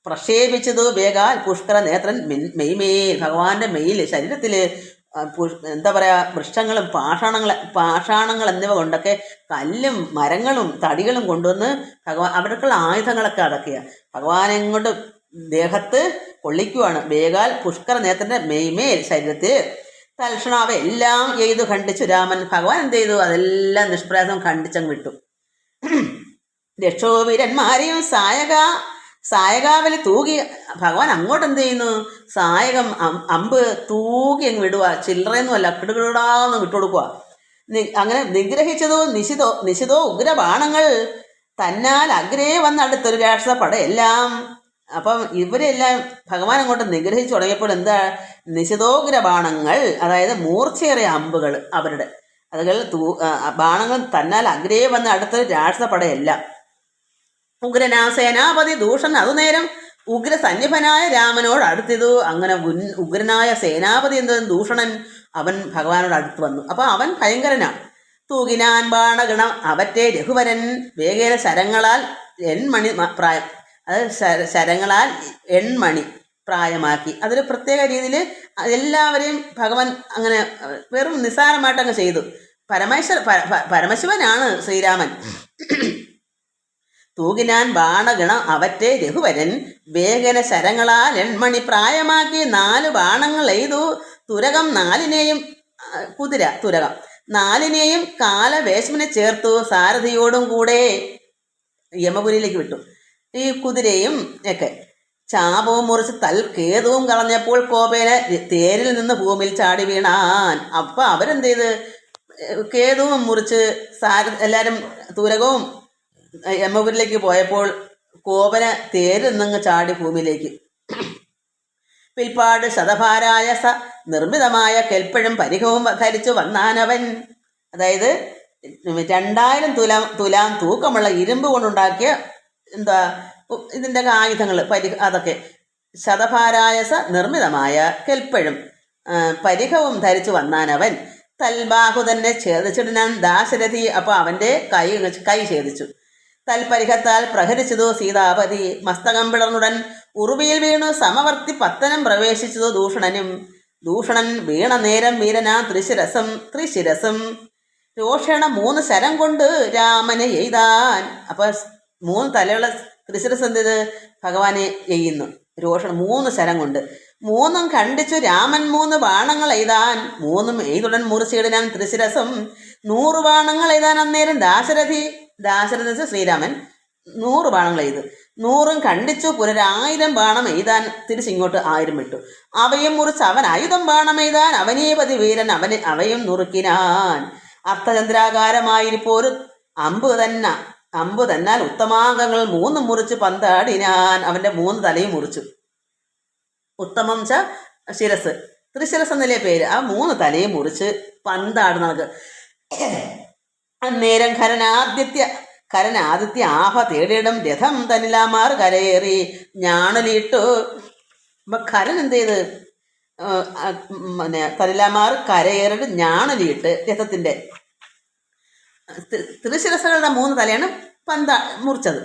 പ്രക്ഷേപിച്ചതു വേഗാൽ പുഷ്കര നേത്രൻ മെയ്മേൽ. ഭഗവാന്റെ മെയിൽ ശരീരത്തിൽ എന്താ പറയുക, വൃക്ഷങ്ങളും പാഷാണങ്ങൾ എന്നിവ കൊണ്ടൊക്കെ കല്ലും മരങ്ങളും തടികളും കൊണ്ടുവന്ന് അവർക്കുള്ള ആയുധങ്ങളൊക്കെ അടക്കിയ ഭഗവാനെ കൊണ്ട് ദേഹത്ത് കൊള്ളിക്കുവാണ്. വേഗാൽ പുഷ്കര നേത്രന്റെ മെയ്മേൽ ശരീരത്തിൽ. തൽക്ഷണം അവയെല്ലാം ചെയ്തു ഖണ്ഡിച്ചു രാമൻ. ഭഗവാൻ എന്ത് ചെയ്തു? അതെല്ലാം നിഷ്പ്രയാസം ഖണ്ഡിച്ചങ്ങ് വിട്ടു. രക്ഷോവീരന്മാരെയും സായകാവലി തൂകി ഭഗവാൻ അങ്ങോട്ട് എന്ത് ചെയ്യുന്നു? സായകം അമ്പ് തൂകി അങ്ങ് വിടുക. ചില്ലറയൊന്നുമല്ല, കിടുകിടാന്ന് വിട്ടുകൊടുക്കുക. അങ്ങനെ നിഗ്രഹിച്ചതോ നിശിതോ ഉഗ്രബാണങ്ങൾ തന്നാൽ അഗ്രേ വന്നടുത്തൊരു രാക്ഷസ പടയെല്ലാം. അപ്പം ഇവരെല്ലാം ഭഗവാൻ അങ്ങോട്ട് നിഗ്രഹിച്ചു തുടങ്ങിയപ്പോൾ എന്താ? നിശിതോഗ്രബാണങ്ങൾ, അതായത് മൂർച്ചയേറിയ അമ്പുകൾ അവരുടെ അതുകൾ ബാണങ്ങൾ തന്നാൽ അഗ്രേ വന്ന അടുത്തൊരു രാക്ഷസ പടയെല്ലാം. ഉഗ്രനാ സേനാപതി ദൂഷൻ അതുനേരം ഉഗ്ര സന്നിഭനായ രാമനോട് അടുത്തിതു. അങ്ങനെ ഉഗ്രനായ സേനാപതി എന്തത് ദൂഷണൻ, അവൻ ഭഗവാനോട് അടുത്ത് വന്നു. അപ്പൊ അവൻ ഭയങ്കരനാണ്. തൂകിനാൻ ബാണഗണം അവറ്റെ രഘുവരൻ വേഗേന ശരങ്ങളാൽ എൺമണി പ്രായം, അത് ശരങ്ങളാൽ എൺമണി പ്രായമാക്കി. അതൊരു പ്രത്യേക രീതിയിൽ എല്ലാവരെയും ഭഗവാൻ അങ്ങനെ വെറും നിസ്സാരമായിട്ടങ്ങ് ചെയ്തു. പരമശിവനാണ് ശ്രീരാമൻ. തൂകിനാൻ ബാണഗണം അവറ്റെ രഘുവരൻ വേഗന ശരങ്ങളാൽ എൺമണി പ്രായമാക്കി 4 ബാണങ്ങൾ എയ്തു. തുരകം 4നെയും കുതിര തുരകം 4നെയും കാലവേശ്മനെ ചേർത്തു സാരഥിയോടും കൂടെ യമപുരിയിലേക്ക് വിട്ടു. ഈ കുതിരയും ഒക്കെ ചാപവും മുറിച്ച് കേതുവും കളഞ്ഞപ്പോൾ കോപേന തേരിൽ നിന്ന് ഭൂമിയിൽ ചാടി വീണാൻ. അപ്പൊ അവരെന്ത് ചെയ്ത്? കേതുവും മുറിച്ച് എല്ലാവരും തുരകവും യമപുരിയിലേക്ക് പോയപ്പോൾ കോപന തേരിൽ നിന്നങ്ങ് ചാടി ഭൂമിയിലേക്ക്. പിൽപ്പാട് ശതഭാരായ നിർമ്മിതമായ കെൽപ്പഴും പരിഹവും ധരിച്ചു വന്നാനവൻ. അതായത് 2000 തുലാം തൂക്കമുള്ള ഇരുമ്പ് കൊണ്ടുണ്ടാക്കിയ എന്താ ഇതിൻ്റെ ആയുധങ്ങൾ അതൊക്കെ ശതഭാരായസ നിർമ്മിതമായ കെൽപ്പഴും പരിഹവും ധരിച്ചു വന്നാനവൻ. തൽബാഹു തന്നെ ഛേദിച്ചിടാൻ ദാശരഥി. അപ്പോൾ അവൻ്റെ കൈ ഛേദിച്ചു. തൽപരിഹത്താൽ പ്രഹരിച്ചതു സീതാപതി. മസ്തകം പിളർന്നുടൻ ഉറുവിയിൽ വീണു സമവർത്തി പത്തനം പ്രവേശിച്ചതു ദൂഷണനും. ദൂഷണൻ വീണ നേരം വീരനാ ത്രിശിരസം രോഷണ 3 ശരം കൊണ്ട് രാമനെ എയ്താൻ. അപ്പൊ 3 തലയുള്ള ത്രിശിരസ് എന്ത് ഭഗവാനെ എയ്യുന്നു. രോഷണം 3 ശരം കൊണ്ട് 3ഉം ഖണ്ഡിച്ചു രാമൻ 3 ബാണങ്ങൾ എയ്താൻ. 3ഉം എയ്തുടൻ മുറിച്ചിടാൻ ത്രിശിരസം 100 ബാണങ്ങൾ എയ്താൻ. അന്നേരം ദാശരഥി ശ്രീരാമൻ 100 ബാണങ്ങൾ എയ്തു. 100 ഖണ്ഡിച്ചു പുനരായിരം ബാണം എയ്താൻ തിരിച്ചിങ്ങോട്ട് 1000 വിട്ടു. അവയും മുറിച്ച് അവൻ ആയുധം ബാണം എയ്താൻ അവനീപതി വീരൻ അവയും നുറുക്കിനാൻ. അർത്ഥചന്ദ്രാകാരമായിരിപ്പോരു അമ്പ് തന്നാൽ ഉത്തമാംഗങ്ങൾ 3 മുറിച്ച് പന്താടിനാൻ. അവന്റെ 3 തലയും മുറിച്ചു. ഉത്തമം ശിരസ്, ത്രിശിരസ് എന്നല്ലേ പേര്. ആ 3 തലയും മുറിച്ച് പന്താടുന്നത്. അന്നേരം ഖരനാദിത്യ ആഭ തേടിയിടും രഥം തന്നിലാമാർ കരയേറി ഞാണലിട്ടു. അപ്പൊ ഖരൻ എന്ത് ചെയ്ത് തനിലാമാർ കരയേറിട്ട് ഞാണലിട്ട് രഥത്തിന്റെ ത്രിശിരസകളുടെ 3 തലയാണ് മുറിച്ചത്.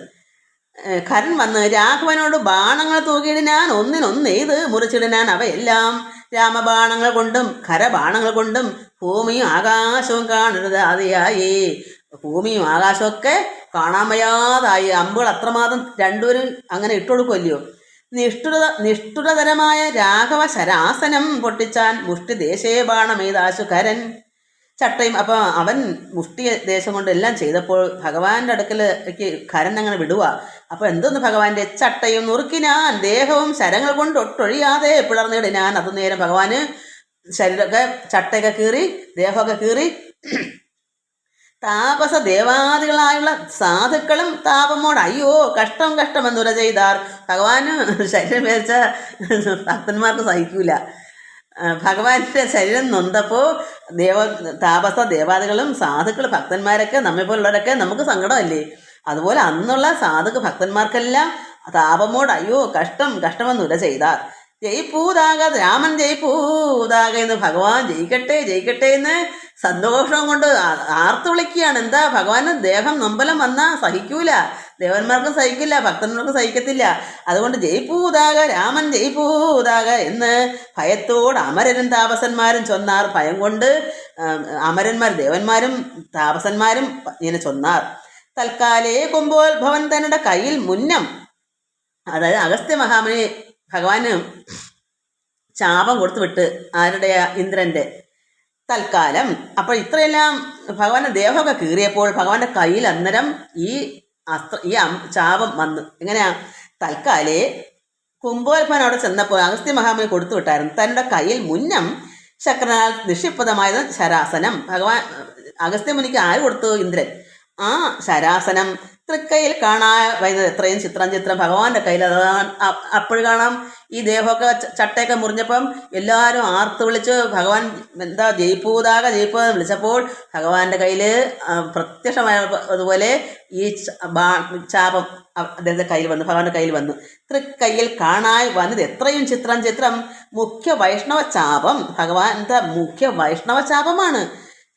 ഖരൻ വന്ന് രാഘവനോട് ബാണങ്ങൾ തൂക്കിയിടിനാൻ ഒന്നിനൊന്നെയ്ത് മുറിച്ചിടിനാൻ. അവയെല്ലാം രാമബാണങ്ങൾ കൊണ്ടും ഖരബാണങ്ങൾ കൊണ്ടും ഭൂമിയും ആകാശവും കാണരുത് ആദിയായി. ഭൂമിയും ആകാശമൊക്കെ കാണാൻ വയ്യാതായി. അമ്പുകൾ അത്രമാത്രം രണ്ടുപേരും അങ്ങനെ ഇട്ടുകൊടുക്കുമല്ലയോ. നിഷ്ഠുരതരമായ രാഘവ ശരാസനം പൊട്ടിച്ചാൻ മുഷ്ടി ദേശേ ബാണമേതാശു ഖരൻ. ചട്ടയും അപ്പം അവൻ മുഷ്ടി ദേശം കൊണ്ട് എല്ലാം ചെയ്തപ്പോൾ ഭഗവാന്റെ അടുക്കലേക്ക് ഖരൻ അങ്ങനെ വിടുക. അപ്പൊ എന്തോന്ന് ഭഗവാന്റെ ചട്ടയും നുറുക്കിനാൻ ദേഹവും ശരങ്ങൾ കൊണ്ട് ഒട്ടൊഴിയാതെ പിളർന്നിടിനാൻ. അത് നേരം ഭഗവാന് ശരീരമൊക്കെ ചട്ടയൊക്കെ കീറി ദേഹമൊക്കെ കീറി. താപസ ദേവാദികളായുള്ള സാധുക്കളും താപമോട് അയ്യോ കഷ്ടം കഷ്ടമെന്നുര ചെയ്താർ. ഭഗവാന് ശരീരം വേദിച്ച ഭക്തന്മാർക്ക് സഹിക്കൂല. ഭഗവാന്റെ ശരീരം നൊന്തപ്പോൾ താപസ ദേവാദികളും സാധുക്കൾ ഭക്തന്മാരൊക്കെ നമ്മെപ്പോലുള്ളവരൊക്കെ നമുക്ക് സങ്കടമല്ലേ. അതുപോലെ അന്നുള്ള സാധുക്ക് ഭക്തന്മാർക്കെല്ലാം താപമോട് അയ്യോ കഷ്ടം കഷ്ടമെന്നുര ചെയ്താർ. ജയിപ്പൂതാക രാമൻ ജയിപ്പൂതാക എന്ന് ഭഗവാൻ ജയിക്കട്ടെ ജയിക്കട്ടെ എന്ന് സന്തോഷം കൊണ്ട് ആർത്തു വിളിക്കുകയാണ്. എന്താ ഭഗവാന് ദേഹം നൊമ്പലം വന്നാൽ സഹിക്കൂല. ദേവന്മാർക്കും സഹിക്കില്ല, ഭക്തന്മാർക്കും സഹിക്കത്തില്ല. അതുകൊണ്ട് ജയിപ്പൂതാക രാമൻ ജയിപ്പൂതാക എന്ന് ഭയത്തോട് അമരരും താപസന്മാരും ചൊന്നാർ. ഭയം കൊണ്ട് അമരന്മാർ ദേവന്മാരും താപസന്മാരും ഇങ്ങനെ ചൊന്നാർ. തൽക്കാലേ കുംഭോത്ഭവൻ തന്നുടെ കയ്യിൽ മുന്നം, അതായത് അഗസ്ത്യ മഹാമുനി ഭഗവാന് ശാപം കൊടുത്തു വിട്ട്. ആരുടെ? ഇന്ദ്രന്റെ. തൽക്കാലം അപ്പോൾ ഇത്രയെല്ലാം ഭഗവാന്റെ ദേഹമൊക്കെ കീറിയപ്പോൾ ഭഗവാന്റെ കയ്യിൽ അന്നേരം ഈ ശാപം വന്നു. എങ്ങനെയാ? തൽക്കാലേ കുംഭോത്ഭവൻ അവിടെ ചെന്നപ്പോൾ അഗസ്ത്യ മഹാമുനി കൊടുത്തു വിട്ടായിരുന്നു. തന്നുടെ കയ്യിൽ മുന്നം ശക്രനാൽ നിക്ഷിപ്തമായത് ശരാസനം. ഭഗവാൻ അഗസ്ത്യമുനിക്ക് ആര് കൊടുത്തു? ഇന്ദ്രൻ. ആ ശരാസനം തൃക്കൈയിൽ കാണാൻ എത്രയും ചിത്രം ഭഗവാന്റെ കയ്യിൽ. അതാണ് അപ്പോൾ കാണാം ഈ ദേഹമൊക്കെ ചട്ടയൊക്കെ മുറിഞ്ഞപ്പം എല്ലാവരും ആർത്ത് വിളിച്ച് ഭഗവാൻ എന്താ ജയിപ്പൂതാക ജയിപ്പൂതാക വിളിച്ചപ്പോൾ ഭഗവാന്റെ കയ്യിൽ പ്രത്യക്ഷമായ അതുപോലെ ഈ ശാപം അദ്ദേഹത്തെ കയ്യിൽ വന്നു, ഭഗവാന്റെ കയ്യിൽ വന്നു. തൃക്കൈയിൽ കാണായി വന്നത് എത്രയും ചിത്രം മുഖ്യ വൈഷ്ണവ ചാപം. ഭഗവാന്റെ മുഖ്യ വൈഷ്ണവ ചാപമാണ്.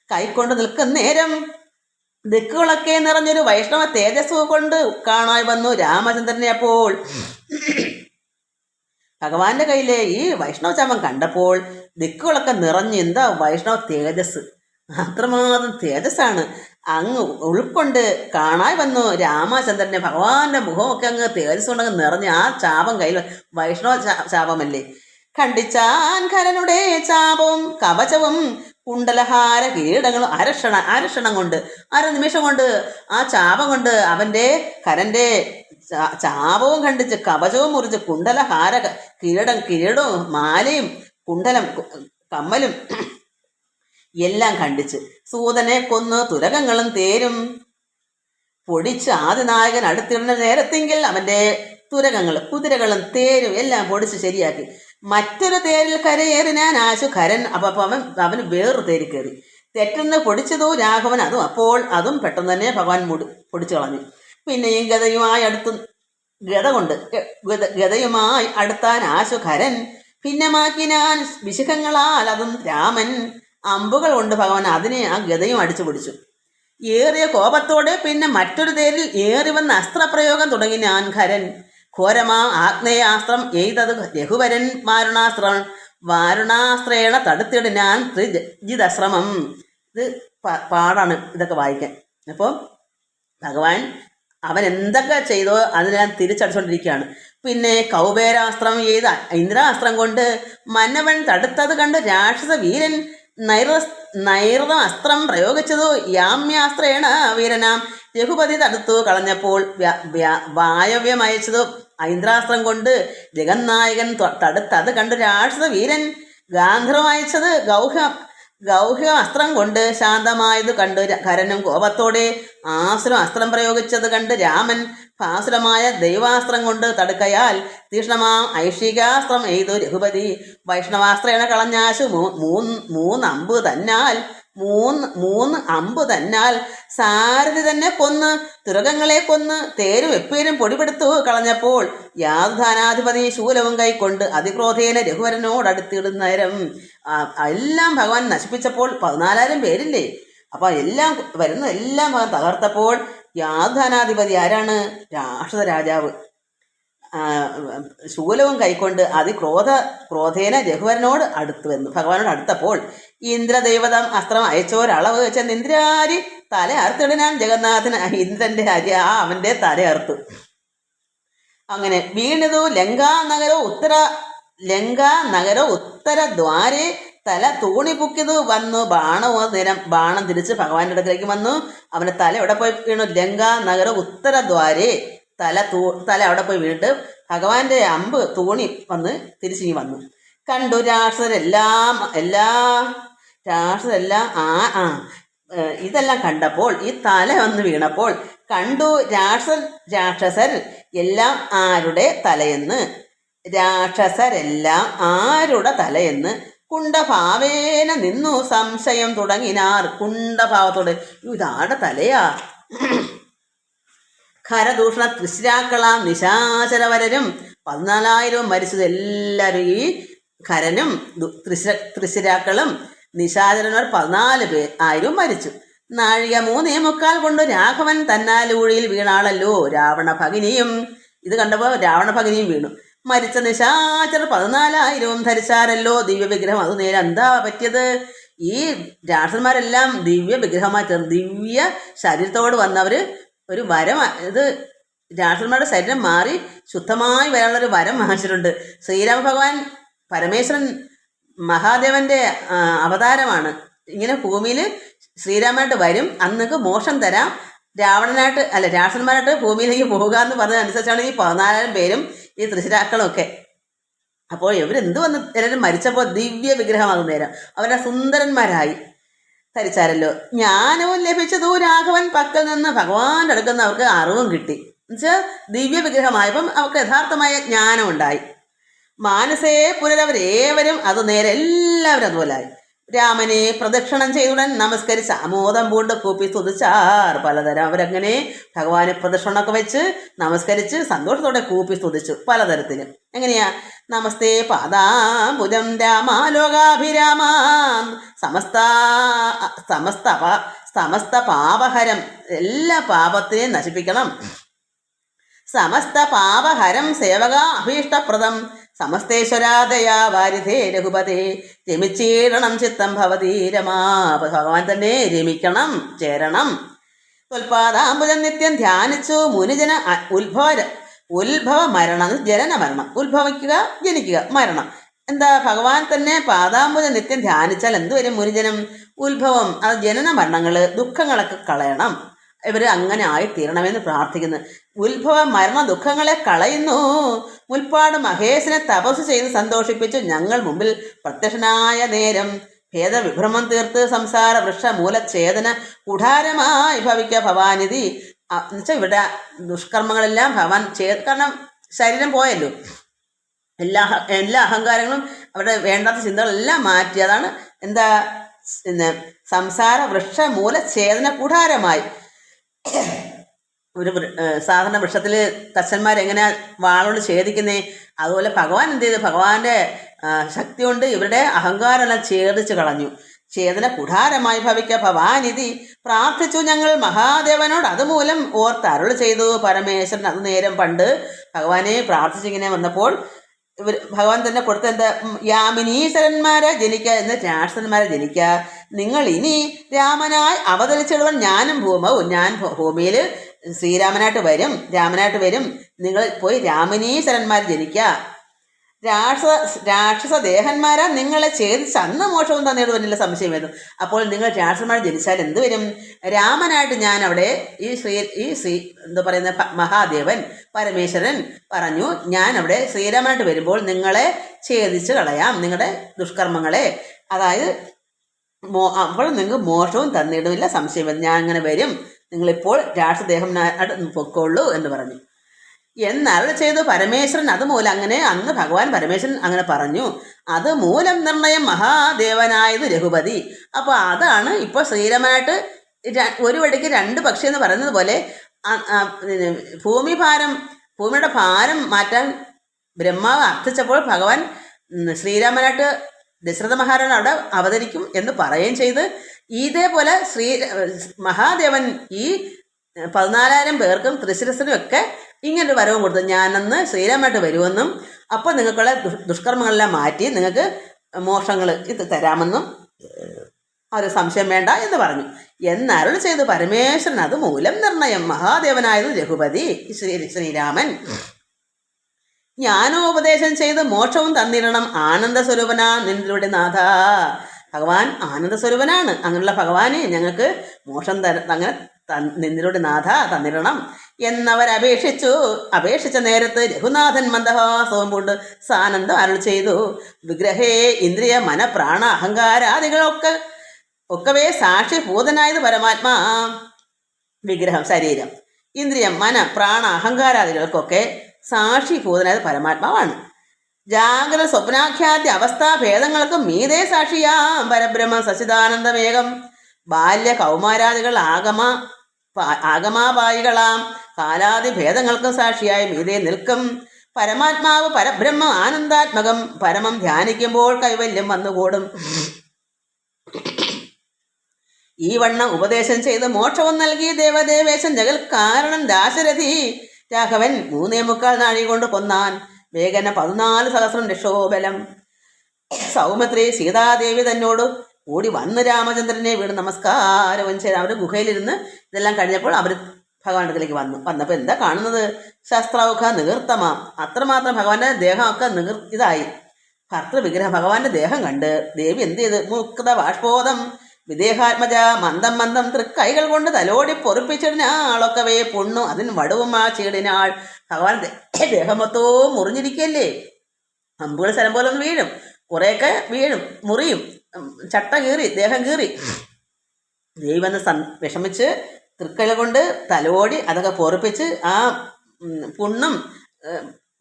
കൈക്കൊണ്ട് നിൽക്കുന്ന നേരം ദിക്കുകളൊക്കെ നിറഞ്ഞൊരു വൈഷ്ണവ തേജസ് കൊണ്ട് കാണാൻ വന്നു രാമചന്ദ്രനെ. അപ്പോൾ ഭഗവാന്റെ കയ്യിലെ ഈ വൈഷ്ണവ ചാപം കണ്ടപ്പോൾ ദിക്കുകളൊക്കെ നിറഞ്ഞ് എന്താ വൈഷ്ണവ തേജസ്, അത്രമാത്രം തേജസ്സാണ്. അങ്ങ് ഉൾക്കൊണ്ട് കാണാൻ വന്നു രാമചന്ദ്രനെ. ഭഗവാന്റെ മുഖമൊക്കെ അങ്ങ് തേജസ് കൊണ്ടങ്ങ് നിറഞ്ഞ് ആ ചാപം കയ്യിൽ വൈഷ്ണവ ചാപമല്ലേ. ഖണ്ഡിച്ചാൻ ഖരനുടെ ചാപവും കവചവും കുണ്ടലഹാര കിരീടങ്ങളും അരക്ഷണം കൊണ്ട് നിമിഷം കൊണ്ട് ആ ചാപം കൊണ്ട് അവന്റെ ഖരന്റെ ചാപവും ഖണ്ഡിച്ച് കവചവും മുറിച്ച് കുണ്ടലഹാര കിരീടവും മാലയും കുണ്ടലം കമ്മലും എല്ലാം ഖണ്ഡിച്ച് സൂതനെ കൊന്ന് തുരകങ്ങളും തേരും പൊടിച്ച് ആദിനായകൻ അടുത്തിടുന്ന നേരത്തെങ്കിൽ അവന്റെ തുരകങ്ങൾ കുതിരകളും തേരും എല്ലാം പൊടിച്ച് ശരിയാക്കി. മറ്റൊരു തേരിൽ കരയേറിനാൻ ആശു ഖരൻ. അപ്പം അവന് വേറൊരു തേരി കയറി. തെറ്റെന്ന് പൊടിച്ചതോ രാഘവൻ. അതും പെട്ടെന്ന് തന്നെ ഭഗവാൻ പൊടിച്ചു കളഞ്ഞു. പിന്നെയും ഗതയുമായി അടുത്താൻ ആശു ഖരൻ. ഭിന്നമാക്കിനാൻ വിശുഖങ്ങളാൽ അതും രാമൻ. അമ്പുകൾ കൊണ്ട് ഭഗവാൻ അതിനെ ആ ഗതയും അടിച്ചു പൊടിച്ചു. ഏറിയ കോപത്തോടെ പിന്നെ മറ്റൊരു തേരിൽ ഏറി വന്ന അസ്ത്രപ്രയോഗം തുടങ്ങിനാൻ ഖരൻ. ഘോരമാ ആഗ്നേയാസ്ത്രം എയ്തത് രഘുവരൻ വാരുണാസ്ത്രേണ തടുത്തിടിനാൻ ത്രിജിതശ്രമം. ഇത് പാടാണ് ഇതൊക്കെ വായിക്കാൻ. അപ്പോൾ ഭഗവാൻ അവൻ എന്തൊക്കെ ചെയ്തോ അതിനെല്ലാം തിരിച്ചടിച്ചുകൊണ്ടിരിക്കുകയാണ്. പിന്നെ കൗബേരാസ്ത്രം ചെയ്ത ഇന്ദ്രാസ്ത്രം കൊണ്ട് മന്നവൻ തടുത്തത് കണ്ട് രാക്ഷസ വീരൻ നൈർ നൈർത അസ്ത്രം പ്രയോഗിച്ചതു യാമ്യാസ്ത്രേണ വീരനാം രഘുപതി തടുത്തു കളഞ്ഞപ്പോൾ വായവ്യമയച്ചതു ഐന്ദ്രാസ്ത്രം കൊണ്ട് ജഗന്നായകൻ തടുത്തത് കണ്ടു രാക്ഷസ വീരൻ ഗാന്ധർവം അയച്ചത് ഗൗഹ്യ അസ്ത്രം കൊണ്ട് ശാന്തമായത് കണ്ടു കരനും കോപത്തോടെ ആസുരം അസ്ത്രം പ്രയോഗിച്ചത് കണ്ട് രാമൻ ഭാസുരമായ ദൈവാസ്ത്രം കൊണ്ട് തടുക്കയാൽ തീക്ഷ്ണമാം ഐഷികാസ്ത്രം എയ്തു രഘുപതി വൈഷ്ണവാസ്ത്രേണ കളഞ്ഞാശു മൂന്ന് അമ്പ് തന്നാൽ സാരഥി തന്നെ കൊന്ന് തുരകങ്ങളെ കൊന്ന് തേരും എപ്പേരും പൊടിപെടുത്തു കളഞ്ഞപ്പോൾ യാതുധാനാധിപതി ശൂലവും കൈക്കൊണ്ട് അതിക്രോധേന രഘുവരനോടടുത്തിടുന്ന നേരം എല്ലാം ഭഗവാൻ നശിപ്പിച്ചപ്പോൾ 14,000 പേരില്ലേ. അപ്പോൾ എല്ലാം വരുന്ന എല്ലാം ഭഗവാൻ തകർത്തപ്പോൾ യാതുധാനാധിപതി ആരാണ്? രാക്ഷസ രാജാവ് ശൂലവും കൈക്കൊണ്ട് ക്രോധേന രഘുവരനോട് അടുത്തു വന്നു. ഭഗവാനോട് അടുത്തപ്പോൾ ഇന്ദ്രദൈവതം അസ്ത്രം അയച്ചോരളവ് ചെന്ന് ഇന്ദ്രാരി തല അറുത്തിടാൻ ജഗന്നാഥൻ ഇന്ദ്രന്റെ അവന്റെ തല അറുത്തു. അങ്ങനെ വീണതു ലങ്കാനഗരോ ഉത്തരദ്വാരെ തല തൂണിപുക്കിതു വന്നു. ബാണം തിരിച്ച് ഭഗവാന്റെ അടുക്കലേക്ക് വന്നു. അവന്റെ തല എവിടെ പോയി വീണു? ലങ്കാനഗര ഉത്തരദ്വാരെ തല അവിടെ പോയി വീണിട്ട് ഭഗവാന്റെ അമ്പ് തൂണി വന്ന് തിരിച്ചിങ്ങി വന്നു. കണ്ടു രാക്ഷസരെല്ലാം ഇതെല്ലാം കണ്ടപ്പോൾ ഈ തല വന്ന് വീണപ്പോൾ കണ്ടു രാക്ഷസർ എല്ലാം ആരുടെ തലയെന്ന് കുണ്ടഭാവേന നിന്നു സംശയം തുടങ്ങിനാർ. കുണ്ടഭാവത്തോടെ ഇതാരുടെ തലയാ? ഖരദൂഷണ തൃശ്രാക്കളാം നിശാചരവരരും 14,000 മരിച്ചത്. എല്ലാവരും ഈ ഖരനും തൃശ്രാക്കളും നിശാചരന്മാർ 14,000 മരിച്ചു. നാഴിക 3:45 കൊണ്ട് രാഘവൻ തന്നാലൂഴിയിൽ വീണാളല്ലോ രാവണ ഭഗിനിയും. ഇത് കണ്ടപ്പോൾ രാവണ ഭഗിനിയും വീണു. മരിച്ച നിശാചരർ 14,000 ധരിച്ചാരല്ലോ ദിവ്യവിഗ്രഹം. അത് നേരെ എന്താ പറ്റിയത്? ഈ രാക്ഷസന്മാരെല്ലാം ദിവ്യ വിഗ്രഹമായി തീർന്നു. ദിവ്യ ശരീരത്തോട് വന്നവർ ഒരു വരം, ഇത് രാക്ഷസന്മാരുടെ ശരീരം മാറി ശുദ്ധമായി വരാനുള്ളൊരു വരം വാങ്ങിച്ചിട്ടുണ്ട്. ശ്രീരാമ ഭഗവാൻ പരമേശ്വരൻ മഹാദേവന്റെ അവതാരമാണ്. ഇങ്ങനെ ഭൂമിയിൽ ശ്രീരാമനായിട്ട് വരും, അന്നക്ക് മോക്ഷം തരാം, രാക്ഷസന്മാരായിട്ട് ഭൂമിയിലേക്ക് പോകുക എന്ന് പറഞ്ഞതനുസരിച്ചാണ് ഈ 14,000 പേരും ഈ തൃശ്ശിരാക്കളും ഒക്കെ. അപ്പോൾ ഇവരെന്ത് വന്ന് എല്ലാവരും മരിച്ചപ്പോൾ ദിവ്യ വിഗ്രഹമാകുന്ന നേരം അവരെ സുന്ദരന്മാരായി ധരിച്ചാരല്ലോ. ജ്ഞാനവും ലഭിച്ചതു രാഘവൻ പക്കൽ നിന്ന് ഭഗവാന്റെ അടുക്കുന്ന അവർക്ക് അറിവും കിട്ടി. എന്നുവെച്ചാൽ ദിവ്യ വിഗ്രഹമായപ്പം അവർക്ക് യഥാർത്ഥമായ ജ്ഞാനം ഉണ്ടായി. മാനസേ പുനരവരേവരും അത് നേരെ എല്ലാവരും അതുപോലായി. രാമനെ പ്രദക്ഷിണം ചെയ്തുടൻ നമസ്കരിച്ച് ആമോദം പൂണ്ട് കൂപ്പി സ്തുതിച്ചാർ. പലതരം അവരങ്ങനെ ഭഗവാനെ പ്രദക്ഷിണമൊക്കെ വെച്ച് നമസ്കരിച്ച് സന്തോഷത്തോടെ കൂപ്പി സ്തുതിച്ചു പലതരത്തിലും. എങ്ങനെയാ? നമസ്തേ പാദാംബുജം രാമാലോകാഭിരാമ സമസ്ത പാപഹരം, എല്ലാ പാപത്തിനെയും നശിപ്പിക്കണം. സമസ്ത പാപഹരം സേവക അഭീഷ്ടപ്രദം സമസ്തേശ്വരാദയാ വാരിധേ രഘുപതേ രമിച്ചീടണം ചിത്തം ഭവതി രമാ. ഭഗവാൻ തന്നെ രമിക്കണം, ചേരണം. ത്വൽപാദാംബുജം നിത്യം ധ്യാനിച്ചു മുനിജന ഉത്ഭവ മരണം, ജനന മരണം. ഉത്ഭവിക്കുക, ജനിക്കുക, മരണം. എന്താ? ഭഗവാൻ തന്നെ പാദാംബുജം നിത്യം ധ്യാനിച്ചാൽ എന്തുവരും? മുനിജനം, ഉത്ഭവം, അത് ജനന മരണങ്ങൾ, ദുഃഖങ്ങളൊക്കെ കളയണം. ഇവർ അങ്ങനെ ആയിത്തീരണമെന്ന് പ്രാർത്ഥിക്കുന്നു. ഉത്ഭവ മരണ ദുഃഖങ്ങളെ കളയുന്നു. മുൽപ്പാട് മഹേശനെ തപസ് ചെയ്ത് സന്തോഷിപ്പിച്ചു ഞങ്ങൾ മുമ്പിൽ പ്രത്യക്ഷനായ നേരം ഭേദവിഭ്രമം തീർത്ത് സംസാര വൃക്ഷ മൂലഛേദന കുഠാരമായി ഭവിക്ക ഭവാനിധി. എന്നുവെച്ചാൽ ഇവിടെ ദുഷ്കർമ്മങ്ങളെല്ലാം ഭഗവാൻ കാരണം ശരീരം പോയല്ലോ, എല്ലാ അഹങ്കാരങ്ങളും അവരുടെ വേണ്ടാത്ത ചിന്തകളെല്ലാം മാറ്റി. അതാണ് എന്താ? സംസാര വൃക്ഷ മൂലഛേദന കുഠാരമായി. ഒരു സാധാരണ വൃക്ഷത്തിൽ തച്ചന്മാരെങ്ങനെ വാളോട് ഛേദിക്കുന്നേ, അതുപോലെ ഭഗവാൻ എന്ത് ചെയ്തു? ഭഗവാന്റെ ശക്തി കൊണ്ട് ഇവരുടെ അഹങ്കാരമെല്ലാം ഛേദിച്ച് കളഞ്ഞു. ഛേദന കുഠാരമായി ഭവിക്ക ഭവാനിധി. പ്രാർത്ഥിച്ചു ഞങ്ങൾ മഹാദേവനോട്, അതുമൂലം ഓർത്തരുൾ ചെയ്തു പരമേശ്വരൻ. അത് നേരം പണ്ട് ഭഗവാനെ പ്രാർത്ഥിച്ചിങ്ങനെ വന്നപ്പോൾ ഭഗവാൻ തന്നെ കൊടുത്ത എന്താ? യാമിനീശ്വരന്മാരെ ജനിക്കുക എന്ന് രാക്ഷസന്മാരെ ജനിക്കുക. നിങ്ങൾ ഇനി രാമനായി അവതരിച്ചിടുവാൻ ഞാനും ഞാൻ ഭൂമിയിൽ ശ്രീരാമനായിട്ട് വരും, രാമനായിട്ട് വരും. നിങ്ങൾ പോയി രാമനീശ്വരന്മാർ ജനിക്കുക. രാക്ഷസ ദേഹന്മാരാ നിങ്ങളെ ഛേദിച്ച് അന്ന് മോക്ഷവും തന്നിടുവന്നില്ല സംശയം വരും. അപ്പോൾ നിങ്ങൾ രാക്ഷസന്മാർ ജനിച്ചാൽ എന്ത് വരും? രാമനായിട്ട് ഞാൻ അവിടെ ഈ ശ്രീ എന്താ പറയുന്ന മഹാദേവൻ പരമേശ്വരൻ പറഞ്ഞു, ഞാൻ അവിടെ ശ്രീരാമനായിട്ട് വരുമ്പോൾ നിങ്ങളെ ഛേദിച്ച് കളയാം, നിങ്ങളുടെ ദുഷ്കർമ്മങ്ങളെ. അതായത് അപ്പോൾ നിങ്ങൾക്ക് മോക്ഷവും തന്നിടുമില്ല സംശയം വരും. ഞാൻ അങ്ങനെ വരും, നിങ്ങളിപ്പോൾ രാക്ഷസദേഹം പൊക്കോളൂ എന്ന് പറഞ്ഞു. എന്നാൽ ചെയ്തു പരമേശ്വരൻ. അതുമൂലം അങ്ങനെ അന്ന് ഭഗവാൻ പരമേശ്വരൻ അങ്ങനെ പറഞ്ഞു. അത് മൂലം നിർണയം മഹാദേവനായത് രഘുപതി. അപ്പോൾ അതാണ് ഇപ്പോൾ ശ്രീരാമനായിട്ട് ഒരു വടിക്ക് രണ്ട് പക്ഷി എന്ന് പറയുന്നത് പോലെ ഭൂമിയുടെ ഭാരം മാറ്റാൻ ബ്രഹ്മാവ് അർത്ഥിച്ചപ്പോൾ ഭഗവാൻ ശ്രീരാമനായിട്ട് ദശരഥ മഹാരാജൻ അവിടെ അവതരിക്കും എന്ന് പറയുകയും ചെയ്ത്, ഇതേപോലെ മഹാദേവൻ ഈ 14,000 പേർക്കും ത്രിശിരസിനും ഒക്കെ ഇങ്ങനൊരു വരവും കൊടുത്തു. ഞാനന്ന് ശ്രീരാമനായിട്ട് വരുമെന്നും അപ്പോൾ നിങ്ങൾക്കുള്ള ദുഷ്കർമ്മങ്ങളെല്ലാം മാറ്റി നിങ്ങൾക്ക് മോക്ഷങ്ങൾ ഇത് തരാമെന്നും ഒരു സംശയം വേണ്ട എന്ന് പറഞ്ഞു. എന്നരുൾ ചെയ്തു പരമേശ്വരൻ. അത് മൂലം നിർണയം മഹാദേവനായത് രഘുപതി ശ്രീരാമൻ. ജ്ഞാനോപദേശം ചെയ്ത് മോക്ഷവും തന്നിരണം ആനന്ദസ്വരൂപനാ നിന്നിലൂടെ നാഥ. ഭഗവാൻ ആനന്ദസ്വരൂപനാണ്. അങ്ങനെയുള്ള ഭഗവാനെ ഞങ്ങൾക്ക് മോക്ഷം അങ്ങനെ നിന്നിലൂടെ നാഥ തന്നിരണം അപേക്ഷിച്ച നേരത്ത് രഘുനാഥൻ മന്ദഹാസവും കൊണ്ട് സാനന്ദം അരുൾ ചെയ്തു. വിഗ്രഹേ ഇന്ദ്രിയ മന പ്രാണ ഒക്കവേ സാക്ഷിഭൂതനായത് പരമാത്മാ. വിഗ്രഹം ശരീരം, ഇന്ദ്രിയം, മന, പ്രാണ, അഹങ്കാരാദികൾക്കൊക്കെ സാക്ഷിഭൂതനായത് പരമാത്മാവാണ്. ജാഗ്രത സ്വപ്നാഖ്യാദ്യ അവസ്ഥാഭേദങ്ങൾക്ക് മീതേ സാക്ഷിയാം പരബ്രഹ്മ സച്ചിദാനന്ദമേകം. ബാല്യ കൗമാരാദികൾ ആഗമാപായികളാം കാലാദി ഭേദങ്ങൾക്കും സാക്ഷിയായി മീതേ നിൽക്കും പരമാത്മാവ് പരബ്രഹ്മ ആനന്ദാത്മകം. പരമം ധ്യാനിക്കുമ്പോൾ കൈവല്യം വന്നുകൂടും. ഈ വണ്ണം ഉപദേശം ചെയ്ത് മോക്ഷവും നൽകി ദേവദേവേശൻ ജഗൽ കാരണം ദാശരഥി രാഘവൻ 3.25 നാഴി കൊണ്ട് കൊന്നാൻ. വേഗന 14 സഹസ്രം രക്ഷോബലം. സൗമിത്രി സീതാദേവി തന്നോട് കൂടി വന്ന് രാമചന്ദ്രനെ വീട് നമസ്കാരവും ചെയ്ത് അവർ ഗുഹയിലിരുന്ന് ഇതെല്ലാം കഴിഞ്ഞപ്പോൾ അവർ ഭഗവാന്റെ അടുക്കലേക്ക് വന്നപ്പോൾ എന്താ കാണുന്നത്? ശസ്ത്രൗഖ നികൃത്തമാം. അത്രമാത്രം ഭഗവാന്റെ ദേഹമൊക്കെ ഇതായി. ഭർത്തൃവിഗ്രഹം ഭഗവാന്റെ ദേഹം കണ്ട് ദേവി എന്ത് ചെയ്ത്? മുക്ത ബാഷ്പോദം വിദേഹാത്മജ മന്ദം മന്ദം തൃക്കൈകൾ കൊണ്ട് തലോടി പൊറിപ്പിച്ചിടിനാളൊക്കവേ പൊണ്ണു അതിന് വടുവും ആ ചീടിനാൾ. ഭഗവാൻ ദേഹമൊത്തവും മുറിഞ്ഞിരിക്കല്ലേ, അമ്പുകൾ സ്ഥലം പോലെ ഒന്ന് വീഴും, കുറേയൊക്കെ വീഴും, മുറിയും, ചട്ട കീറി, ദേഹം കീറി. ദേവി വന്ന് വിഷമിച്ച് തൃക്കൈകൾ കൊണ്ട് തലോടി അതൊക്കെ പൊറിപ്പിച്ച് ആ പുണ്ണും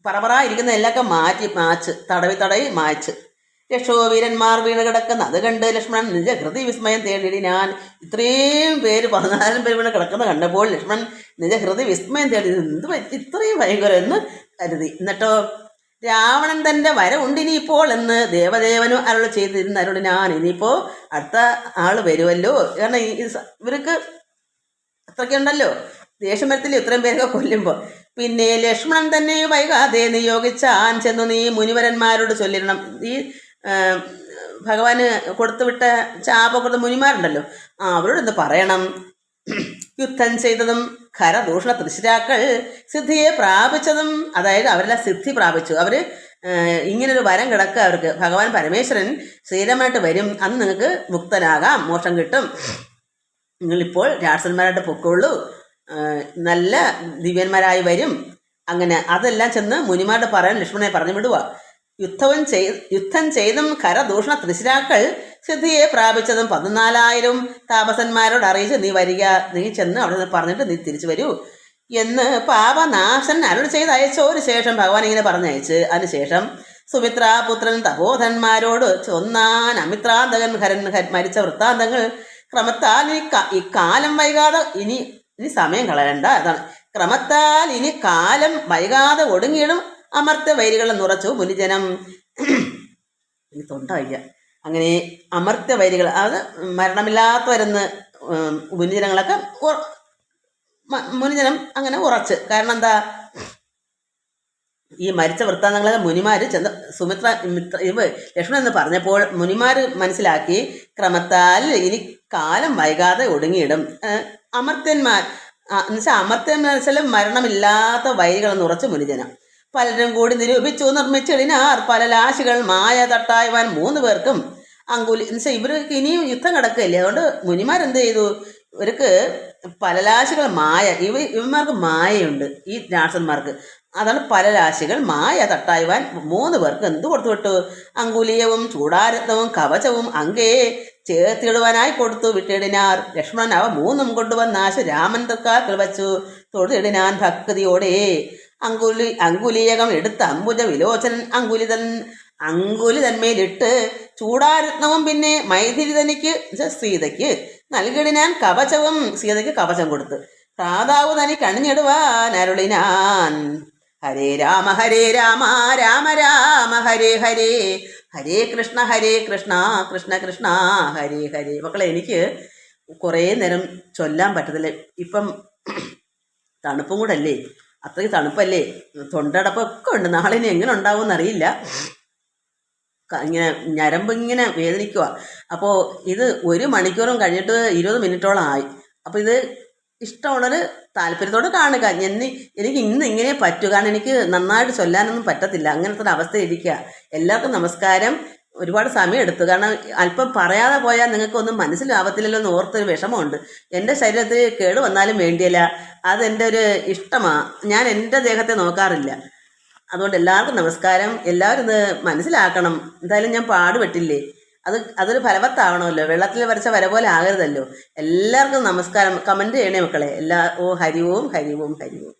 പറപറ ഇരിക്കുന്ന എല്ലാമൊക്കെ മാച്ച് തടവി മായ്ച്ച്. രക്ഷോവീരന്മാർ വീണ് കിടക്കുന്ന അത് കണ്ട് ലക്ഷ്മണൻ നിജഹൃതി വിസ്മയം തേടി. ഞാൻ ഇത്രയും പേര് 14 പേര് വീണ് കിടക്കുന്ന കണ്ടപ്പോൾ ലക്ഷ്മണൻ നിജഹൃതി വിസ്മയം തേടി. എന്ത് പറ്റി ഇത്രയും ഭയങ്കരം എന്ന് കരുതി. എന്നിട്ടോ രാവണൻ തൻ്റെ വരവുണ്ടിനിപ്പോൾ എന്ന് ദേവദേവനും അരുൾ ചെയ്തിരുന്ന അരുൾ ഞാൻ ഇനിയിപ്പോൾ അടുത്ത ആൾ വരുമല്ലോ. കാരണം ഇവർക്ക് അത്രയ്ക്കുണ്ടല്ലോ, ദേഷ്യം വരത്തില്ലേ ഇത്രയും പേരൊക്കെ കൊല്ലുമ്പോൾ. പിന്നെ ലക്ഷ്മണൻ തന്നെ വൈകാതെ നിയോഗിച്ചാൻ ചെന്നു നീ മുനിവരന്മാരോട് ചൊല്ലിരണം. ഈ ഭഗവാന് കൊടുത്തുവിട്ട കൊടുത്ത മുനിമാരുണ്ടല്ലോ, അവരോട് എന്ത് പറയണം? യുദ്ധം ചെയ്തതും ഖരദൂഷണ തൃശ്ശിരാക്കൾ സിദ്ധിയെ പ്രാപിച്ചതും, അതായത് അവരെല്ലാം സിദ്ധി പ്രാപിച്ചു. അവർ ഇങ്ങനൊരു വരം കിടക്കുക അവർക്ക്. ഭഗവാൻ പരമേശ്വരൻ ശ്രീരാമനായിട്ട് വരും, അന്ന് നിങ്ങൾക്ക് മുക്തനാകാം, മോക്ഷം കിട്ടും, നിങ്ങളിപ്പോൾ രാക്ഷസന്മാരായിട്ട് പൊക്കോളൂ, നല്ല ദിവ്യന്മാരായി വരും. അങ്ങനെ അതെല്ലാം ചെന്ന് മുനിമാരുടെ പറയാൻ ലക്ഷ്മണനെ പറഞ്ഞു വിടുക. യുദ്ധം ചെയ്തും ഖരദൂഷണ തൃശ്ശിരാക്കൾ സിദ്ധിയെ പ്രാപിച്ചതും 14,000 താപസന്മാരോട് അറിയിച്ച് നീ ചെന്ന് അവിടെ നിന്ന് പറഞ്ഞിട്ട് നീ തിരിച്ചു വരൂ എന്ന് പാപനാശൻ അരുൾ ചെയ്ത് അയച്ചോരു ശേഷം ഭഗവാൻ ഇങ്ങനെ പറഞ്ഞയച്ച് അതിനുശേഷം സുമിത്രാപുത്രൻ തപോധന്മാരോട് ചൊന്നാൻ അമിത്രാന്തകൻ ഹരൻ മരിച്ച വൃത്താന്തങ്ങൾ ക്രമത്താൽ ഈ കാലം വൈകാതെ ഇനി സമയം കളയണ്ട. അതാണ് ക്രമത്താൽ ഇനി കാലം വൈകാതെ ഒടുങ്ങിയിടും അമർത്ത വൈരികളെ നുറച്ചു മുനിജനം. ഈ തൊണ്ട വയ്യ. അങ്ങനെ അമർത്ത വൈരികൾ, അത് മരണമില്ലാത്തവരെന്ന് മുനിജനങ്ങളൊക്കെ മുനിജനം അങ്ങനെ ഉറച്ച്. കാരണം എന്താ, ഈ മരിച്ച വൃത്താന്തങ്ങളൊക്കെ മുനിമാർ ചെന്ന് ലക്ഷ്മണൻ എന്ന് പറഞ്ഞപ്പോൾ മുനിമാർ മനസ്സിലാക്കി ക്രമത്താൽ ഇനി കാലം വൈകാതെ ഒടുങ്ങിയിടും. അമർത്യന്മാർ എന്നുവെച്ചാൽ അമർത്യന്മാർ മരണമില്ലാത്ത വൈരികളെന്ന് ഉറച്ച് മുനിജനം. പലരും കൂടി നിരൂപിച്ചു നിർമ്മിച്ചിടിനാർ പല ലാശികൾ മായ തട്ടായുവാൻ 3 പേർക്കും അങ്കുലി എന്നുവെച്ചാൽ ഇവർക്ക് ഇനിയും യുദ്ധം കിടക്കുകയല്ലേ. അതുകൊണ്ട് മുനിമാരെന്ത് ചെയ്തു, ഇവർക്ക് പല ലാശികൾ മായ, ഇവന്മാർക്ക് മായയുണ്ട് ഈ രാക്ഷസന്മാർക്ക്. അതാണ് പല രാശികൾ മായ തട്ടായുവാൻ 3 പേർക്ക് എന്ത് കൊടുത്തു വിട്ടു, അങ്കുലീയവും ചൂടാരത്നവും കവചവും അങ്കേ ചേർത്തിടുവാനായി കൊടുത്തു വിട്ടിടിനാർ. ലക്ഷ്മണൻ അവ 3 കൊണ്ടുവന്നാശ രാമൻ തൃക്കാൽ വച്ചു തൊഴുതിടിനാൻ ഭക്തിയോടെ. അങ്കുലീയകം എടുത്ത് അംബുജ വിലോചനൻ അങ്കുലി തന്മേലിട്ട് ചൂടാരത്നവും പിന്നെ മൈഥിലി തനിക്ക് സീതയ്ക്ക് നൽകിടിനാൻ കവചവും. സീതയ്ക്ക് കവചം കൊടുത്ത് പ്രാതാവ് തനിക്ക് അണിഞ്ഞിടുവാൻ അരുളിനാൻ. ഹരേ രാമ രാമ രാമ ഹരേ ഹരേ, ഹരേ കൃഷ്ണ കൃഷ്ണ കൃഷ്ണ ഹരേ ഹരേ. മക്കളെ, എനിക്ക് കുറേ നേരം ചൊല്ലാൻ പറ്റത്തില്ല. ഇപ്പം തണുപ്പും കൂടെ അല്ലേ, അത്രയ്ക്ക് തണുപ്പല്ലേ, തൊണ്ടടപ്പൊക്കെ ഉണ്ട്. നാളെ ഇനി എങ്ങനെ ഉണ്ടാവുമെന്ന് അറിയില്ല. ഇങ്ങനെ ഞരമ്പ് ഇങ്ങനെ വേദനിക്കുക. അപ്പോൾ ഇത് 1 മണിക്കൂറും കഴിഞ്ഞിട്ട് 20 മിനിറ്റോളം ആയി. അപ്പോൾ ഇത് ഇഷ്ടമുള്ളൊരു താല്പര്യത്തോടെ കാണുക. എനിക്ക് ഇന്ന് ഇങ്ങനെ പറ്റൂ, കാരണം എനിക്ക് നന്നായിട്ട് ചൊല്ലാനൊന്നും പറ്റത്തില്ല. അങ്ങനത്തെ ഒരു അവസ്ഥ ഇരിക്കുക. എല്ലാവർക്കും നമസ്കാരം. ഒരുപാട് സമയം എടുത്തു, കാരണം അല്പം പറയാതെ പോയാൽ നിങ്ങൾക്കൊന്നും മനസ്സിലാവത്തില്ലല്ലോ എന്ന് ഓർത്തൊരു വിഷമമുണ്ട്. എൻ്റെ ശരീരത്തിൽ കേട് വന്നാലും വേണ്ടിയല്ല, അതെൻ്റെ ഒരു ഇഷ്ടമാണ്. ഞാൻ എൻ്റെ ദേഹത്തെ നോക്കാറില്ല. അതുകൊണ്ട് എല്ലാവർക്കും നമസ്കാരം. എല്ലാവരും ഇത് മനസ്സിലാക്കണം. എന്തായാലും ഞാൻ പാടുപെട്ടില്ലേ, അതൊരു ഫലവത്താവണമല്ലോ. വെള്ളത്തിൽ വരച്ച വര പോലെ ആകരുതല്ലോ. എല്ലാവർക്കും നമസ്കാരം. കമൻറ്റ് ചെയ്യണേ മക്കളെ. ഓ ഹരി ഓം ഹരി ഓം ഹരി ഓം.